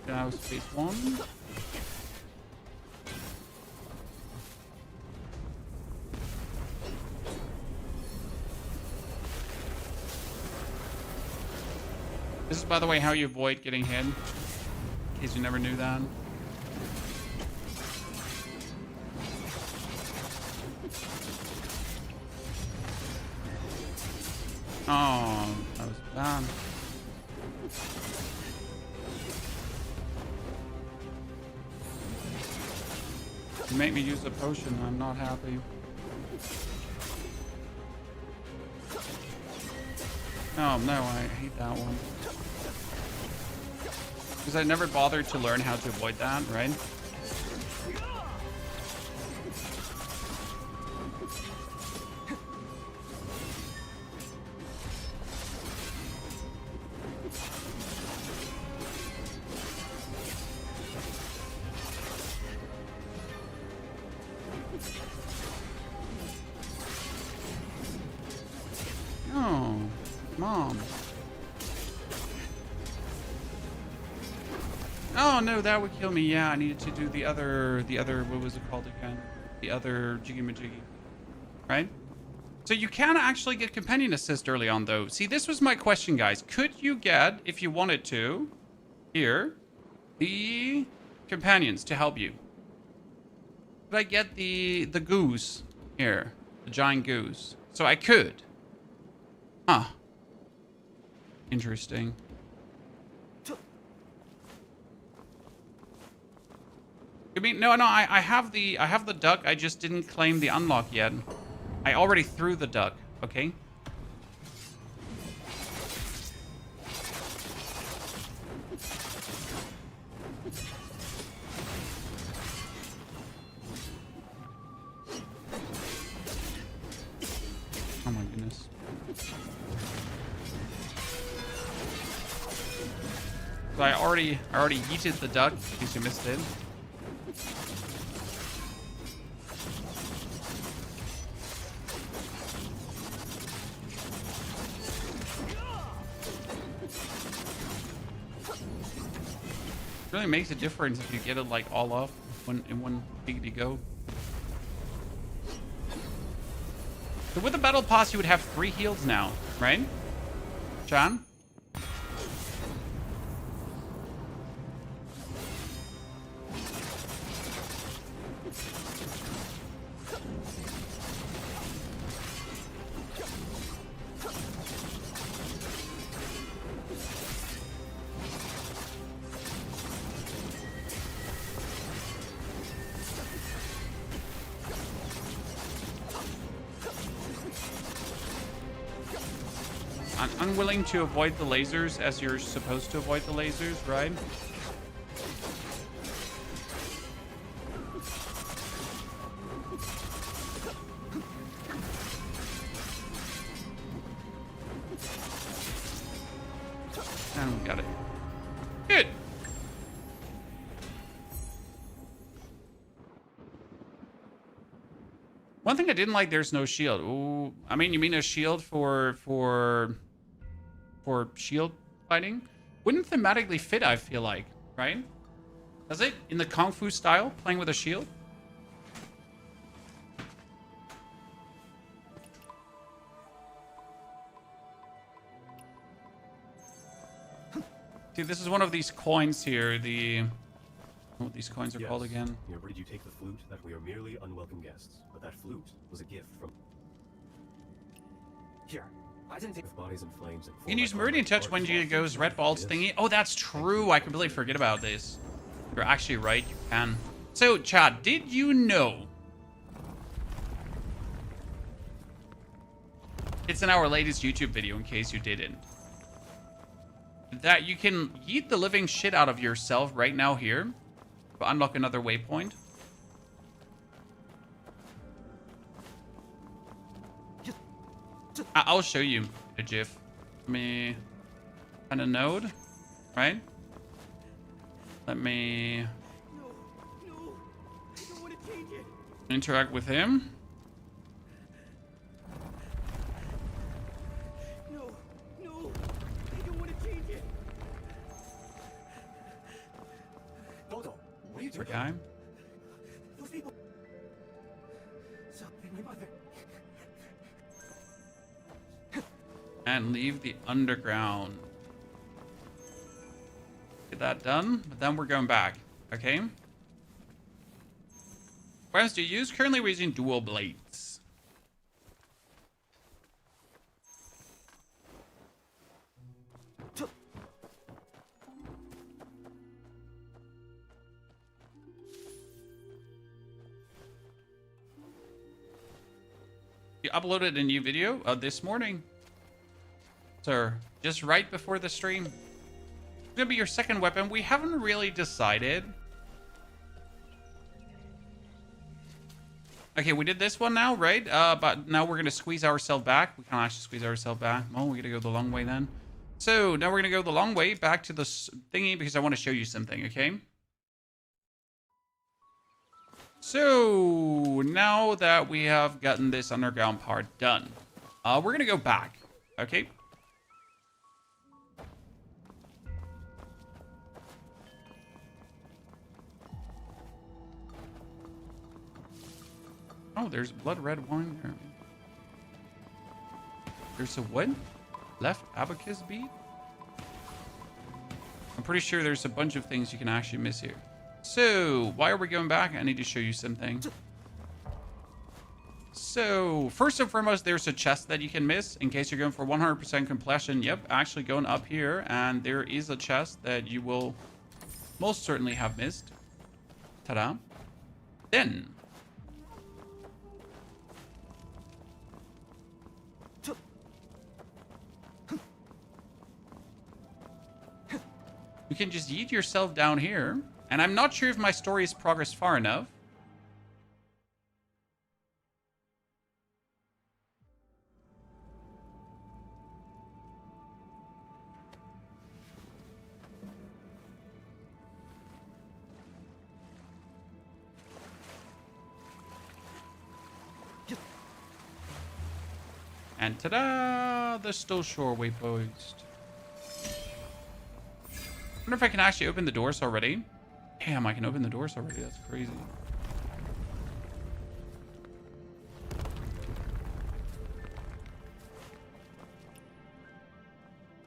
That was phase 1. This is, by the way, how you avoid getting hit. In case you never knew that. Oh, that was bad. You make me use a potion. I'm not happy. Oh no, I hate that one. Because I never bothered to learn how to avoid that, right? Oh, Mom. Oh no, that would kill me. Yeah, I needed to do the other, what was it called again? The other jiggy majiggy, right? So you can actually get companion assist early on though. See, this was my question, guys. Could you get, if you wanted to, here, the companions to help you? Could I get the goose here, the giant goose? So I could. Huh. Interesting. I mean, no, I have the duck. I just didn't claim the unlock yet. I already threw the duck. Okay. Oh my goodness. So I already yeeted the duck, in case you missed it. Really makes a difference if you get it like all off in one big go. So with the battle pass, you would have 3 heals now, right? John? I'm unwilling to avoid the lasers as you're supposed to avoid the lasers, right? And we got it. Good. One thing I didn't like, there's no shield. Ooh, I mean, you mean a shield for shield fighting? Wouldn't thematically fit, I feel like, right? Does it? In the Kung Fu style, playing with a shield? See, this is one of these coins here, what these coins are called again. Where did you take the flute? That we are merely unwelcome guests. But that flute was a gift from... Here, I didn't take With bodies in flames and You can use Meridian Touch when you goes red balls thingy. Oh, that's true. I completely forget about this. You're actually right. You can. So, chat, did you know? It's in our latest YouTube video, in case you didn't. That you can yeet the living shit out of yourself right now here. To unlock another waypoint. I'll show you a GIF. Let me find a node, right? Let me interact with him. Dodo, what are you Poor doing? guy. Those people. Something, my mother. And leave the underground. Get that done, but then we're going back, okay? Weapons do you use? Currently we're using dual blades. You uploaded a new video this morning. Sir, just right before the stream. It's gonna be your second weapon. We haven't really decided. Okay, we did this one now, right? But now we're gonna squeeze ourselves back. We can't actually squeeze ourselves back. Oh, we're gonna go the long way then. So now we're gonna go the long way back to the thingy because I want to show you something, okay? So now that we have gotten this underground part done, we're gonna go back, okay? Oh, there's blood red wine there. There's a what? Left abacus bead? I'm pretty sure there's a bunch of things you can actually miss here. So, why are we going back? I need to show you something. So, first and foremost, there's a chest that you can miss in case you're going for 100% completion. Yep, actually going up here, and there is a chest that you will most certainly have missed. Ta-da. Then, you can just yeet yourself down here. And I'm not sure if my story has progressed far enough. And ta-da! The Still Shore waypost. I wonder if I can actually open the doors already. Damn, I can open the doors already. That's crazy.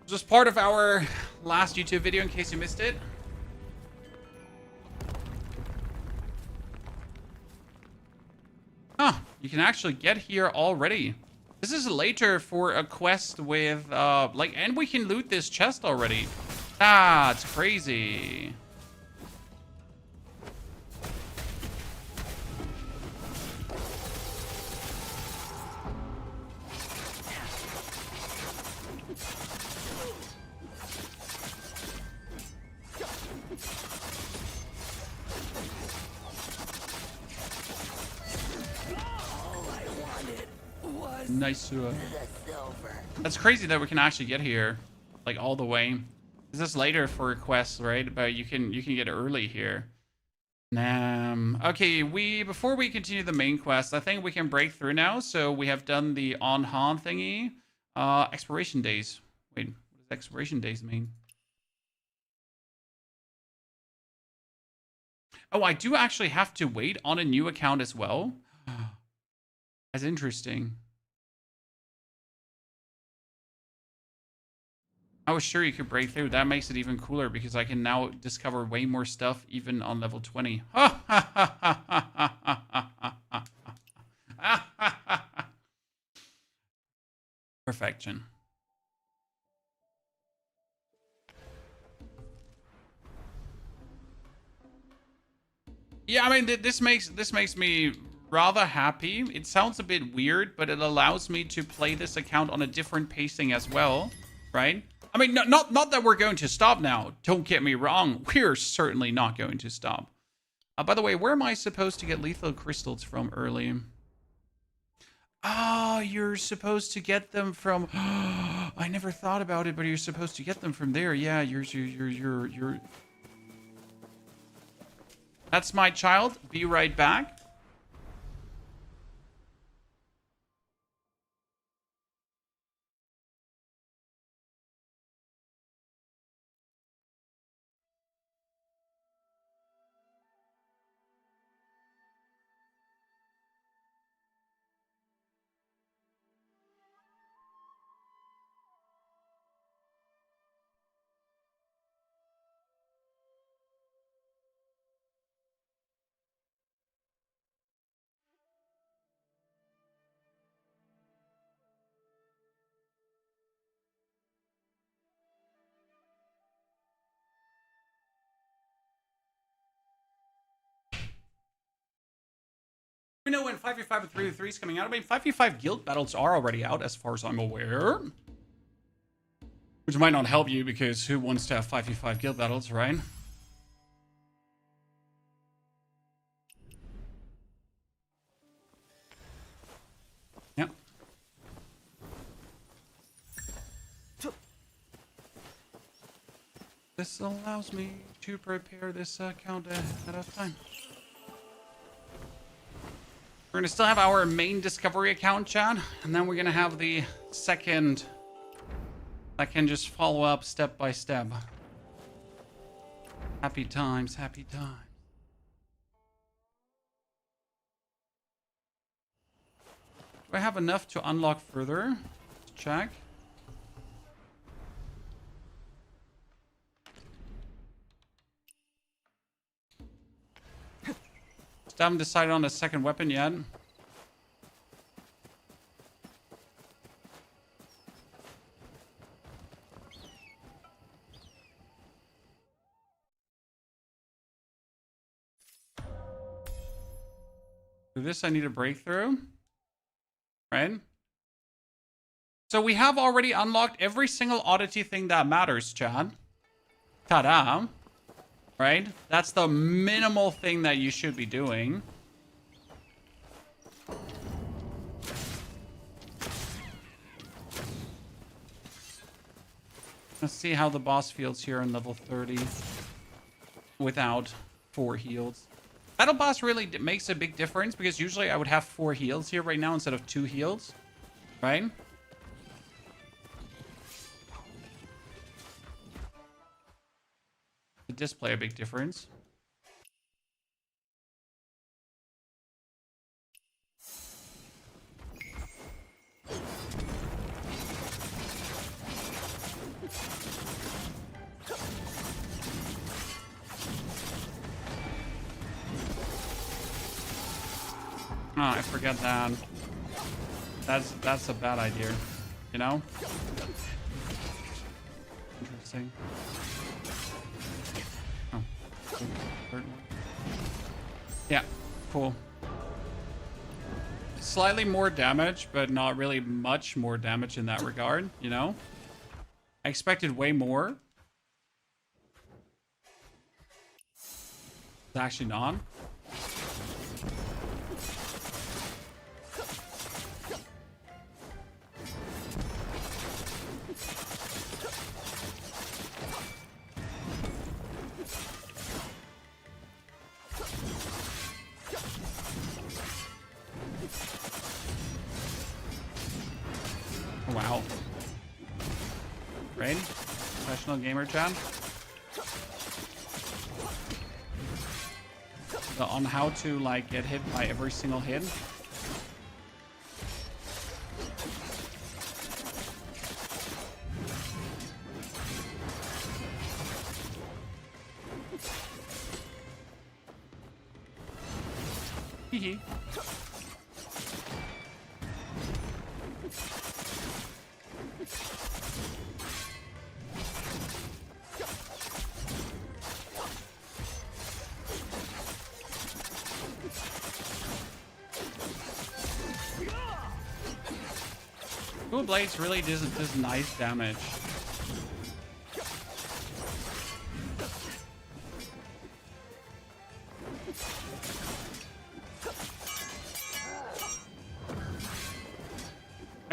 Just part of our last YouTube video in case you missed it. Huh, you can actually get here already. This is later for a quest with, and we can loot this chest already. That's crazy. Nice. That's crazy that we can actually get here, like all the way. This is later for quests, right? But you can get early here. Okay, before we continue the main quest, I think we can break through now. So we have done the on Han thingy. Expiration days. Wait, what does expiration days mean? Oh, I do actually have to wait on a new account as well. That's interesting. I was sure you could break through. That makes it even cooler because I can now discover way more stuff even on level 20. Perfection. Yeah, I mean, this makes me rather happy. It sounds a bit weird, but it allows me to play this account on a different pacing as well, right? I mean, not that we're going to stop now. Don't get me wrong. We're certainly not going to stop. By the way, where am I supposed to get lethal crystals from early? Oh, you're supposed to get them from... I never thought about it, but you're supposed to get them from there. Yeah, you're... That's my child. Be right back. We know when 5v5 and 3v3 is coming out. I mean, 5v5 guild battles are already out, as far as I'm aware. Which might not help you, because who wants to have 5v5 guild battles, right? Yep. This allows me to prepare this account ahead of time. We're going to still have our main discovery account, chat, and then we're going to have the second that can just follow up step by step. Happy times, happy times. Do I have enough to unlock further? Let's check. Still haven't decided on a second weapon yet. For this, I need a breakthrough. Right? So we have already unlocked every single oddity thing that matters, Chad. Ta-da. Right? That's the minimal thing that you should be doing. Let's see how the boss feels here in level 30 without 4 heals. Battle boss really makes a big difference, because usually I would have 4 heals here right now instead of 2 heals. Right? It does play a big difference. Oh, I forget that. That's a bad idea, you know? Interesting. Oh. Yeah, cool. Slightly more damage, but not really much more damage in that regard, you know? I expected way more. It's actually not. Wow. Rain? Professional gamer chat? On how to, like, get hit by every single hit. Hee. Dual blades really does nice damage.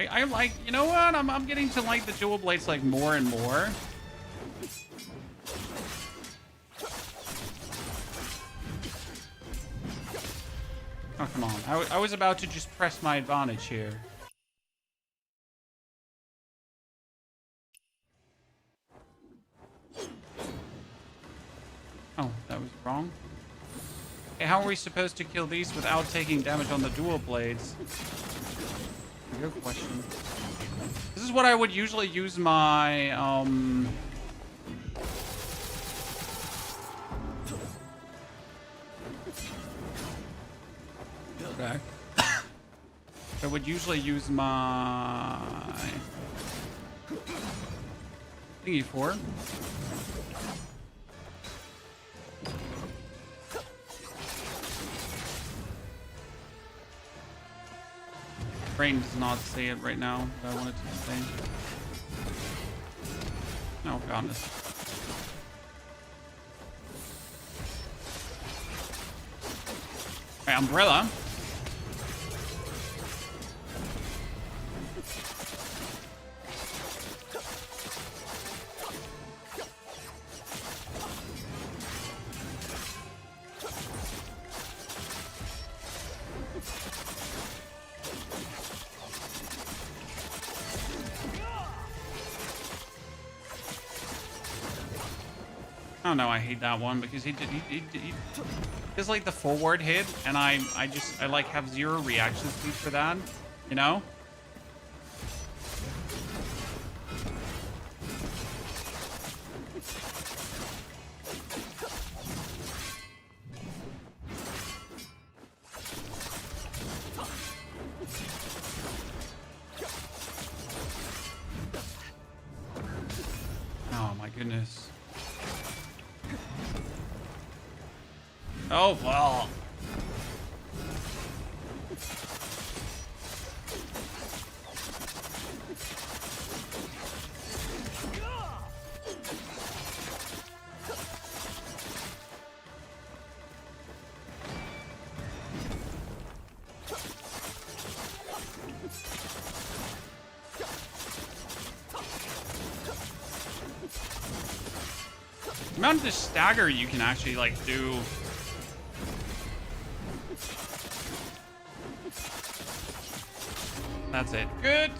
I like, you know what? I'm getting to like the dual blades like more and more. Oh, come on. I was about to just press my advantage here. Oh, that was wrong. Hey, how are we supposed to kill these without taking damage on the dual blades? Good question. This is what I would usually use my, Okay. I would usually use my thingy for. Brain does not say it right now, but I want it to say. Oh, goodness. Okay, umbrella. Oh no, I hate that one because he does like the forward hit, and I like have 0 reaction speed for that, you know? Oh my goodness. Oh, well. The amount of stagger you can actually, like, do. That's it. Good.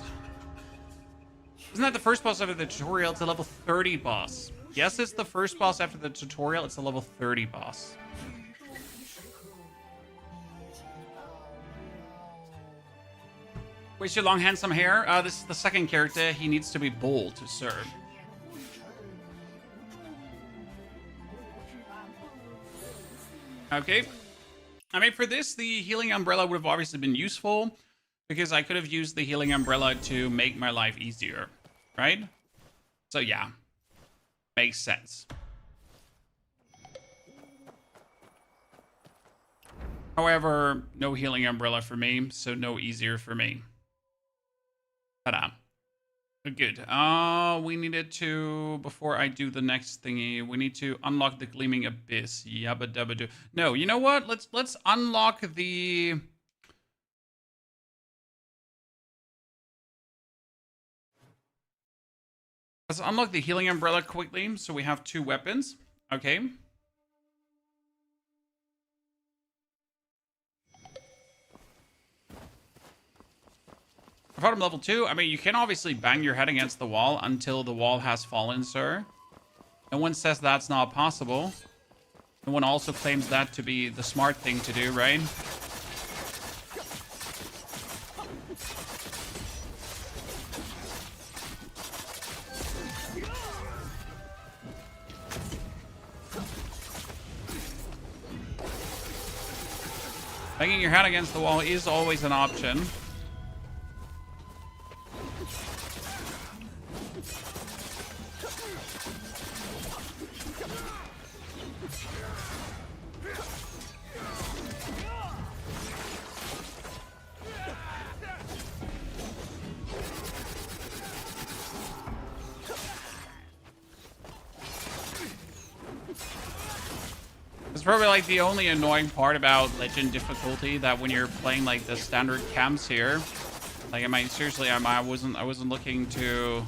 Isn't that the first boss after the tutorial? It's a level 30 boss. Yes, it's the first boss after the tutorial. It's a level 30 boss. Where's your long, handsome hair? This is the second character. He needs to be bold to serve. Okay. I mean, for this, the healing umbrella would have obviously been useful, because I could have used the healing umbrella to make my life easier, right? So yeah, makes sense. However, no healing umbrella for me, so no easier for me. Ta-da. Good. We needed to, before I do the next thingy, we need to unlock the Gleaming Abyss. Yabba dabba do. No, you know what? Let's unlock the... Let's unlock the healing umbrella quickly, so we have 2 weapons. Okay. Bottom level 2. I mean, you can obviously bang your head against the wall until the wall has fallen, sir. No one says that's not possible. No one also claims that to be the smart thing to do, right? Banging your head against the wall is always an option. probably like the only annoying part about legend difficulty, that when you're playing like the standard camps here, like I mean seriously, I wasn't looking to,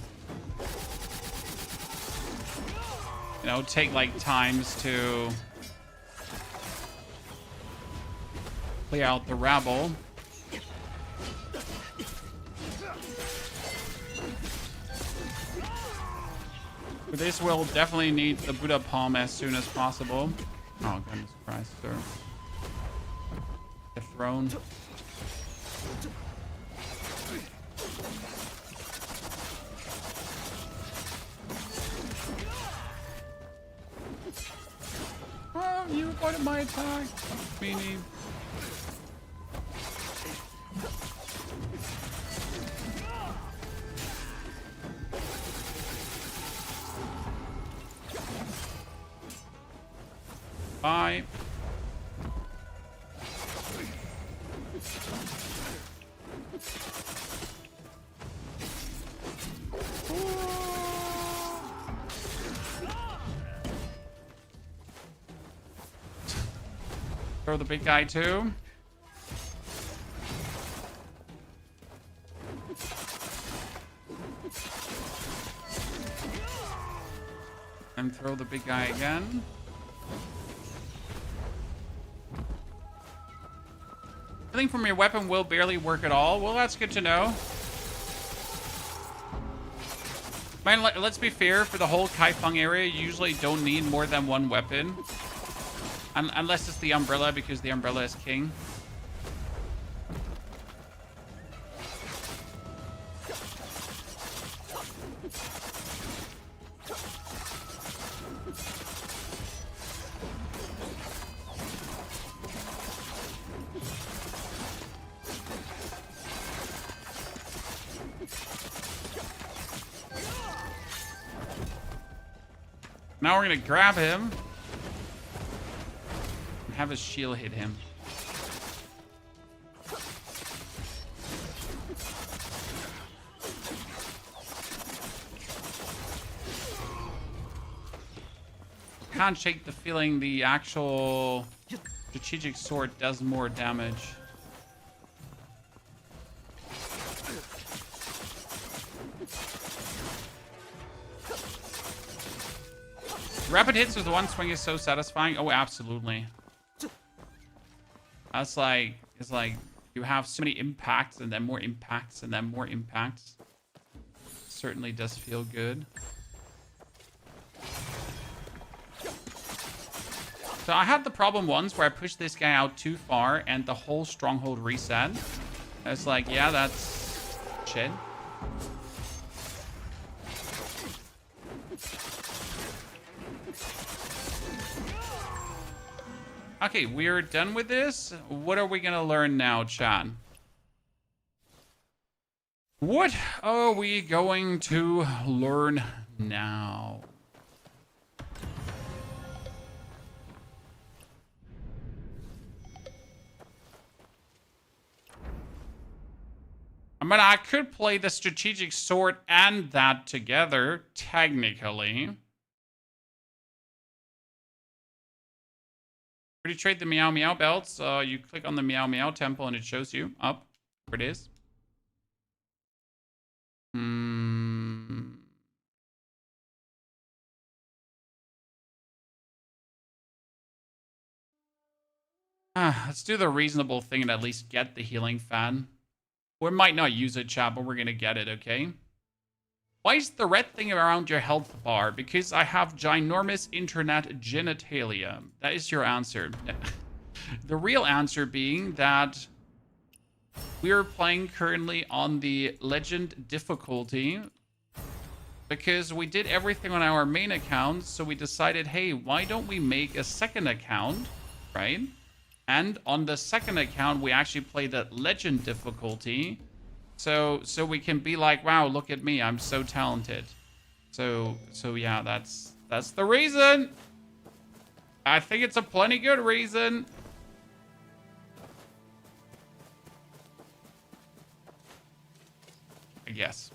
you know, take like times to play out the rabble. But this will definitely need the Buddha palm as soon as possible. Oh goodness Christ, sir. The throne. Oh, you avoided my attack, meanie. Bye. Throw the big guy too. And throw the big guy again. Healing from your weapon will barely work at all. Well, that's good to know. Man, let's be fair. For the whole Kaifeng area, you usually don't need more than one weapon. Unless it's the umbrella, because the umbrella is king. Now we're gonna grab him and have his shield hit him. Can't shake the feeling the actual strategic sword does more damage. Rapid hits with one swing is so satisfying. Oh, absolutely. That's like, it's like you have so many impacts and then more impacts and then more impacts. Certainly does feel good. So I had the problem once where I pushed this guy out too far and the whole stronghold reset. It's like, yeah, that's shit. Okay, we're done with this. What are we gonna learn now, Chan? What are we going to learn now? I mean, I could play the strategic sword and that together, technically. Where do you trade the Meow Meow belts? You click on the Meow Meow temple and it shows you up where it is. Let's do the reasonable thing and at least get the healing fan. We might not use it, chat, but we're gonna get it, okay? Why is the red thing around your health bar? Because I have ginormous internet genitalia. That is your answer. The real answer being that we're playing currently on the legend difficulty because we did everything on our main account, so we decided, hey, why don't we make a second account, right? And on the second account, we actually play the legend difficulty. So we can be like, wow, look at me, I'm so talented. So yeah, that's the reason. I think it's a plenty good reason. I guess.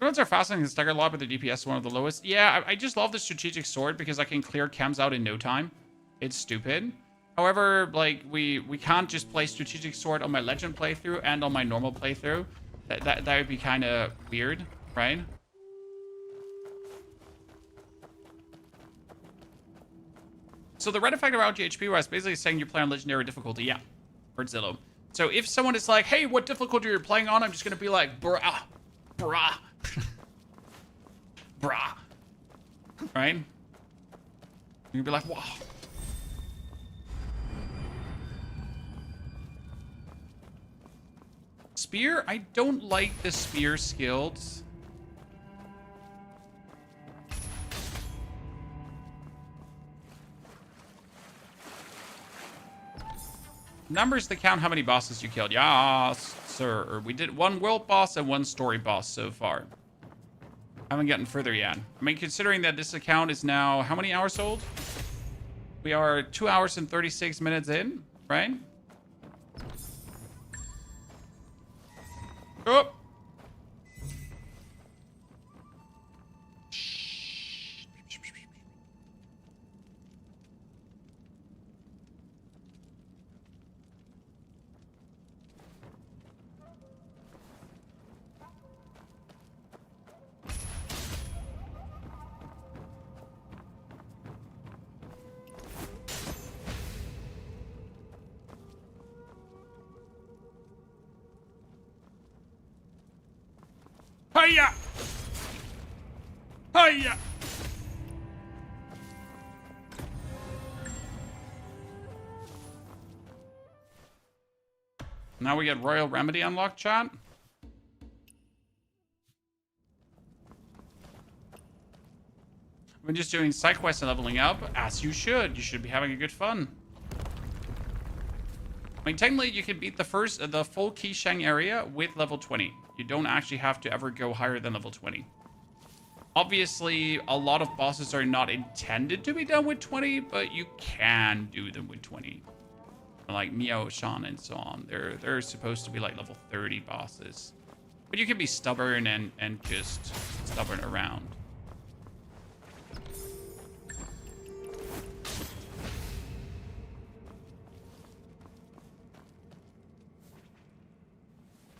Drones are fascinating and stagger a lot, but the DPS is one of the lowest. Yeah, I just love the strategic sword because I can clear chems out in no time. It's stupid. However, like, we can't just play strategic sword on my legend playthrough and on my normal playthrough. That would be kind of weird, right? So the red effect around GHP was basically saying you play on legendary difficulty. Yeah, for Zillow. So if someone is like, hey, what difficulty are you playing on? I'm just going to be like, brah. Brah. Brah. Right? You'd be like, wow. Spear? I don't like the spear skills. Numbers that count how many bosses you killed. Yes, sir. We did 1 world boss and 1 story boss so far. Haven't gotten further yet. I mean, considering that this account is now how many hours old? We are 2 hours and 36 minutes in, right? Oh. Hiya! Hiya! Now we get Royal Remedy unlocked, chat. I've been just doing side quests and leveling up, as you should. You should be having a good fun. I mean, technically, you can beat the full Qisheng area with level 20. You don't actually have to ever go higher than level 20. Obviously, a lot of bosses are not intended to be done with 20, but you can do them with 20. Like Miao Shan and so on. They're supposed to be like level 30 bosses. But you can be stubborn and just stubborn around.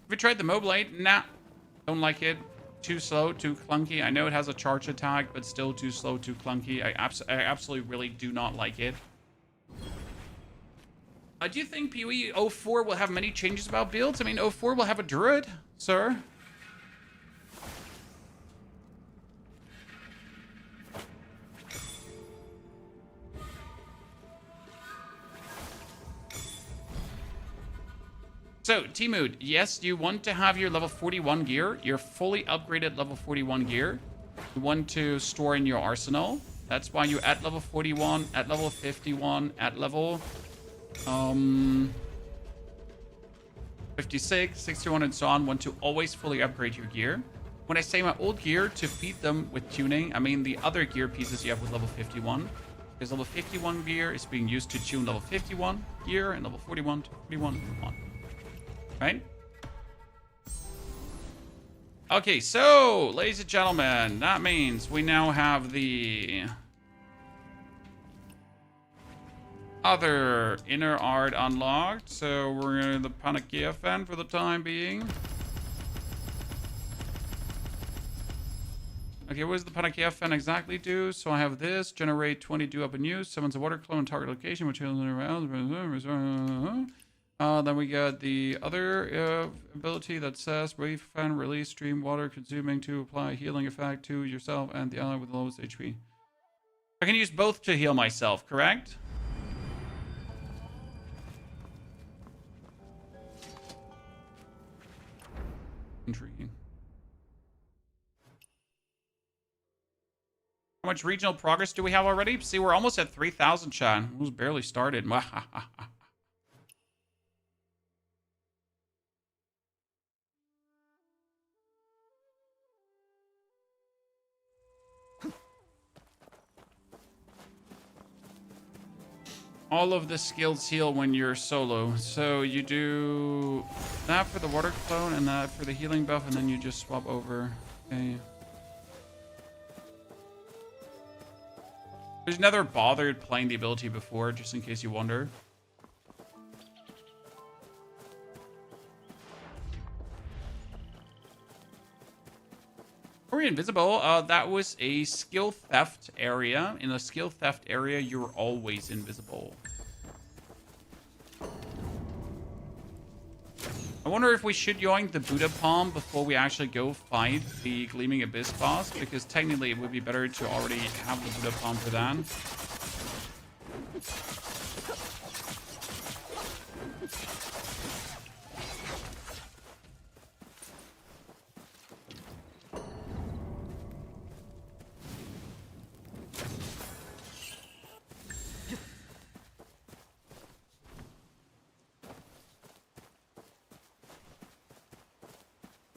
Have you tried the Moblade? Nah. Don't like it. Too slow, too clunky. I know it has a charge attack, but still too slow, too clunky. I absolutely really do not like it. Do you think PoE 04 will have many changes about builds? I mean, 04 will have a druid, sir. So, Tmood, yes, you want to have your level 41 gear, your fully upgraded level 41 gear. You want to store in your arsenal. That's why you at level 41, at level 51, at level 56, 61, and so on, want to always fully upgrade your gear. When I say my old gear, to feed them with tuning, I mean the other gear pieces you have with level 51. Because level 51 gear is being used to tune level 51 gear, and level 41 to 41 and on. Right? Okay, so, ladies and gentlemen, that means we now have the other inner art unlocked. So we're going to the Panakia fan for the time being. Okay, what does the Panakia fan exactly do? So I have this, generate 20 do up and use, summons a water clone target location, which is around. Then we got the other ability that says wave fan release stream water consuming to apply healing effect to yourself and the ally with the lowest HP. I can use both to heal myself, correct? Intriguing. How much regional progress do we have already? See, we're almost at 3,000, chat. It was barely started. All of the skills heal when you're solo. So you do that for the water clone and that for the healing buff, and then you just swap over. Okay. There's never bothered playing the ability before, just in case you wonder. Are we invisible? That was a skill theft area. In a skill theft area, you're always invisible. I wonder if we should yoink the Buddha Palm before we actually go fight the Gleaming Abyss boss, because technically it would be better to already have the Buddha Palm for that.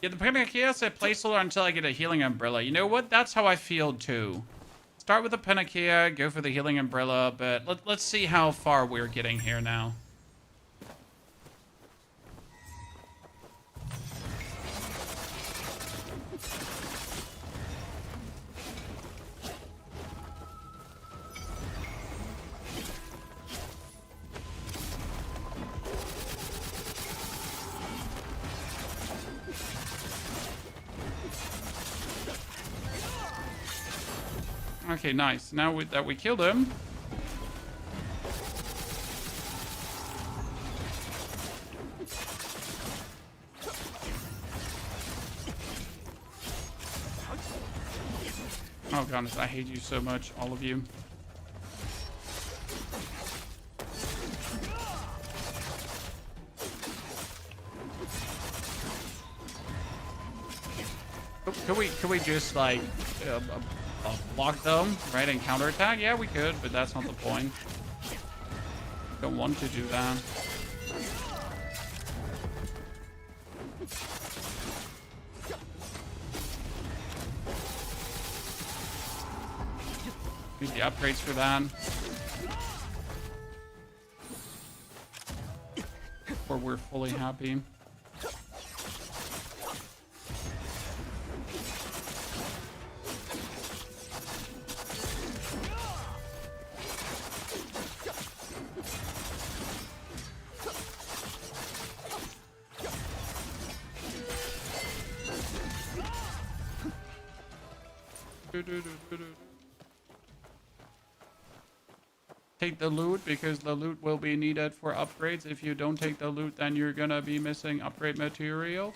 Yeah, the Panacea said placeholder until I get a healing umbrella. You know what? That's how I feel too. Start with the Panacea, go for the healing umbrella, but let's see how far we're getting here now. Okay, nice. Now that we killed him. Oh goodness, I hate you so much, all of you. Could we just like block them, right, and counterattack? Yeah, we could, but that's not the point. Don't want to do that. Need the upgrades for that. Or we're fully happy. Take the loot, because the loot will be needed for upgrades. If you don't take the loot, then you're gonna be missing upgrade materials.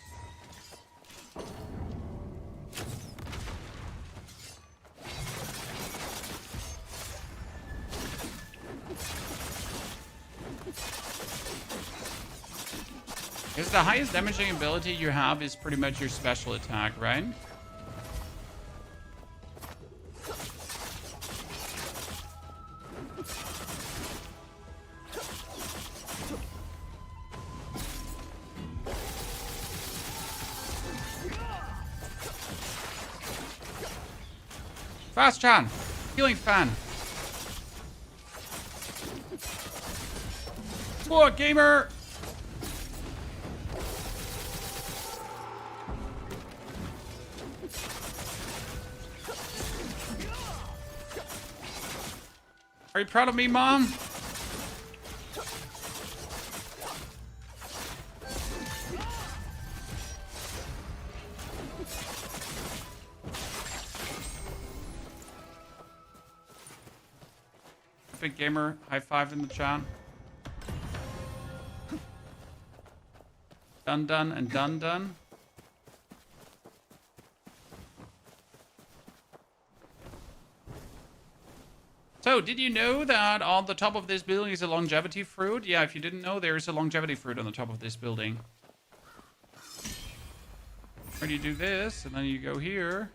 Because the highest damaging ability you have is pretty much your special attack, right? Fast Chan! Healing fan! What, gamer? Are you proud of me, Mom? Big gamer, high five in the chat. Done, done, and done, done. So, did you know that on the top of this building is a longevity fruit? Yeah, if you didn't know, there's a longevity fruit on the top of this building. When you do this, and then you go here.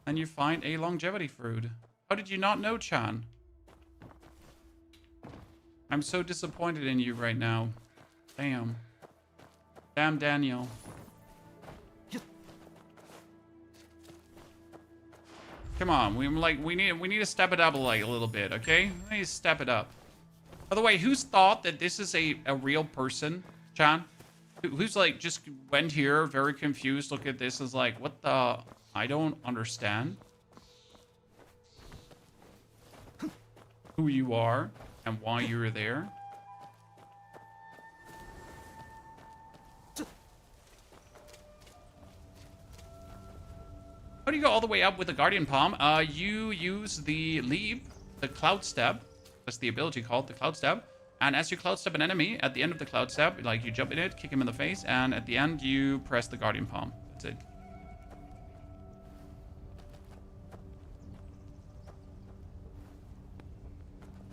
And you find a longevity fruit. How did you not know, Chan? I'm so disappointed in you right now. Damn. Damn, Daniel. Come on, we need to step it up like a little bit, okay? We need to step it up. By the way, who's thought that this is a real person, Chan? Who's like just went here very confused, look at this, is like, what the, I don't understand who you are and why you're there. How do you go all the way up with the Guardian Palm? You use the leap, the Cloud Step. That's the ability called the Cloud Step. And as you Cloud Step an enemy, at the end of the Cloud Step, like you jump in it, kick him in the face, and at the end you press the Guardian Palm. That's it.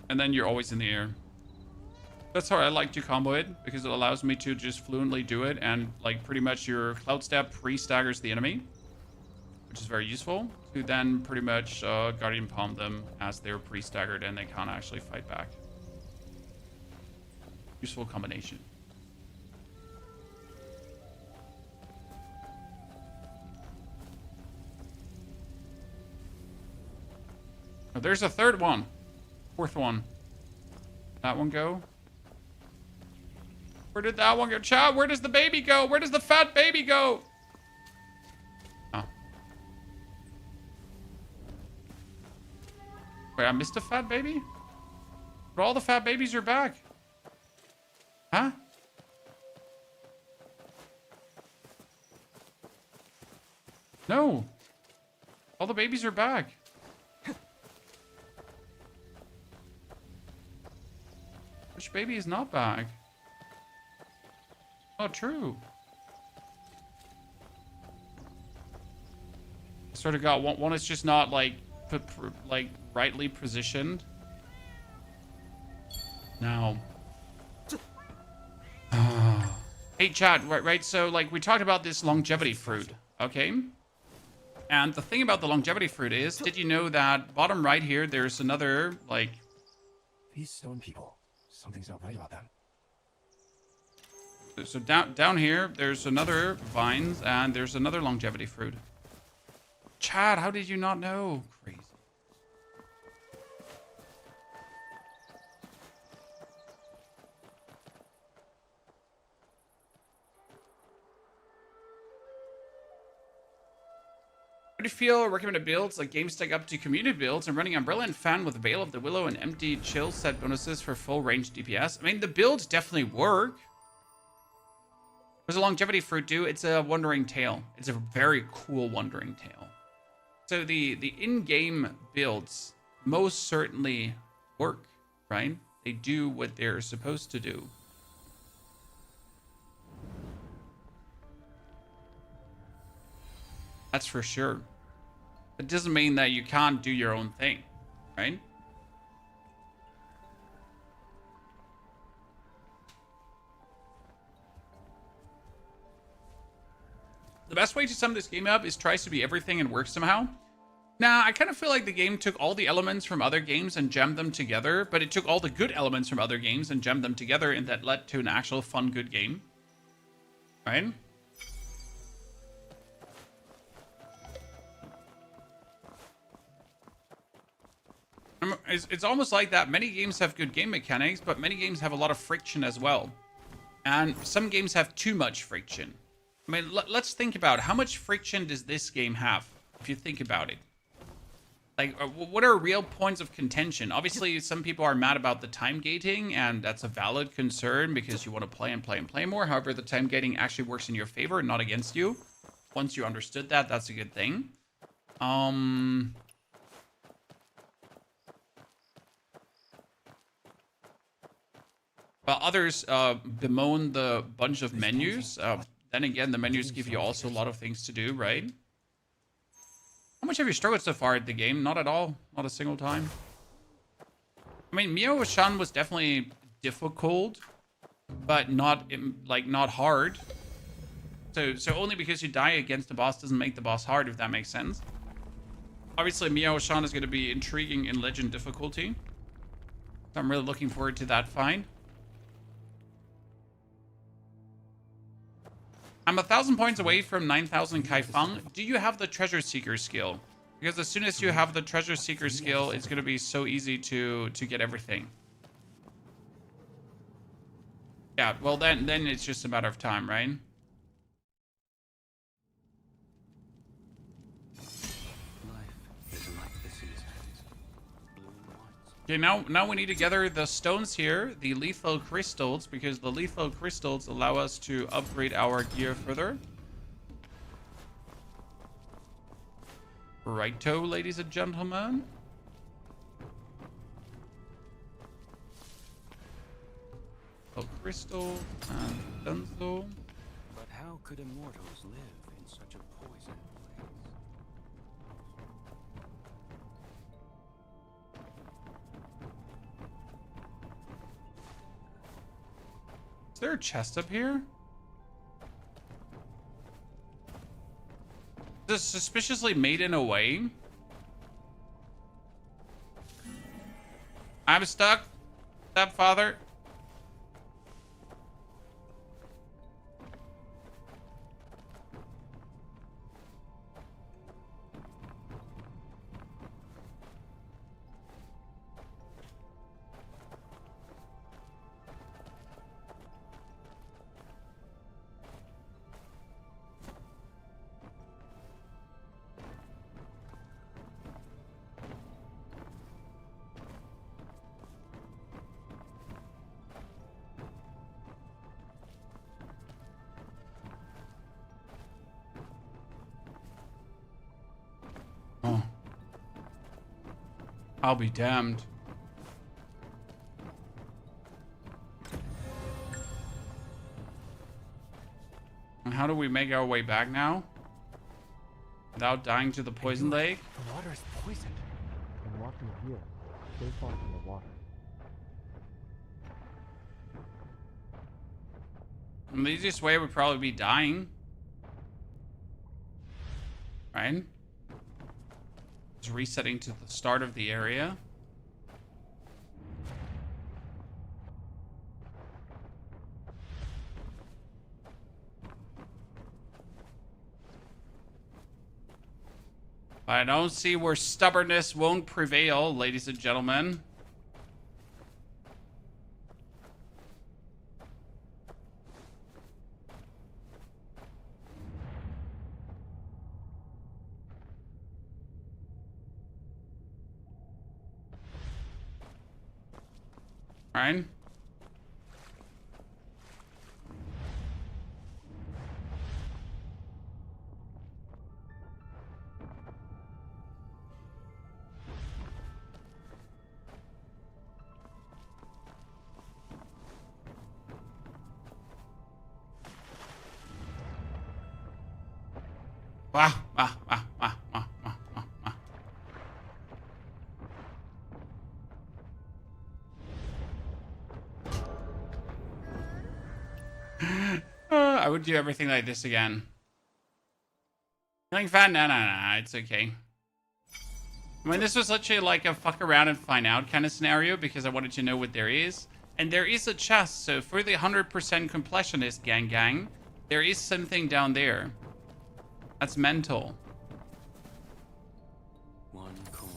And then you're always in the air. That's how I like to combo it, because it allows me to just fluently do it, and like pretty much your Cloud Step pre-staggers the enemy, which is very useful, to then pretty much Guardian Palm them as they're pre-staggered and they can't actually fight back. Useful combination. Oh, there's a third one. Fourth one. That one go? Where did that one go? Chat, where does the baby go? Where does the fat baby go? Oh. Wait, I missed a fat baby? But all the fat babies are back. Huh? No. All the babies are back. Which baby is not back? Not true. Sort of got one is just not like rightly positioned. Now. Hey chat, right, so like we talked about this longevity fruit, okay? And the thing about the longevity fruit is, did you know that bottom right here, there's another, like... These stone people, something's not right about them. So down here, there's another vines, and there's another longevity fruit. Chat, how did you not know? Crazy. How do you feel recommended builds like game stack up to community builds and running Umbrella and Fan with Veil of the Willow and Empty Chill set bonuses for full range DPS? I mean, the builds definitely work. What does a longevity fruit do? It's a Wandering Tail. It's a very cool Wandering Tail. So the in-game builds most certainly work, right? They do what they're supposed to do. That's for sure. It doesn't mean that you can't do your own thing, right? The best way to sum this game up is tries to be everything and works somehow. Nah, I kind of feel like the game took all the elements from other games and jammed them together, but it took all the good elements from other games and jammed them together, and that led to an actual fun, good game. Right? It's almost like that. Many games have good game mechanics, but many games have a lot of friction as well. And some games have too much friction. I mean, let's think about how much friction does this game have, if you think about it. Like, what are real points of contention? Obviously, some people are mad about the time gating, and that's a valid concern because you want to play and play and play more. However, the time gating actually works in your favor and not against you. Once you understood that, that's a good thing. While others bemoan the bunch of menus, then again, the menus give you also a lot of things to do, right? How much have you struggled so far at the game? Not at all. Not a single time. I mean, Mio-Shan was definitely difficult, but not hard. So only because you die against the boss doesn't make the boss hard, if that makes sense. Obviously, Mio-Shan is going to be intriguing in Legend difficulty. So I'm really looking forward to that fight. I'm 1,000 points away from 9,000 Kaifeng. Do you have the Treasure Seeker skill? Because as soon as you have the Treasure Seeker skill, it's going to be so easy to get everything. Yeah, well then it's just a matter of time, right? Life is like the seasons. Bloom once. Okay, now we need to gather the stones here, the lethal crystals, because the lethal crystals allow us to upgrade our gear further. Righto, ladies and gentlemen. A crystal and dunzo. But how could immortals live in such a poisoned place? Is there a chest up here? This suspiciously made in a way. I'm stuck. Stepfather. Oh. I'll be damned. And how do we make our way back now? Without dying to the poison lake? The water is poisoned. I'm walking here. Stay far from the water. And the easiest way would probably be dying. Right? Just resetting to the start of the area. I don't see where stubbornness won't prevail, ladies and gentlemen. Right? Wah, wah, wah, wah, wah, wah, wah, wah. I would do everything like this again. Feeling fat? No, it's okay. I mean, this was literally like a fuck around and find out kind of scenario because I wanted to know what there is. And there is a chest, so for the 100% completionist gang, there is something down there. That's mental. One coin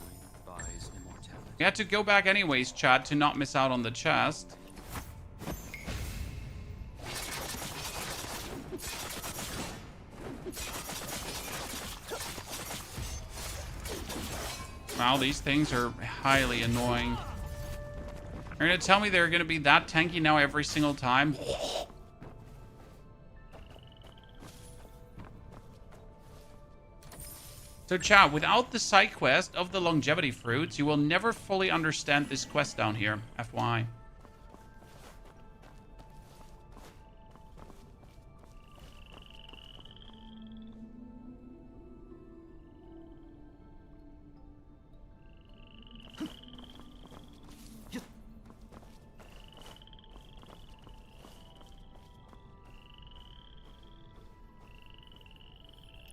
buys immortality. We had to go back anyways, chat, to not miss out on the chest. Wow, these things are highly annoying. You're gonna tell me they're gonna be that tanky now every single time? So chat, without the side quest of the longevity fruits, you will never fully understand this quest down here, FYI.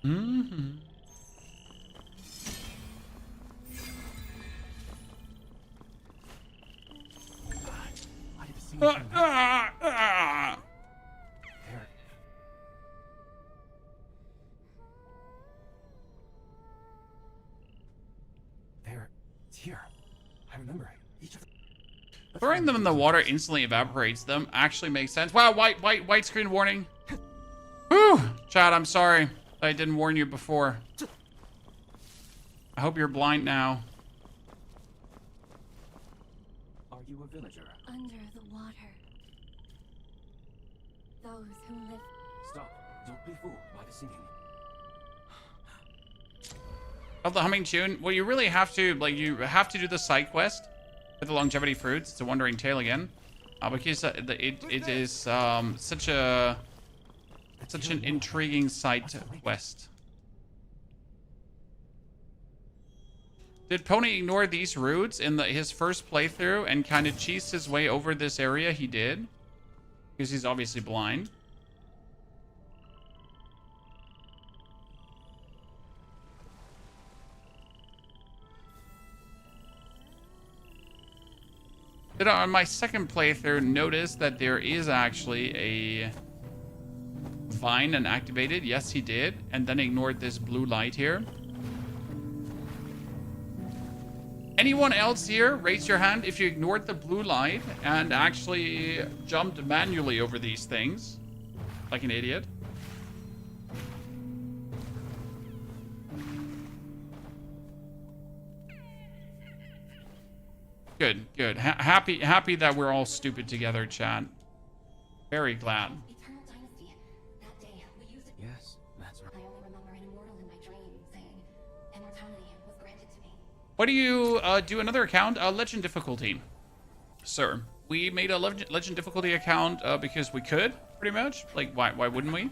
Mm-hmm. I have seen him. There. It's here. I remember each of the Throwing them in the water instantly evaporates them. Actually makes sense. Wow, white screen warning. Whew! Chad, I'm sorry that I didn't warn you before. I hope you're blind now. Are you a villager? Under the water. Those who live. Stop. Don't be fooled by the singing. Of the humming tune, well, you really have to, like, you have to do the side quest with the longevity fruits. It's a wandering tale again, because it is such an intriguing side quest. Did Pony ignore these routes in his first playthrough and kind of cheese his way over this area? He did, because he's obviously blind. Did on my second playthrough notice that there is actually a vine and activated? Yes, he did, and then ignored this blue light here. Anyone else here, raise your hand if you ignored the blue light and actually jumped manually over these things like an idiot. Good, good. Happy that we're all stupid together, chat. Very glad. Eternal dynasty. That day, we used it. Yes, that's right. I only remember an immortal in my dream saying, immortality was granted to me. Why do you do another account? Legend difficulty. Sir, we made a legend difficulty account because we could, pretty much. Like, why wouldn't we?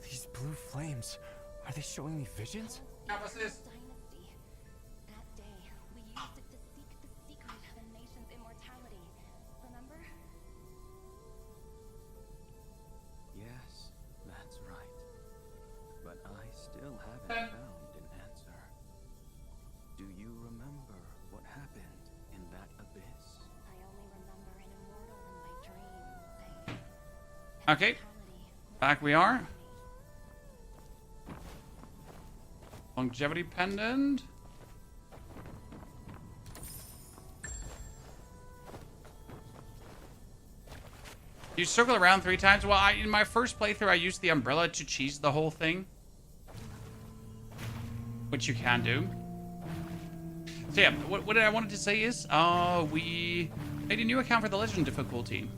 These blue flames, are they showing me visions? What's this? Dynasty. That day, we used it to seek the secret of a nation's immortality. Remember? Yes, that's right. But I still haven't found an answer. Do you remember what happened in that abyss? I only remember an immortal in my dream saying, Okay, back we are. Longevity pendant. You circle around 3 times. Well, in my first playthrough, I used the umbrella to cheese the whole thing, which you can do. So yeah, what I wanted to say is, we made a new account for the legend difficulty.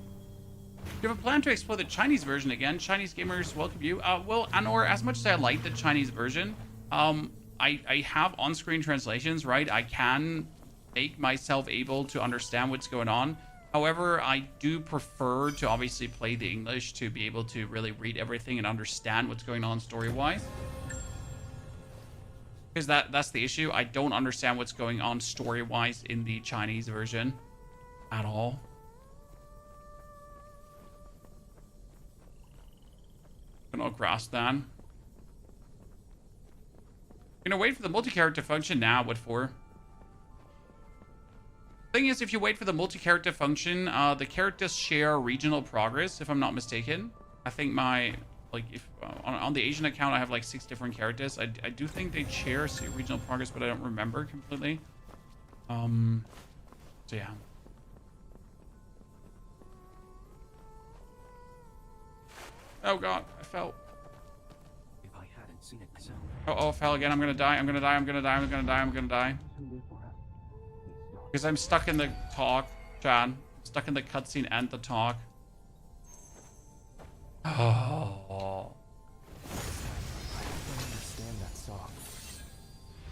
You have a plan to explore the Chinese version again. Chinese gamers welcome you. Well, Anor, as much as I like the Chinese version, I have on-screen translations, right? I can make myself able to understand what's going on. However, I do prefer to obviously play the English to be able to really read everything and understand what's going on story-wise. Because that's the issue. I don't understand what's going on story-wise in the Chinese version at all. Gonna grasp that. Gonna wait for the multi-character function now. What for? Thing is, if you wait for the multi-character function, the characters share regional progress, if I'm not mistaken. I think my, like, if on the Asian account, I have like 6 different characters. I do think they share regional progress, but I don't remember completely. So yeah. Oh god, I fell. If I hadn't seen it myself. Oh, I fell again. I'm gonna die. I'm gonna die. I'm gonna die. I'm gonna die. I'm gonna die. Because I'm stuck in the talk, Chad. Stuck in the cutscene and the talk. Oh. I don't understand that song.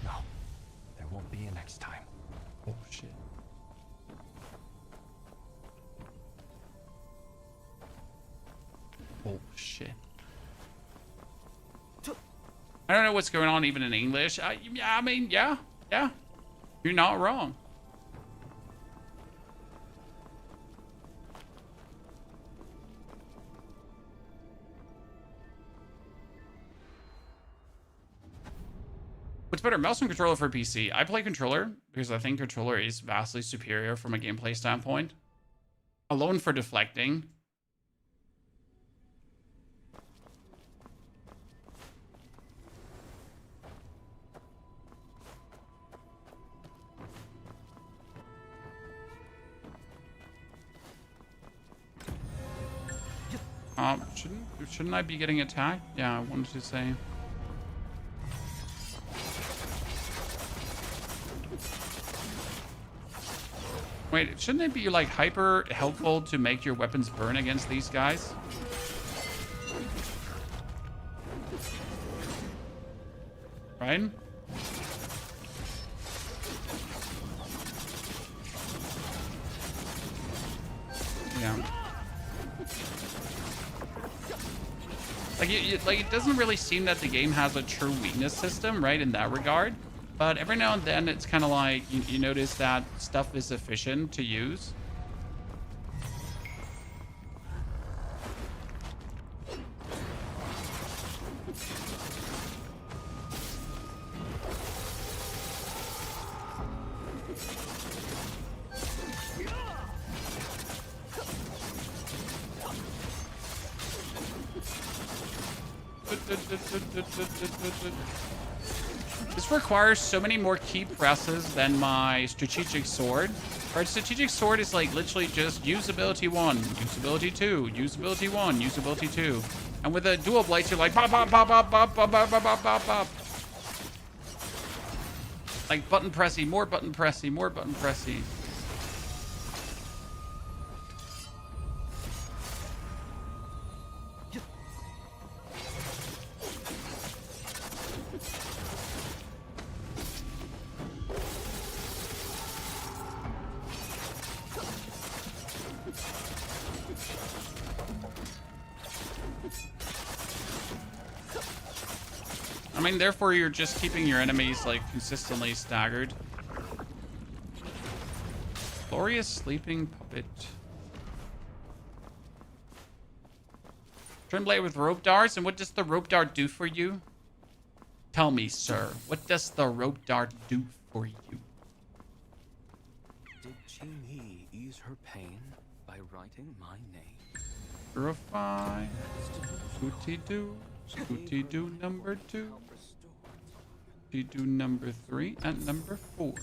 No, there won't be a next time. Oh shit. Oh shit. I don't know what's going on even in English. Yeah, I mean, yeah. You're not wrong. What's better, mouse and controller for PC? I play controller because I think controller is vastly superior from a gameplay standpoint. Alone for deflecting. Shouldn't I be getting attacked? Yeah, I wanted to say. Wait, shouldn't it be like hyper helpful to make your weapons burn against these guys? Right? Yeah. Like it doesn't really seem that the game has a true weakness system, right, in that regard. But every now and then it's kind of like you notice that stuff is efficient to use. This requires so many more key presses than my strategic sword. Our strategic sword is like literally just use ability 1, use ability 2, use ability 1, use ability 2. And with the dual blades, you're like bop, bop, bop, bop, bop, bop, bop, bop, bop, bop, bop. Like button pressy, more button pressy, more button pressy. I mean, therefore, you're just keeping your enemies, like, consistently staggered. Glorious Sleeping Puppet. Trim blade with rope darts, and what does the rope dart do for you? Tell me, sir, what does the rope dart do for you? Did Qing ease her pain by writing my name? Purify. Scooty-doo. Scooty-doo number 2. Scooty-doo number 3 and number 4. What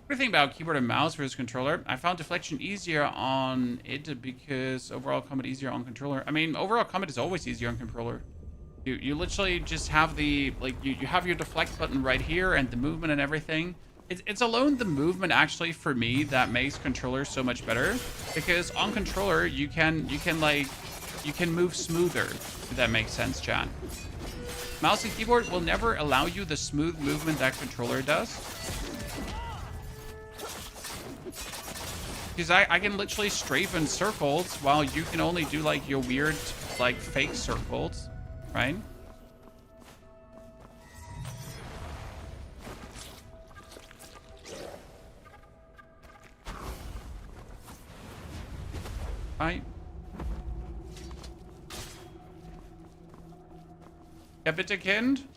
do you think about keyboard and mouse versus controller? I found deflection easier on it because overall combat easier on controller. I mean, overall combat is always easier on controller. You literally just have the, like, you have your deflect button right here and the movement and everything. It's alone the movement actually for me that makes controller so much better, because on controller you can move smoother, if that makes sense, chat. Mouse and keyboard will never allow you the smooth movement that controller does. Because I can literally strafe in circles while you can only do like your weird like fake circles, right? Right. Ja, bitte, Kind.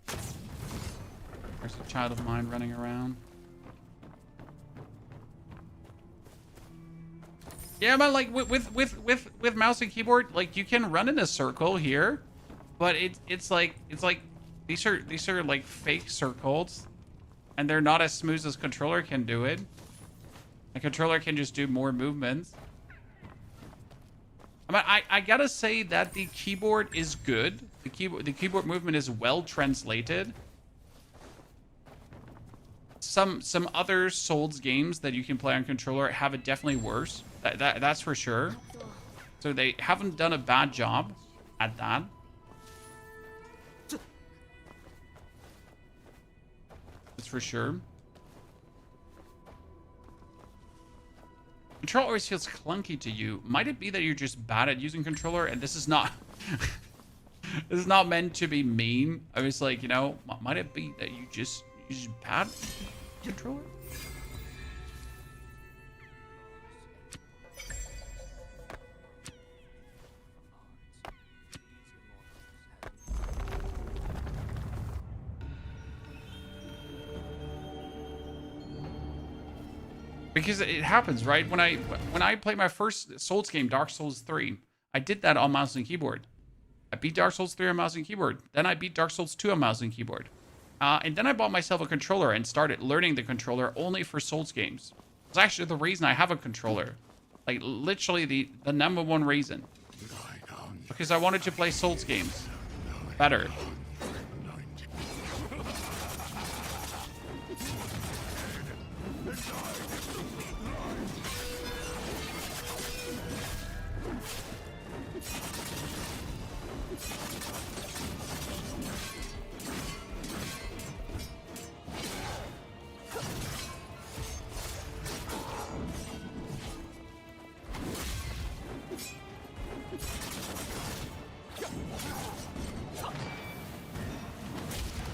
There's a child of mine running around. Yeah, but like with mouse and keyboard, like you can run in a circle here, but it's like these are like fake circles, and they're not as smooth as controller can do it. A controller can just do more movements. I gotta say that the keyboard is good. The keyboard movement is well translated. Some other Souls games that you can play on controller have it definitely worse. That's for sure. So they haven't done a bad job at that. That's for sure. Controller always feels clunky to you. Might it be that you're just bad at using controller? And this is not this is not meant to be mean. I was like, you know, might it be that you're just bad at controller? Because it happens, right? When I played my first Souls game, Dark Souls 3, I did that on mouse and keyboard. I beat Dark Souls 3 on mouse and keyboard. Then I beat Dark Souls 2 on mouse and keyboard. And then I bought myself a controller and started learning the controller only for Souls games. It's actually the reason I have a controller. Like, literally the number one reason. Because I wanted to play Souls games better.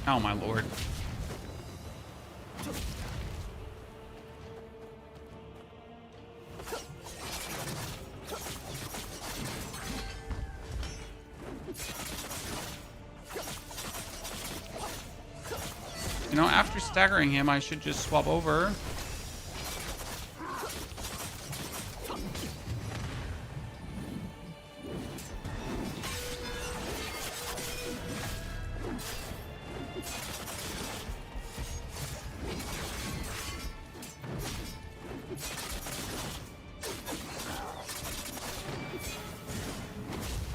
Oh my lord. You know, after staggering him, I should just swap over.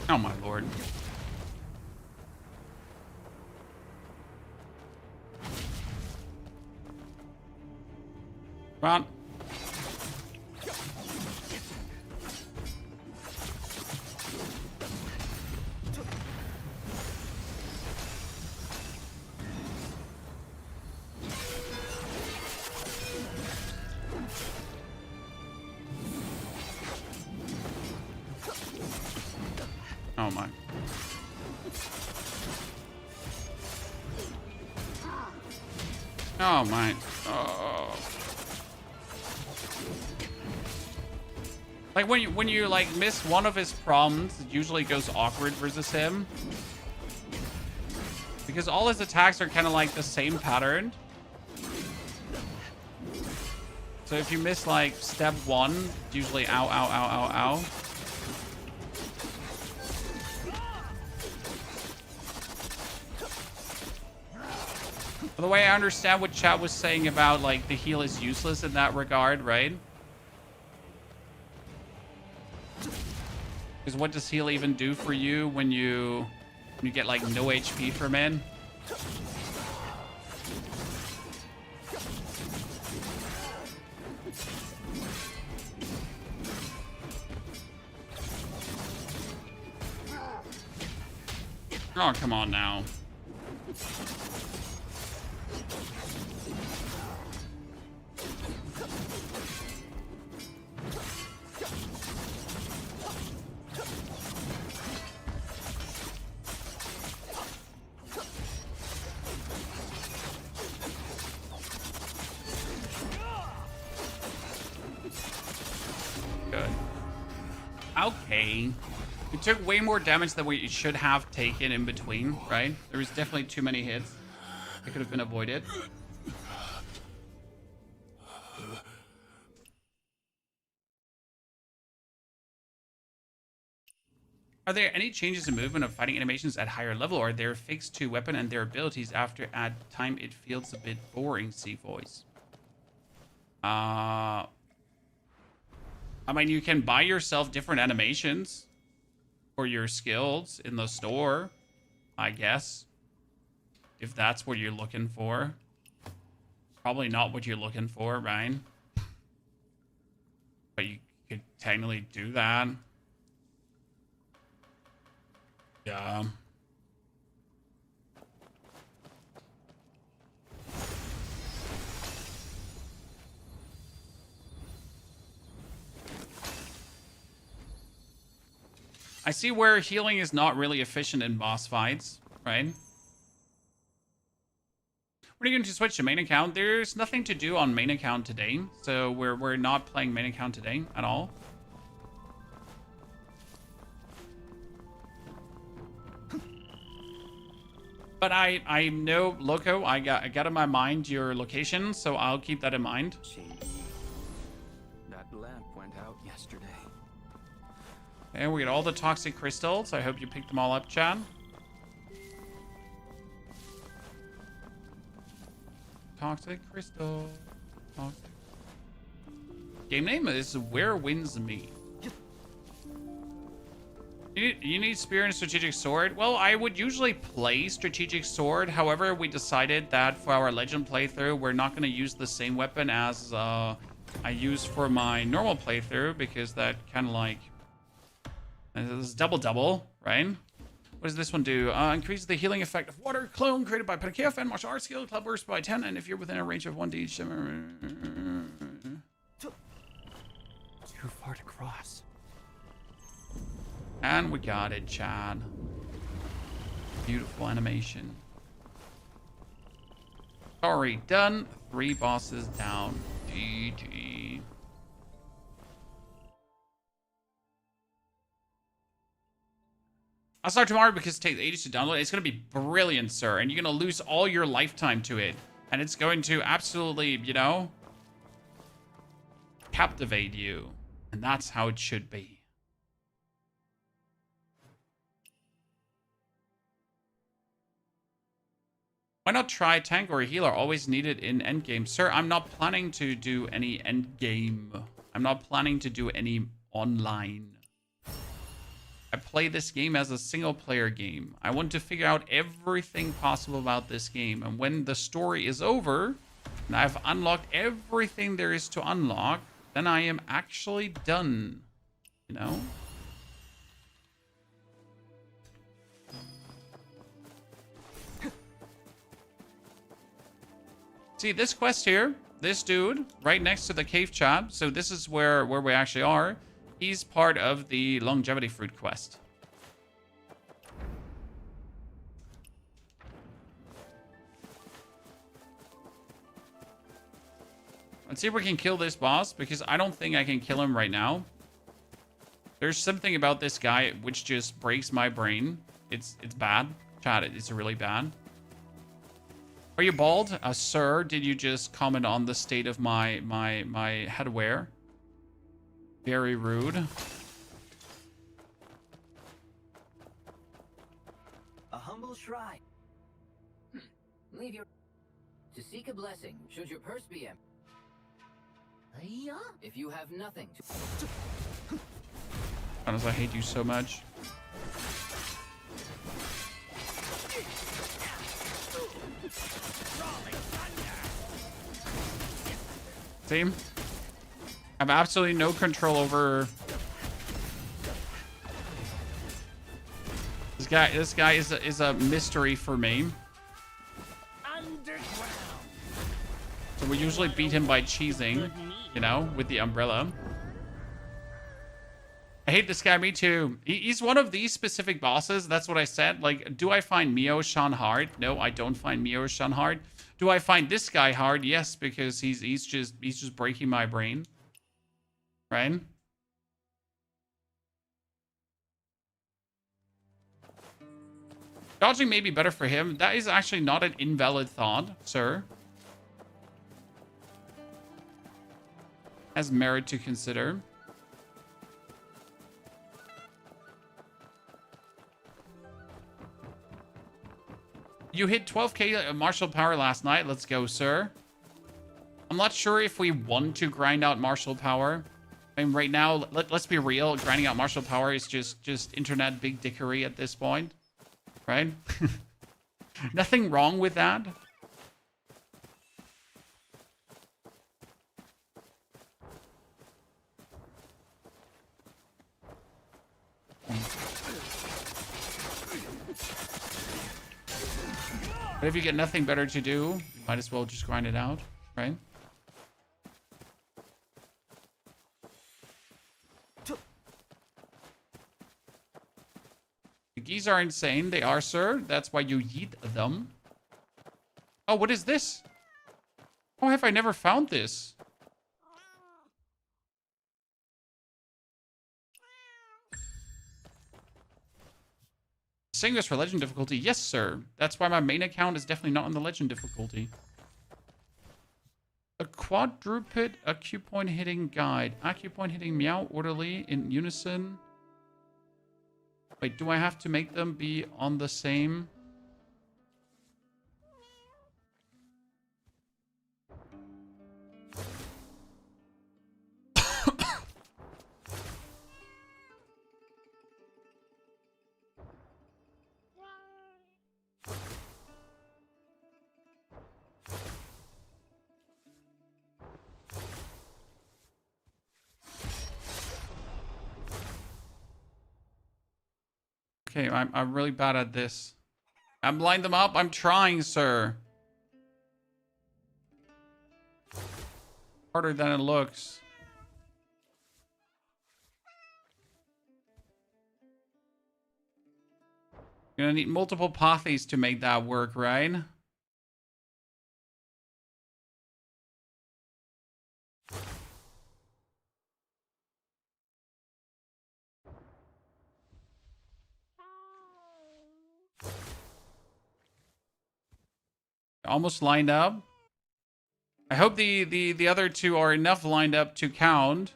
Oh my lord. Run. Oh my. Oh my. Oh. Like when you like miss one of his prompts, it usually goes awkward versus him. Because all his attacks are kind of like the same pattern. So if you miss like step one, it's usually ow, ow, ow, ow, ow. By the way, I understand what chat was saying about like the heal is useless in that regard, right? Because what does heal even do for you when you get like no HP from it? Oh, come on now. Good. Okay. We took way more damage than we should have taken in between, right? There was definitely too many hits. It could have been avoided. Are there any changes in movement of fighting animations at higher level, or are they fixed to weapon and their abilities after at time it feels a bit boring, see voice? I mean, you can buy yourself different animations for your skills in the store, I guess. If that's what you're looking for. Probably not what you're looking for, right? But you could technically do that. Yeah. I see where healing is not really efficient in boss fights, right? What are you going to switch to main account? There's nothing to do on main account today, so we're not playing main account today at all. But I know, Loco, I got in my mind your location, so I'll keep that in mind. That lamp went out yesterday. And we get all the toxic crystals. I hope you picked them all up, Chad. Toxic crystal. Toxic. game name is Where Wins Me. You need spear and strategic sword. Well, I would usually play strategic sword. However, we decided that for our legend playthrough, we're not going to use the same weapon as I use for my normal playthrough, because that kind of like is double, right? What does this one do? Increases the healing effect of water clone created by Panakea and martial arts skill. Club burst by 10, and if you're within a range of 1d each. Too far to cross. And we got it, Chad. Beautiful animation. Story done. 3 bosses down. GG. I'll start tomorrow because it takes ages to download. It's going to be brilliant, sir. And you're going to lose all your lifetime to it. And it's going to absolutely, you know, captivate you. And that's how it should be. Why not try tank or healer? Always needed in endgame. Sir, I'm not planning to do any endgame. I'm not planning to do any online. I play this game as a single player game. I want to figure out everything possible about this game. And when the story is over, and I've unlocked everything there is to unlock, then I am actually done. You know? See, this quest here, this dude, right next to the cave chap. So this is where we actually are. He's part of the longevity fruit quest. Let's see if we can kill this boss, because I don't think I can kill him right now. There's something about this guy which just breaks my brain. It's bad. Chat, it's really bad. Are you bald? Sir, did you just comment on the state of my headwear? Very rude. A humble shrine. Leave your... To seek a blessing, should your purse be empty. If you have nothing to... Honestly, I hate you so much. See? I have absolutely no control over this guy. This guy is a mystery for me. So we usually beat him by cheesing, you know, with the umbrella. I hate this guy, me too. He's one of these specific bosses. That's what I said. Like, do I find Mio-shan hard? No, I don't find Mio-shan hard. Do I find this guy hard? Yes, because he's just breaking my brain. Right? Dodging may be better for him. That is actually not an invalid thought, sir. Has merit to consider. You hit 12k martial power last night. Let's go, sir. I'm not sure if we want to grind out martial power. I mean, right now, let's be real. Grinding out martial power is just internet big dickery at this point. Right? Nothing wrong with that. But if you get nothing better to do, you might as well just grind it out, right? The geese are insane. They are, sir. That's why you yeet them. Oh, what is this? How have I never found this? Singers for legend difficulty. Yes, sir. That's why my main account is definitely not on the legend difficulty. A quadruped acupoint hitting guide. Acupoint hitting meow orderly in unison. Wait, do I have to make them be on the same? Okay, I'm really bad at this. I'm blind them up. I'm trying, sir. Harder than it looks. You're gonna need multiple pathies to make that work, right? Almost lined up. I hope the other two are enough lined up to count.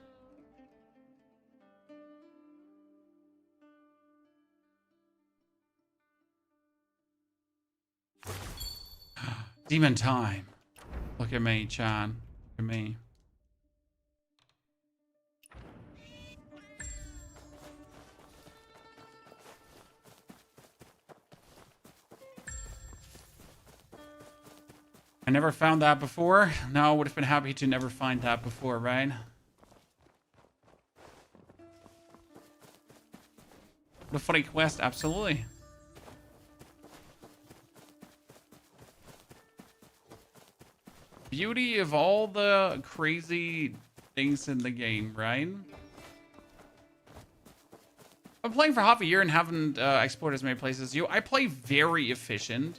Demon time. Look at me, Chan. Look at me. I never found that before. No, I would have been happy to never find that before, right? What a funny quest, absolutely. Beauty of all the crazy things in the game, right? I'm playing for half a year and haven't explored as many places as you. I play very efficient.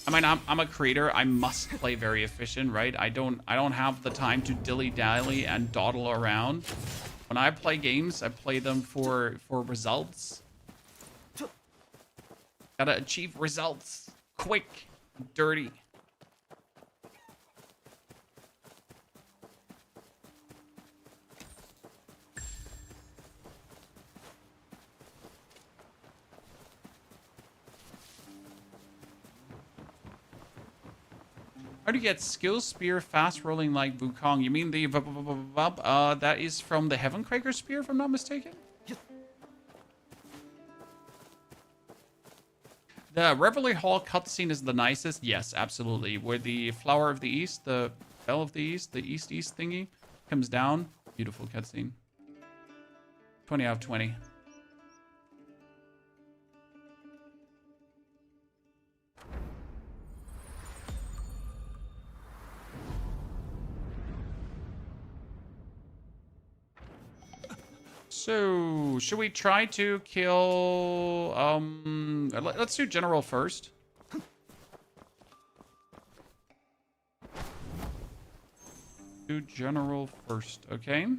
I mean, I'm a creator. I must play very efficient, right? I don't have the time to dilly-dally and dawdle around. When I play games, I play them for results. Gotta achieve results quick, dirty. How do you get skill spear fast rolling like Wukong? You mean the that is from the Heavencracker spear, if I'm not mistaken? The Revelry Hall cutscene is the nicest. Yes, absolutely. Where the Flower of the East, the Bell of the East, the East thingy comes down. Beautiful cutscene. 20 out of 20. So, should we try to kill, let's do General first. Do General first, okay? I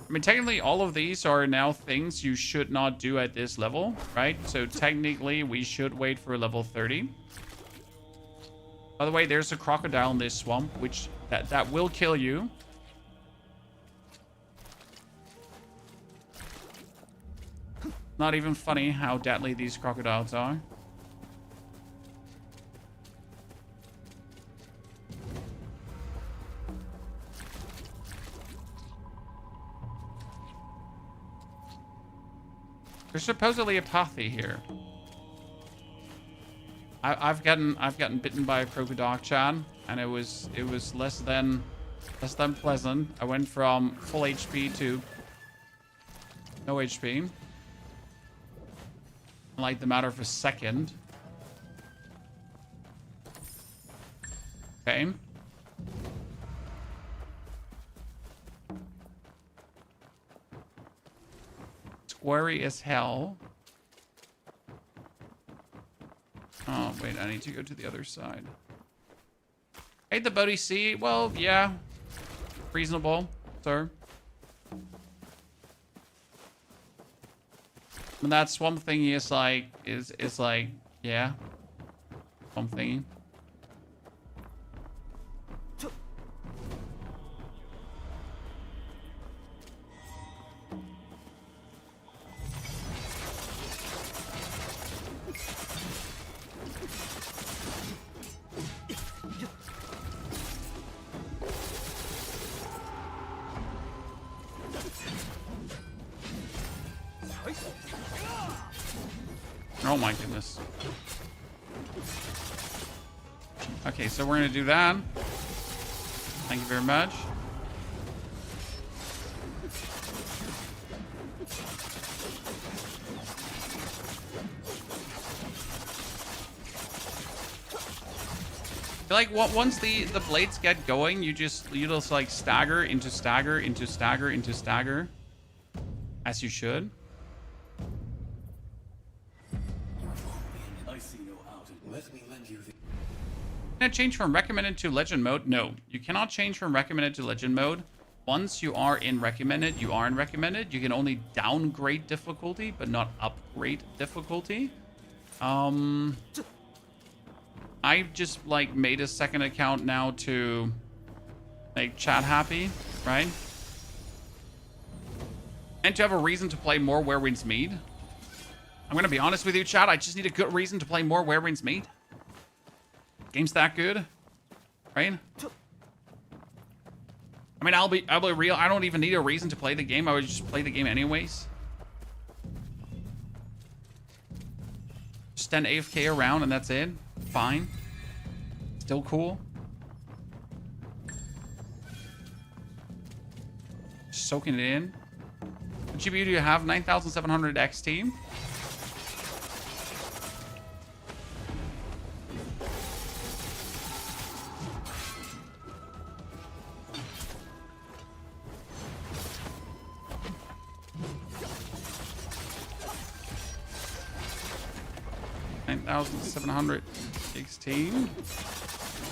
mean, technically, all of these are now things you should not do at this level, right? So, technically, we should wait for level 30. By the way, there's a crocodile in this swamp, which, that will kill you. Not even funny how deadly these crocodiles are. There's supposedly a pathy here. I've gotten bitten by a crocodile, Chan, and it was less than pleasant. I went from full HP to no HP. Like the matter of a second. Okay. Squarey as hell. Oh, wait, I need to go to the other side. Hey, the Bodhi Sea. Well, yeah. Reasonable, sir. And that swamp thingy is like, yeah. Swamp thingy. Oh my goodness. Okay, so we're gonna do that. Thank you very much. Like once the blades get going, you just like stagger into stagger into stagger into stagger, as you should. I see no out. Let me lend you the. Can I change from recommended to legend mode? No, you cannot change from recommended to legend mode. Once you are in recommended, you are in recommended. You can only downgrade difficulty, but not upgrade difficulty. I just like made a second account now to make chat happy, right? And to have a reason to play more Where Winds Meet. I'm gonna be honest with you, chat. I just need a good reason to play more Where Winds Meet. Game's that good, right? I mean, I'll be real. I don't even need a reason to play the game. I would just play the game anyways. Just stand AFK around and that's it. Fine. Still cool. Soaking it in. What GPU do you have? 9700 XT. $9,716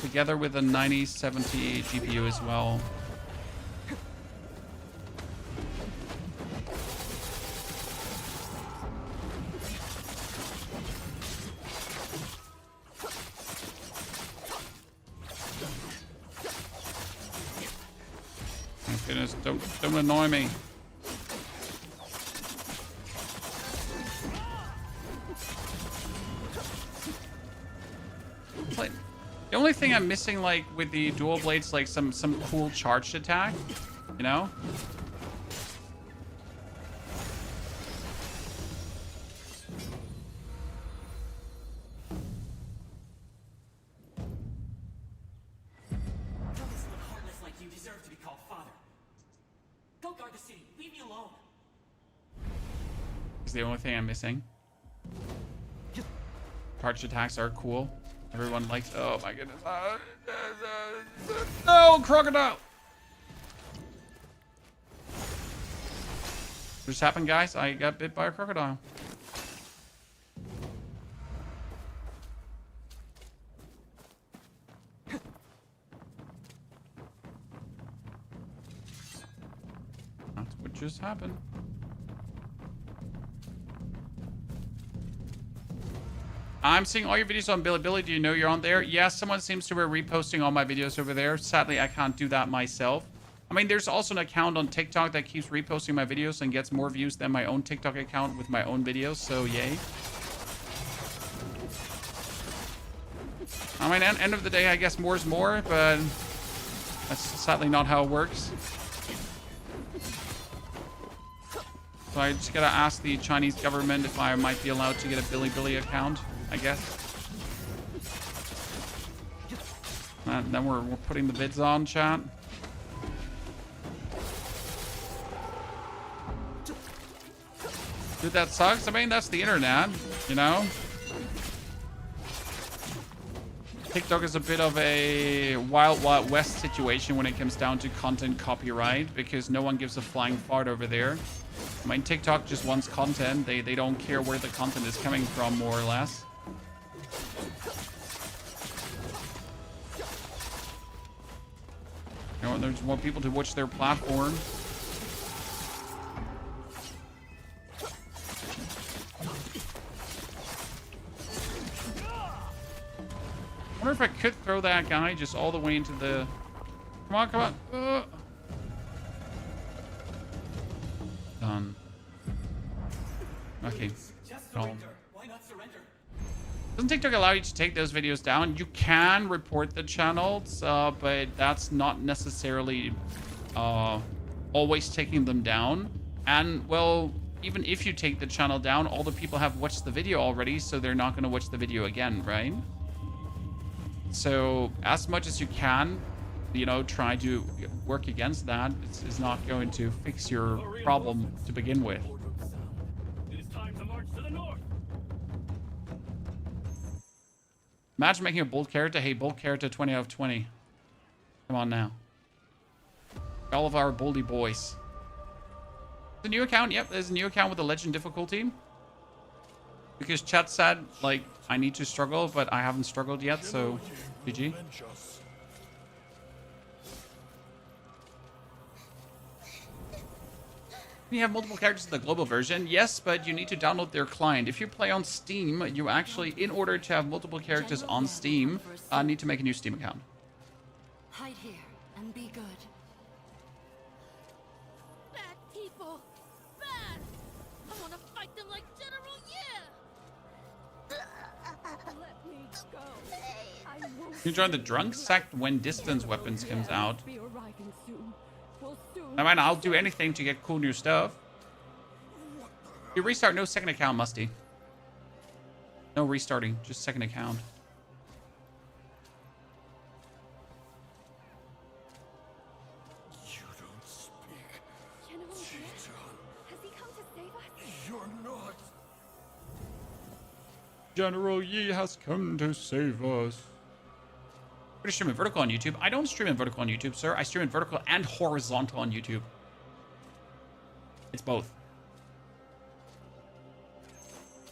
together with a 9070 GPU as well. My goodness, don't annoy me. The only thing I'm missing, like, with the dual blades, like, some cool charged attack, you know? Don't listen to heartless like you deserve to be called father. Go guard the city. Leave me alone. Is the only thing I'm missing. Charged attacks are cool. Everyone likes. Oh my goodness! No, crocodile! What just happened, guys? I got bit by a crocodile. That's what just happened. I'm seeing all your videos on Bilibili. Do you know you're on there? Yes, someone seems to be reposting all my videos over there. Sadly, I can't do that myself. I mean, there's also an account on TikTok that keeps reposting my videos and gets more views than my own TikTok account with my own videos, so yay. I mean, end of the day, I guess more is more, but that's sadly not how it works. So I just gotta ask the Chinese government if I might be allowed to get a Bilibili account, I guess. And then we're putting the vids on, chat. Dude, that sucks. I mean, that's the internet, you know? TikTok is a bit of a wild, wild west situation when it comes down to content copyright, because no one gives a flying fart over there. I mean, TikTok just wants content. They don't care where the content is coming from, more or less. You know, there's more people to watch their platform. I wonder if I could throw that guy just all the way into the... Come on, come on. Done. Okay. Just surrender. Why not surrender? Doesn't TikTok allow you to take those videos down? You can report the channels, but that's not necessarily always taking them down. And, well, even if you take the channel down, all the people have watched the video already, so they're not going to watch the video again, right? So, as much as you can, you know, try to work against that. It's not going to fix your problem to begin with. It is time to march to the north. Imagine making a bold character. Hey, bold character 20 out of 20. Come on now. All of our boldy boys. The new account? Yep, there's a new account with a legend difficulty. Because chat said, like, I need to struggle, but I haven't struggled yet, so GG. You have multiple characters in the global version? Yes, but you need to download their client. If you play on Steam, you actually, in order to have multiple characters on Steam, need to make a new Steam account. Hide here and be good. Bad people! Bad! I want to fight them like General Yi! Let me go. I won't. You join the drunk sect when distance weapons comes out. Be arriving soon. We'll soon. I mean, I'll do anything to get cool new stuff. You restart, no second account, Musty. No restarting, just second account. You don't speak. General Yi? Has he come to save us? You're not. General Yi has come to save us. What are you streaming vertical on YouTube? I don't stream in vertical on YouTube, sir. I stream in vertical and horizontal on YouTube. It's both.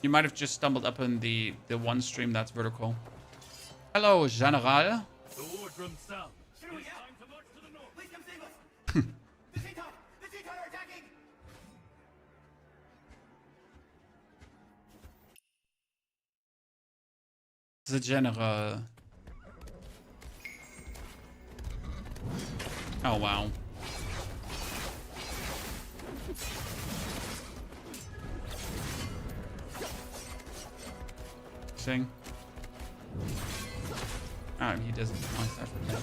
You might have just stumbled up on the one stream that's vertical. Hello, General. The ward from south. General, yeah? Time to march to the north. Please come save us! The Teton! The Teton are attacking! The General. Oh, wow. Sing. Oh, he doesn't want that for that.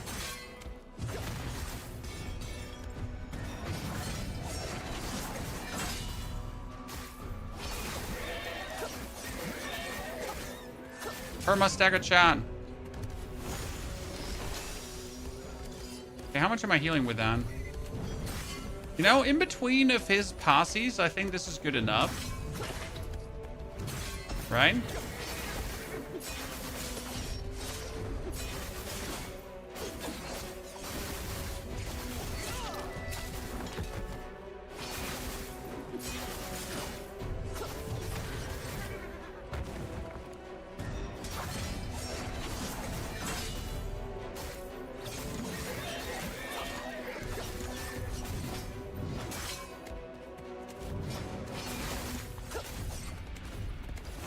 Perma stagger chan. Okay, how much am I healing with that? You know, in between of his passes, I think this is good enough. Right?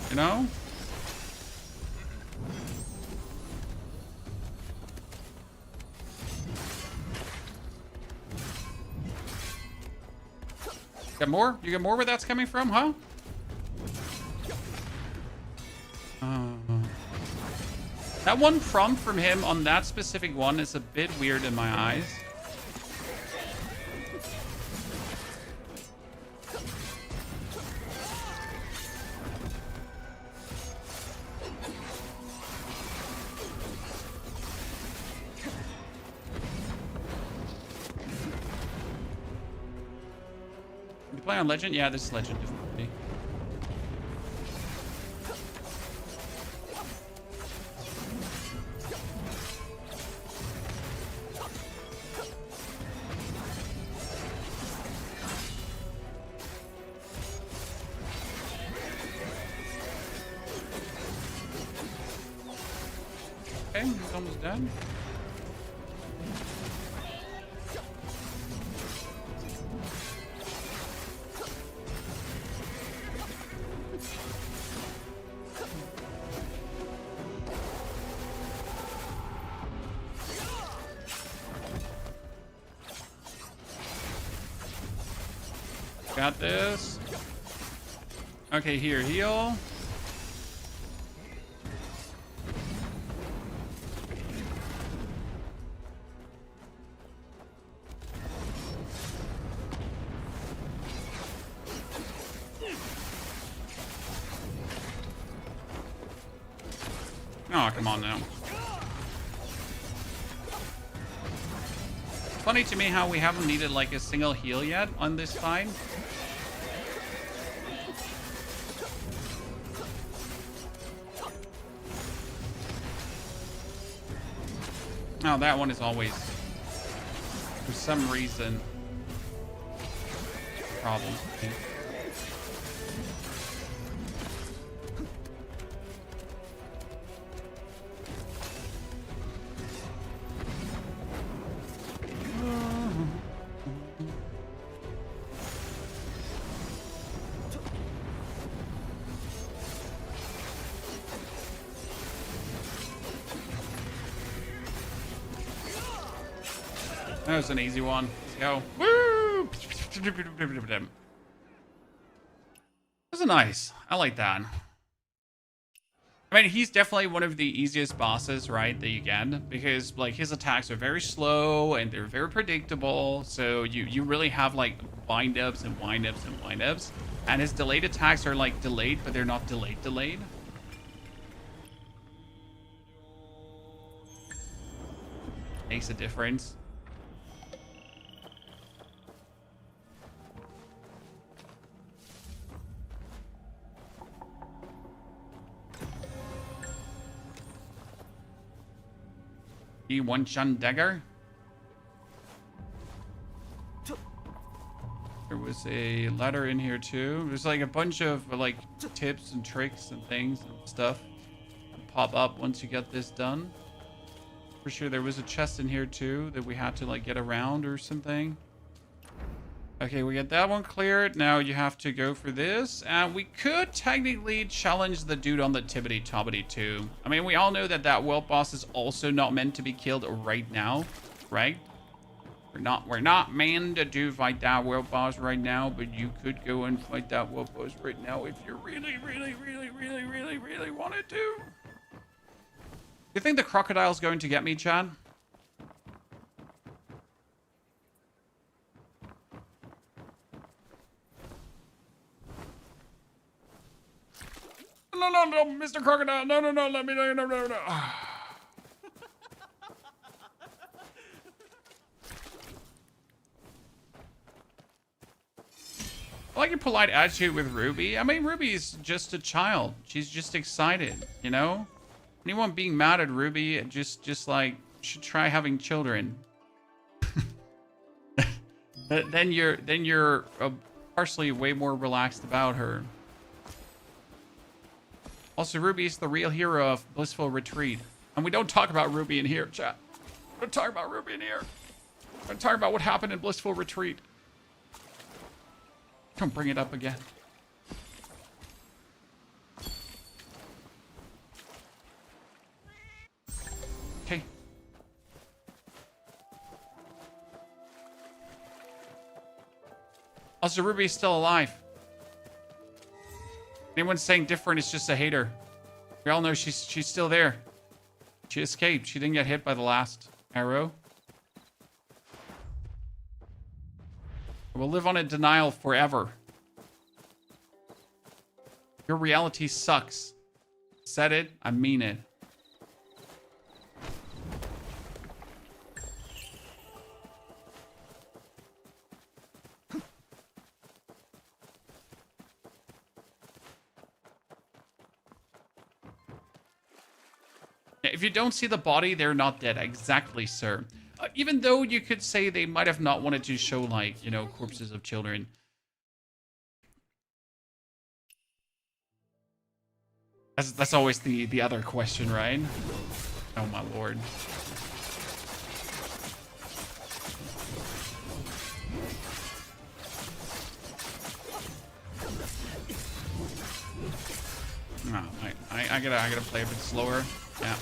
You know? Get more? You get more where that's coming from, huh? That one prompt from him on that specific one is a bit weird in my eyes. You play on Legend? Yeah, this is Legend difficulty. Okay, he's almost done. Got this. Okay, here, heal. Oh, come on now. Funny to me how we haven't needed like a single heal yet on this fight. Oh, that one is always, for some reason, a problem. That was an easy one. Let's go. Woo! Those are nice. I like that. I mean, he's definitely one of the easiest bosses, right, that you get, because like his attacks are very slow and they're very predictable. So you really have like wind-ups and wind-ups and wind-ups, and his delayed attacks are like delayed, but they're not delayed. Makes a difference. One Shun Dagger. There was a ladder in here too. There's like a bunch of like tips and tricks and things and stuff that pop up once you get this done. For sure there was a chest in here too that we had to like get around or something. Okay, we get that one cleared. Now you have to go for this. And we could technically challenge the dude on the Tibbity Tobbity too. I mean, we all know that that world boss is also not meant to be killed right now, right? We're not meant to fight that world boss right now, but you could go and fight that world boss right now if you really wanted to. You think the crocodile's going to get me, Chad? No, Mr. Crocodile. No, let me, no. I like your polite attitude with Ruby. I mean, Ruby's just a child. She's just excited, you know? Anyone being mad at Ruby just like should try having children. then you're partially way more relaxed about her. Also, Ruby is the real hero of Blissful Retreat. And we don't talk about Ruby in here, chat. We don't talk about Ruby in here. We're going to talk about what happened in Blissful Retreat. Don't bring it up again. Okay. Also, Ruby is still alive. Anyone saying different is just a hater. We all know she's still there. She escaped. She didn't get hit by the last arrow. We'll live on in denial forever. Your reality sucks. Said it, I mean it. If you don't see the body, they're not dead. Exactly, sir. Even though you could say they might have not wanted to show, like, you know, corpses of children. That's always the other question, right? Oh, my lord. Oh, I gotta play a bit slower. Yeah.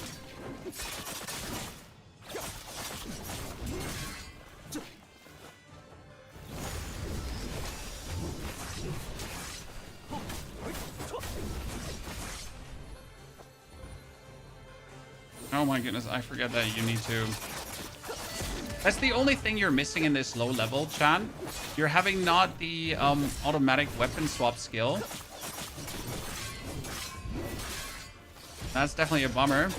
Oh my goodness, I forget that you need to. That's the only thing you're missing in this low level, Chan. You're having not the automatic weapon swap skill. That's definitely a bummer.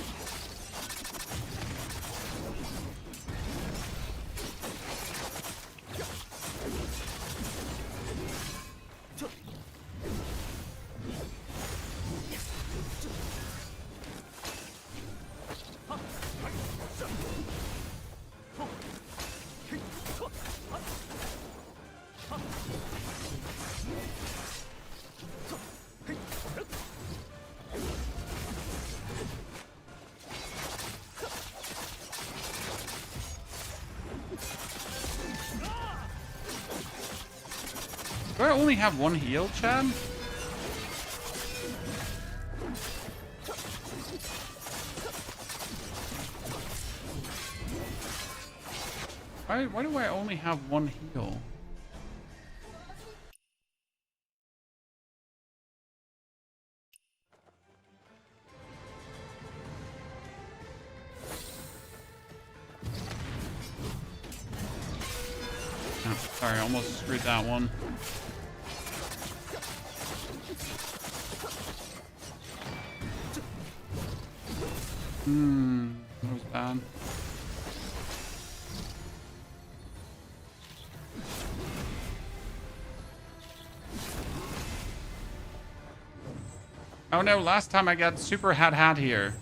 Do I only have one heal, Chad? Why do I only have one heal? Oh, sorry, I almost screwed that one. That was bad. Oh no, last time I got super hat here.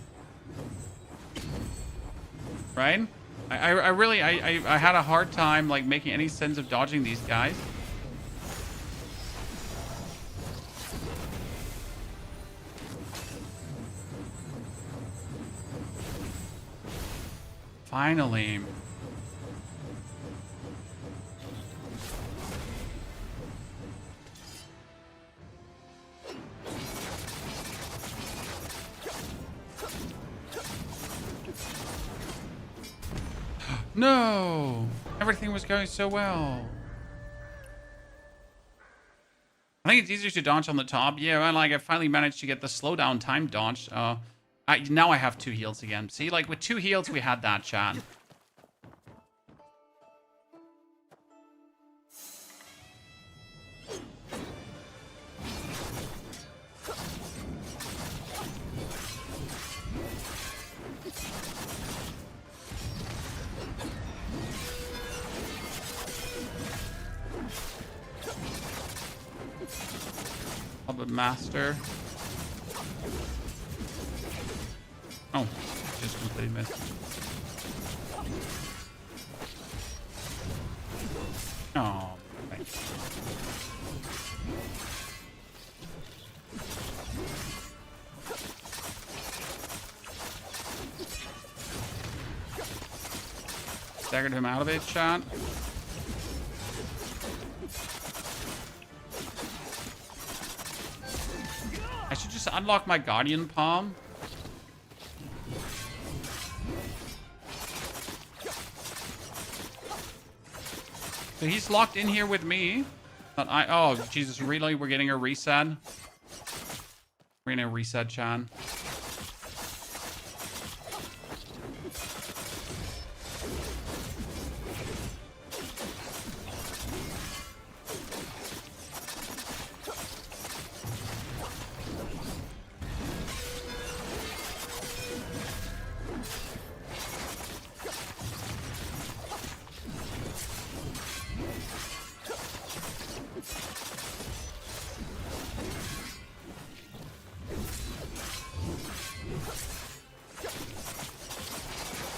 Right? I really I had a hard time like making any sense of dodging these guys. Finally. No! Everything was going so well. I think it's easier to dodge on the top. Yeah, and like I finally managed to get the slowdown time dodge. Now I have 2 heals again. See, like with 2 heals we had that, chat. Puppet Master. Oh, just completely missed. Oh, thanks. Staggered him out of it, chat. I should just unlock my Guardian Palm. So he's locked in here with me. But oh, Jesus, really? We're getting a reset? We're getting a reset, Chan.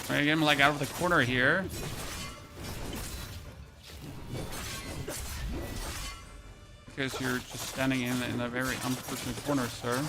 We're gonna get him like out of the corner here. Because you're just standing in a very unfortunate corner, sir.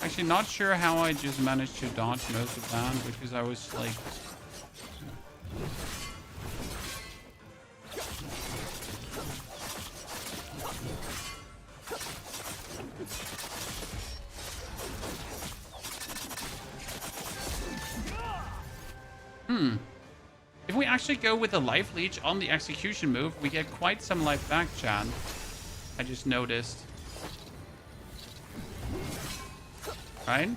Actually, not sure how I just managed to dodge most of that because I was like... If we actually go with the life leech on the execution move, we get quite some life back, Chad. I just noticed. Right?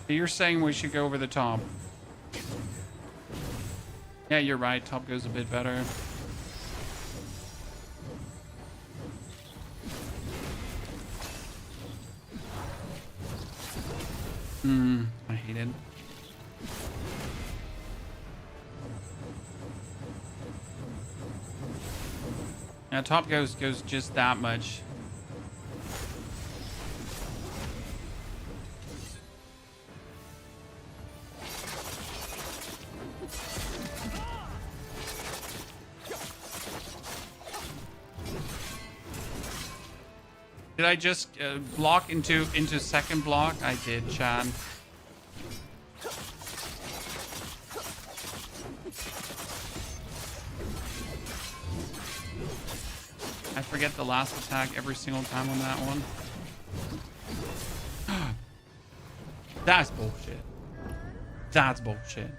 You're saying we should go over the top. Yeah, you're right. Top goes a bit better. I hate it. Now top goes just that much. Did I just block into second block? I did, Chad. I forget the last attack every single time on that one. That's bullshit. That's bullshit.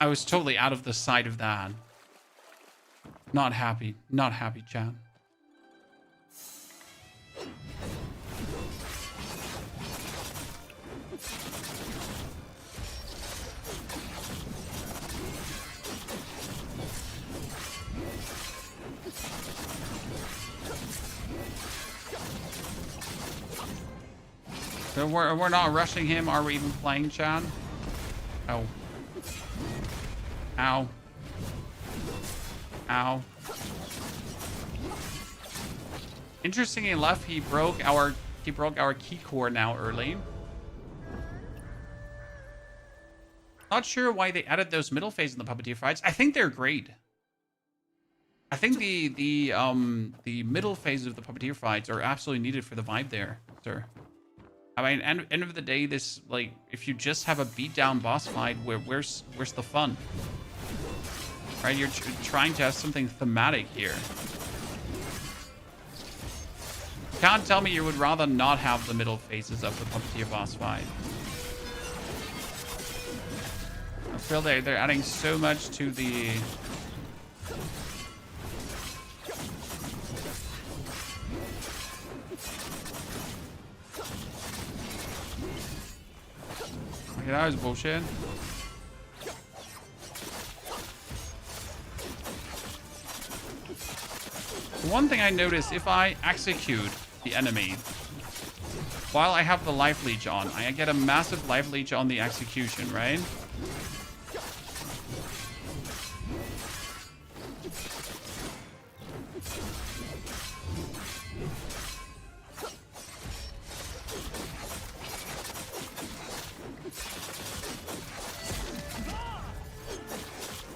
I was totally out of the sight of that. Not happy. Not happy, chat. So we're not rushing him. Are we even playing, Chad? Oh. Ow. Ow. Interestingly enough, he broke our key core now early. Not sure why they added those middle phase in the puppeteer fights. I think they're great. I think the middle phase of the puppeteer fights are absolutely needed for the vibe there, sir. I mean, end of the day, this, like, if you just have a beatdown boss fight, where's the fun? Right, you're trying to have something thematic here. You can't tell me you would rather not have the middle phases of the puppeteer boss fight. I feel they're adding so much to the... Okay, that was bullshit. One thing I noticed, if I execute the enemy while I have the life leech on, I get a massive life leech on the execution, right?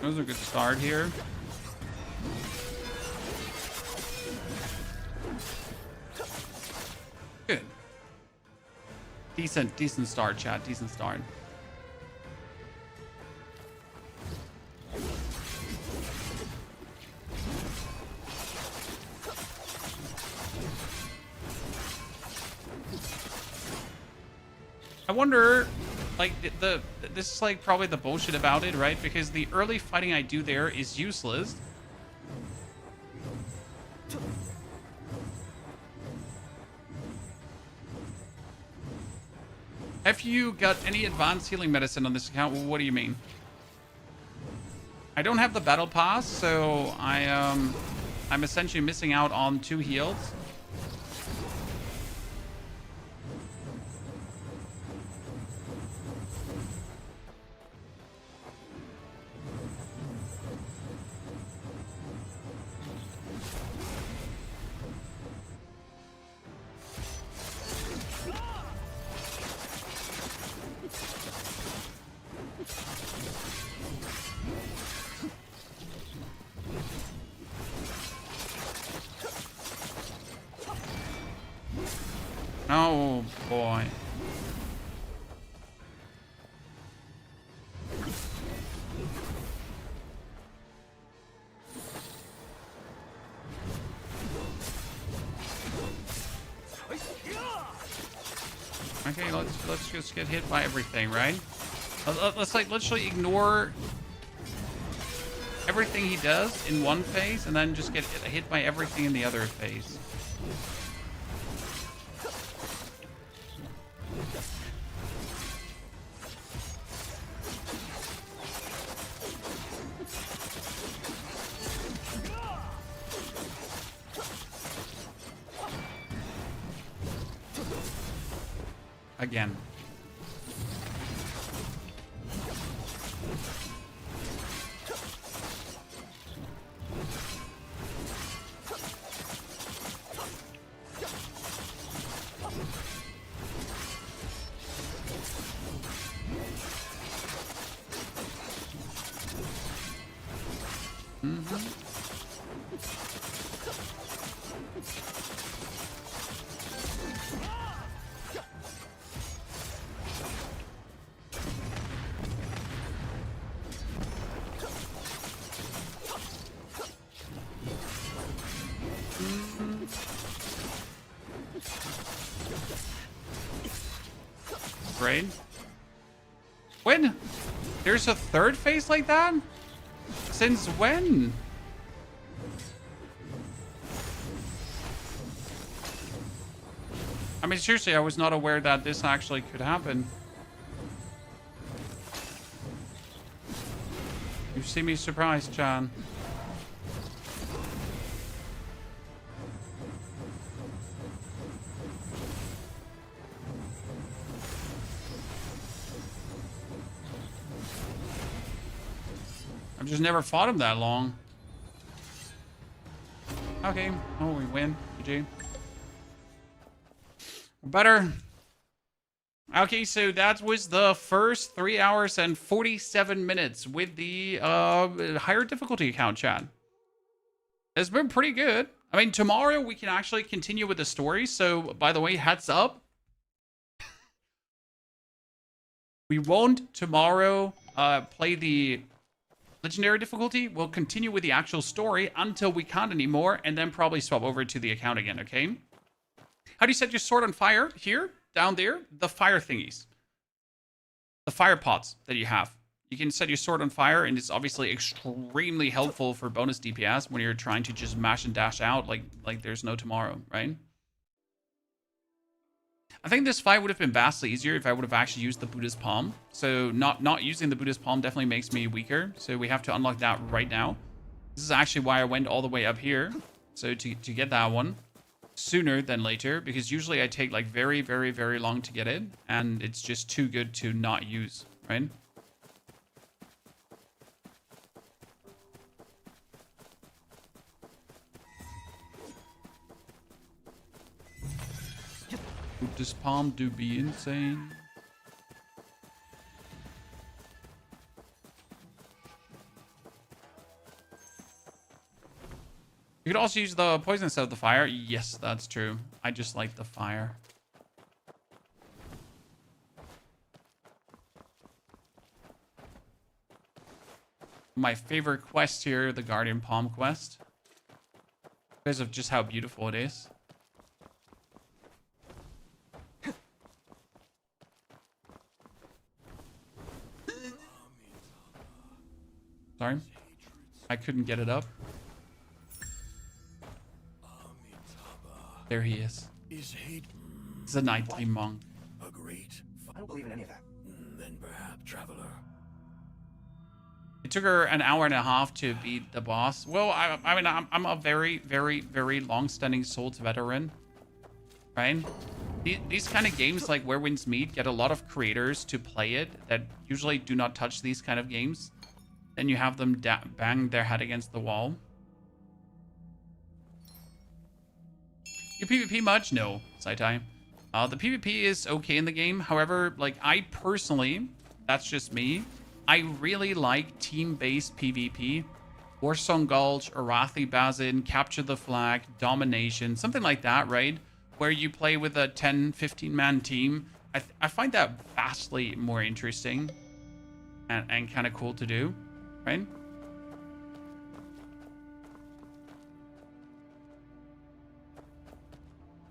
That was a good start here. Good. Decent start, chat. Decent start. I wonder, like, this is like probably the bullshit about it, right? Because the early fighting I do there is useless. Have you got any advanced healing medicine on this account? Well, what do you mean? I don't have the battle pass, so I'm essentially missing out on 2 heals. Oh boy. Okay, let's just get hit by everything, right? Let's like literally ignore everything he does in one phase and then just get hit by everything in the other phase. Again. right? When? There's a third phase like that? Since when? I mean, seriously, I was not aware that this actually could happen. You see me surprised, Chan. I've just never fought him that long. Okay. Oh, we win. GG. Better. Okay, so that was the first 3 hours and 47 minutes with the higher difficulty account, chat. It's been pretty good. I mean, tomorrow we can actually continue with the story. So, by the way, heads up. We won't tomorrow play the legendary difficulty. We'll continue with the actual story until we can't anymore, and then probably swap over to the account again, okay? How do you set your sword on fire? Here, down there, the fire thingies. The fire pots that you have. You can set your sword on fire, and it's obviously extremely helpful for bonus DPS when you're trying to just mash and dash out like there's no tomorrow, right? I think this fight would have been vastly easier if I would have actually used the Buddha's Palm. So not using the Buddha's Palm definitely makes me weaker. So we have to unlock that right now. This is actually why I went all the way up here. So to get that one sooner than later, because usually I take like very, very, very long to get it. And it's just too good to not use, right? Buddha's Palm do be insane. You could also use the poison instead of the fire. Yes, that's true. I just like the fire. My favorite quest here, the Guardian Palm quest. Because of just how beautiful it is. Sorry, I couldn't get it up. There he is. He's a knightly monk. A great. I don't believe in any of that. Then perhaps, traveler. It took her an hour and a half to beat the boss. Well, I mean, I'm a very, very, very long-standing Souls veteran, right? These kind of games, like Where Winds Meet, get a lot of creators to play it that usually do not touch these kind of games. Then you have them bang their head against the wall. You PvP much? No, Saitai. The PvP is okay in the game. However, like I personally, that's just me. I really like team-based PvP. Warsong Gulch, Arathi Bazin, Capture the Flag, Domination, something like that, right? Where you play with a 10, 15-man team. I find that vastly more interesting and kind of cool to do. Right?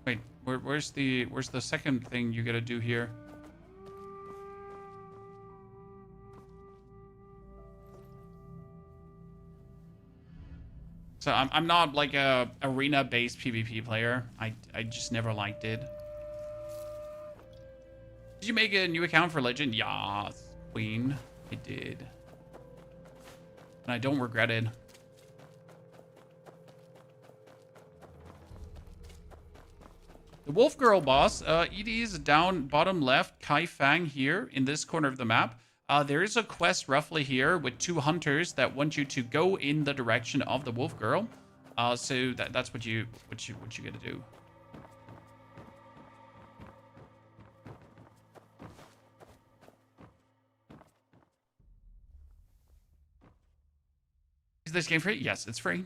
Wait, where's the second thing you gotta do here? So I'm not like a arena-based PvP player. I just never liked it. Did you make a new account for Legend? Yes, Queen. I did. And I don't regret it. The Wolf Girl boss, Edie is down bottom left, Kai Fang here in this corner of the map. There is a quest roughly here with 2 hunters that want you to go in the direction of the Wolf Girl. So that's what you gotta do. Is this game free? Yes, it's free.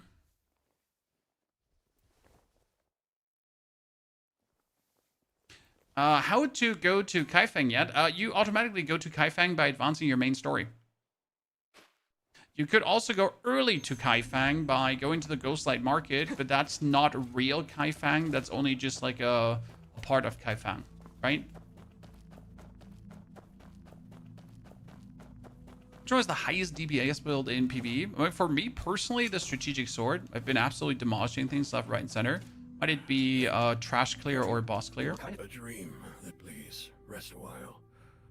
How to go to Kaifeng yet? You automatically go to Kaifeng by advancing your main story. You could also go early to Kaifeng by going to the Ghostlight Market, but that's not real Kaifeng. That's only just like a part of Kaifeng, right? Which one was the highest DPS build in PvE? I mean, for me personally, the strategic sword. I've been absolutely demolishing things left, right, and center. Might it be trash clear or boss clear? A dream that please rest a while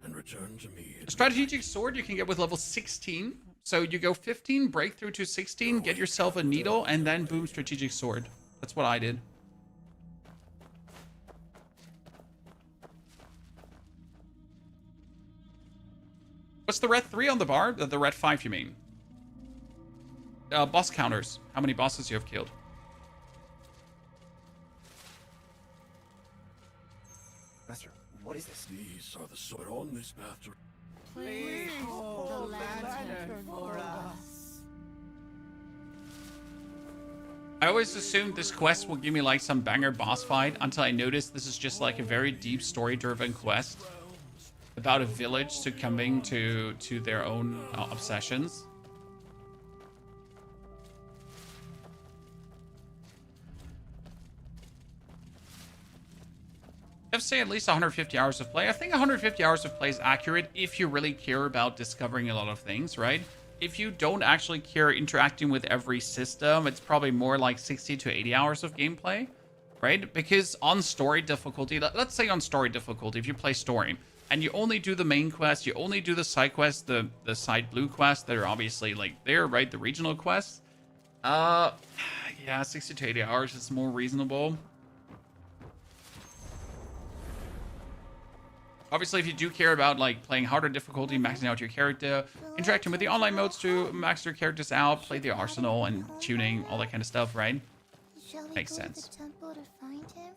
and return to me. Strategic sword you can get with level 16. So you go 15, breakthrough to 16, get yourself a needle, and then boom, strategic sword. That's what I did. What's the red 3 on the bar? The red 5, you mean? Boss counters. How many bosses you have killed. Master, what is this? These are the sword on this path to... Please hold the lantern for us. I always assumed this quest will give me like some banger boss fight until I noticed this is just like a very deep story-driven quest about a village succumbing to their own obsessions. I have to say at least 150 hours of play. I think 150 hours of play is accurate if you really care about discovering a lot of things, right? If you don't actually care interacting with every system, it's probably more like 60 to 80 hours of gameplay, right? Because on story difficulty, let's say on story difficulty, if you play story and you only do the main quest, you only do the side quests, the side blue quests that are obviously like there, right? The regional quests. Yeah, 60 to 80 hours is more reasonable. Obviously, if you do care about like playing harder difficulty, maxing out your character, interacting with the online modes to max your characters out, play the arsenal and tuning, all that kind of stuff, right? Shall we Makes go sense. to the temple to find him?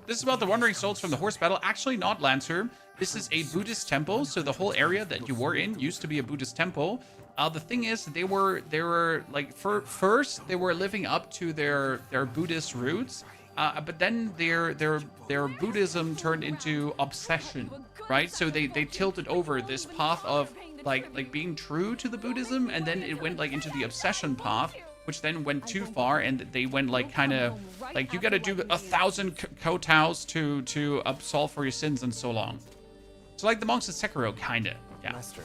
This is about the wandering souls from the horse battle. Actually, not Lancer. This is a Buddhist temple, so the whole area that you were in used to be a Buddhist temple. The thing is, they were like first they were living up to their Buddhist roots. But then their Buddhism turned into obsession, right? So they tilted over this path of like being true to the Buddhism, and then it went like into the obsession path, which then went too far, and they went like kind of like you got to do 1,000 kowtows to absolve for your sins and so long. So like the monks in Sekiro, kinda, yeah. Master.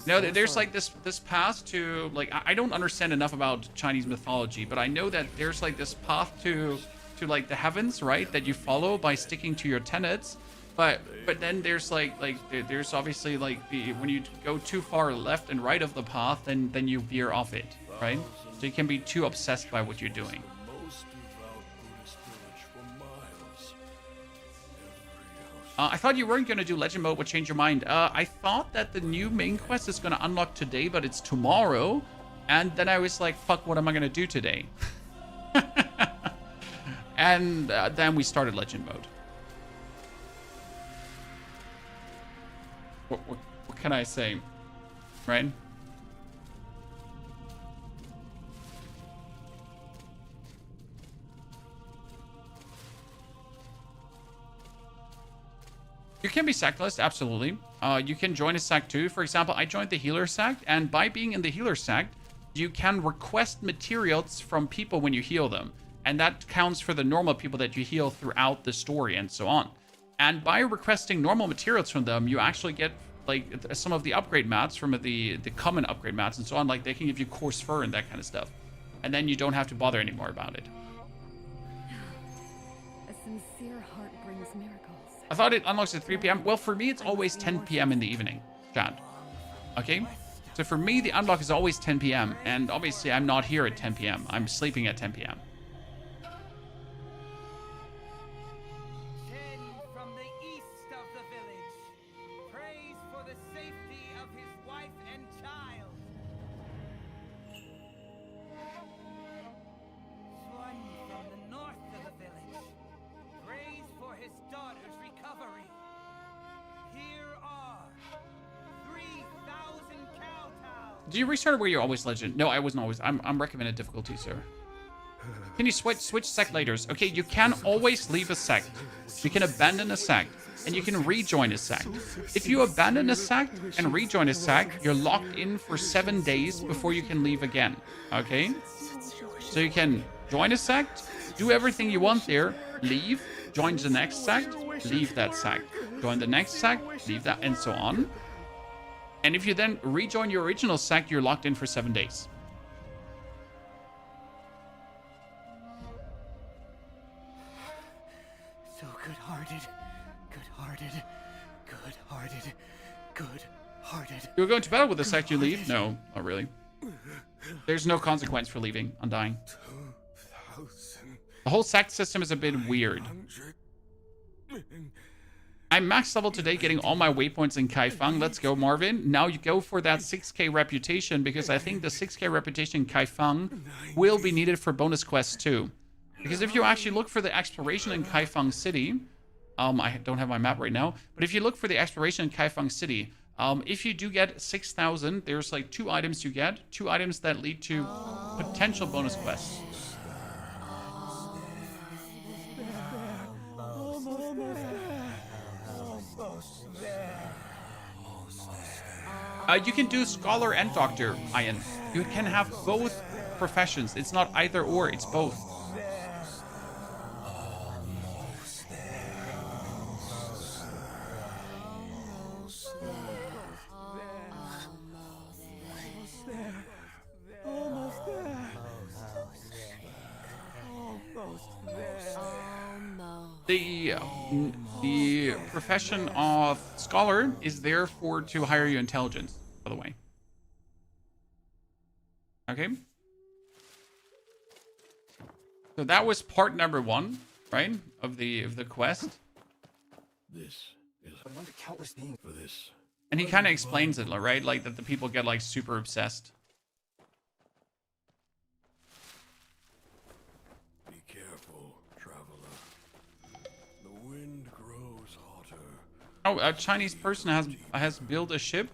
No, there's like this path to like I don't understand enough about Chinese mythology, but I know that there's like this path to like the heavens, right, that you follow by sticking to your tenets, but then there's there's obviously like when you go too far left and right of the path, then you veer off it, right? So you can be too obsessed by what you're doing. I thought you weren't going to do legend mode. What changed your mind? I thought that the new main quest is going to unlock today, but it's tomorrow, and then I was like, fuck, what am I going to do today? And then we started legend mode. What can I say, right? You can be sectless, absolutely. You can join a sect too. For example, I joined the healer sect, and by being in the healer sect, you can request materials from people when you heal them. And that counts for the normal people that you heal throughout the story and so on. And by requesting normal materials from them, you actually get like some of the upgrade mats from the common upgrade mats and so on. Like they can give you coarse fur and that kind of stuff. And then you don't have to bother anymore about it. A sincere heart brings miracles. I thought it unlocks at 3 p.m. Well, for me, it's always 10 p.m. in the evening, Chad. Okay? So for me, the unlock is always 10 p.m. And obviously, I'm not here at 10 p.m. I'm sleeping at 10 p.m. Do you restart where you're always legend? No, I wasn't always. I'm recommended difficulty, sir. Can you switch sect leaders? Okay, you can always leave a sect. You can abandon a sect, and you can rejoin a sect. If you abandon a sect and rejoin a sect, you're locked in for 7 days before you can leave again. Okay? So you can join a sect, do everything you want there, leave, join the next sect, leave that sect. Join the next sect, leave that, and so on. And if you then rejoin your original sect, you're locked in for 7 days. So good-hearted, good-hearted, good-hearted, good-hearted. You're going to battle with the sect you leave? No, not really. There's no consequence for leaving, undying. The whole sect system is a bit weird. I'm max level today, getting all my waypoints in Kaifeng. Let's go, Marvin. Now you go for that 6k reputation, because I think the 6k reputation in Kaifeng will be needed for bonus quests too. Because if you actually look for the exploration in Kaifeng City, I don't have my map right now, but if you look for the exploration in Kaifeng City, if you do get 6,000, there's like 2 items you get, 2 items that lead to potential bonus quests. You can do scholar and doctor, Ian. You can have both professions. It's not either or, it's both. The profession of scholar is there to hire your intelligence, by the way. Okay. So that was part number 1, right? Of the quest. This is countless beings for this. And he kind of explains it, right? Like that the people get like super obsessed. Be careful, traveler. The wind grows hotter. Oh, a Chinese person has built a ship.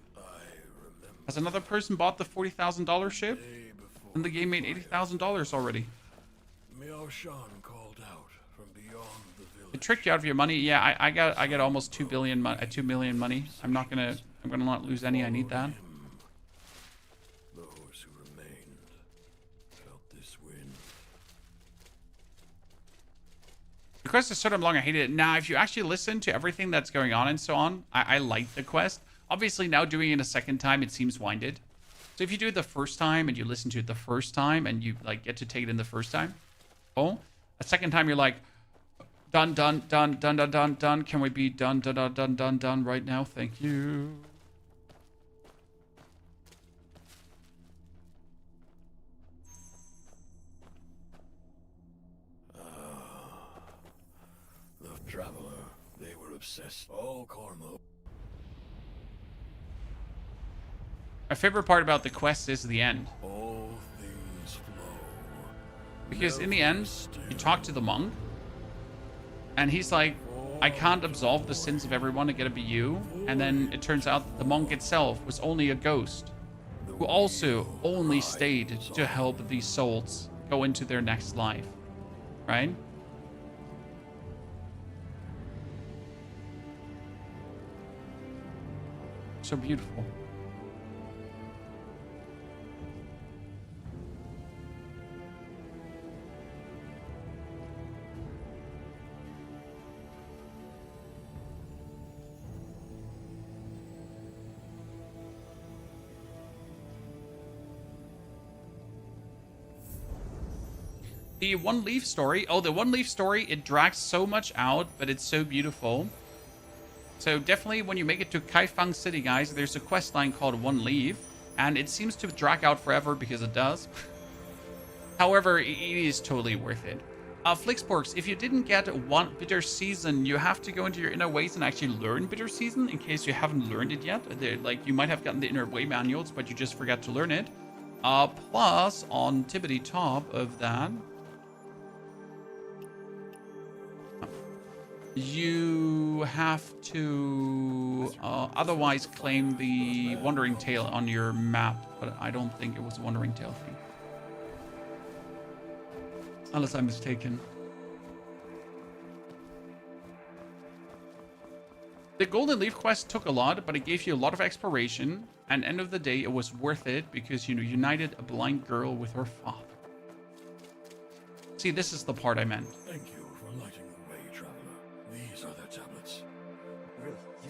Has another person bought the $40,000 ship? And the game made $80,000 already. Miao Shan called out from beyond the village. It tricked you out of your money. Yeah, I got almost 2 million money. I'm gonna not lose any. I need that. Those who remained felt this wind. The quest is so damn long, I hated it. Now, if you actually listen to everything that's going on and so on, I like the quest. Obviously, now doing it a second time, it seems winded. So if you do it the first time and you listen to it the first time and you like get to take it in the first time, a second time you're like, done, done, done, done, done, done, done. Can we be done, done, done, done, done, done right now? Thank you. The traveler, they were obsessed. All karma. My favorite part about the quest is the end. All things flow. Because in the end, you talk to the monk, and he's like, I can't absolve the sins of everyone, it gotta be you. And then it turns out the monk itself was only a ghost, who also only stayed to help these souls go into their next life. Right? So beautiful. The One Leaf story. Oh, the One Leaf story, it drags so much out, but it's so beautiful. So definitely when you make it to Kaifeng City, guys, there's a quest line called One Leaf, and it seems to drag out forever because it does. However, it is totally worth it. Flixporks, if you didn't get one Bitter Season, you have to go into your inner ways and actually learn Bitter Season in case you haven't learned it yet. Like, you might have gotten the inner way manuals, but you just forgot to learn it. Plus, on tippity top of that, you have to otherwise claim the Wandering Tail on your map, but I don't think it was a Wandering Tail thing. Unless I'm mistaken. The Golden Leaf quest took a lot, but it gave you a lot of exploration, and end of the day, it was worth it because, you know, united a blind girl with her father. See, this is the part I meant. Thank you for lighting the way, traveler. These are the tablets.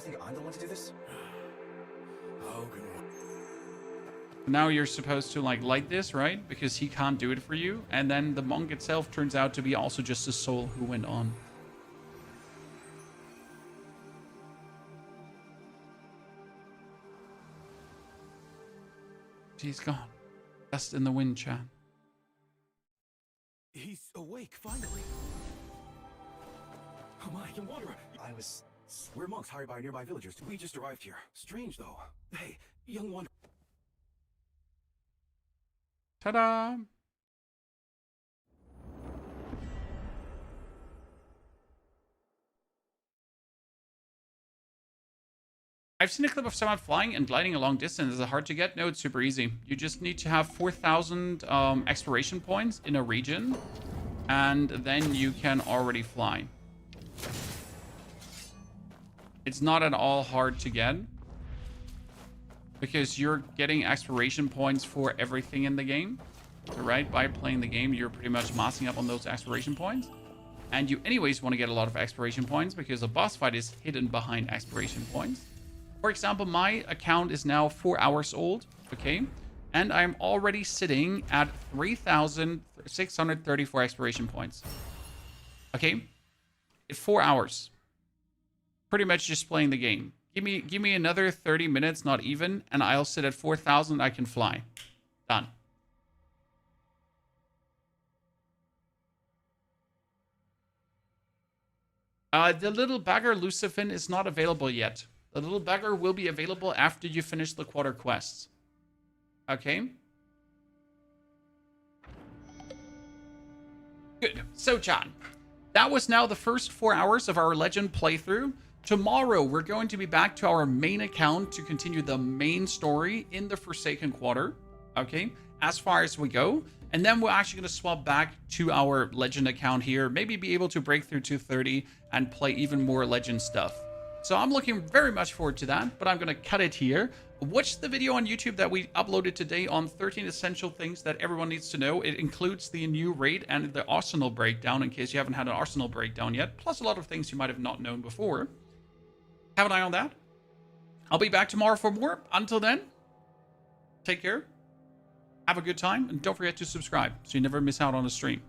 think I'm the one to do this? How can one... Now you're supposed to like light this, right? Because he can't do it for you. And then the monk itself turns out to be also just a soul who went on. He's gone. Dust in the wind, Chan. He's awake, finally. Oh my, young wanderer. We're monks hired by nearby villagers. We just arrived here. Strange, though. Hey, young wanderer. Ta-da! I've seen a clip of someone flying and gliding a long distance. Is it hard to get? No, it's super easy. You just need to have 4,000 exploration points in a region, and then you can already fly. It's not at all hard to get, because you're getting exploration points for everything in the game. So, right, by playing the game, you're pretty much massing up on those exploration points. And you anyways want to get a lot of exploration points because a boss fight is hidden behind exploration points. For example, my account is now 4 hours old, okay? And I'm already sitting at 3,634 exploration points. Okay? In 4 hours. Pretty much just playing the game. Give me another 30 minutes, not even, and I'll sit at 4,000. I can fly. Done. The little bagger Lucifin is not available yet. The little bagger will be available after you finish the quarter quests. Okay? Good. So, John, that was now the first 4 hours of our Legend playthrough. Tomorrow, we're going to be back to our main account to continue the main story in the Forsaken Quarter. Okay? As far as we go. And then we're actually going to swap back to our Legend account here. Maybe be able to break through 230 and play even more Legend stuff. So I'm looking very much forward to that, but I'm going to cut it here. Watch the video on YouTube that we uploaded today on 13 essential things that everyone needs to know. It includes the new raid and the arsenal breakdown in case you haven't had an arsenal breakdown yet, plus a lot of things you might have not known before. Have an eye on that. I'll be back tomorrow for more. Until then, take care. Have a good time, and don't forget to subscribe so you never miss out on a stream.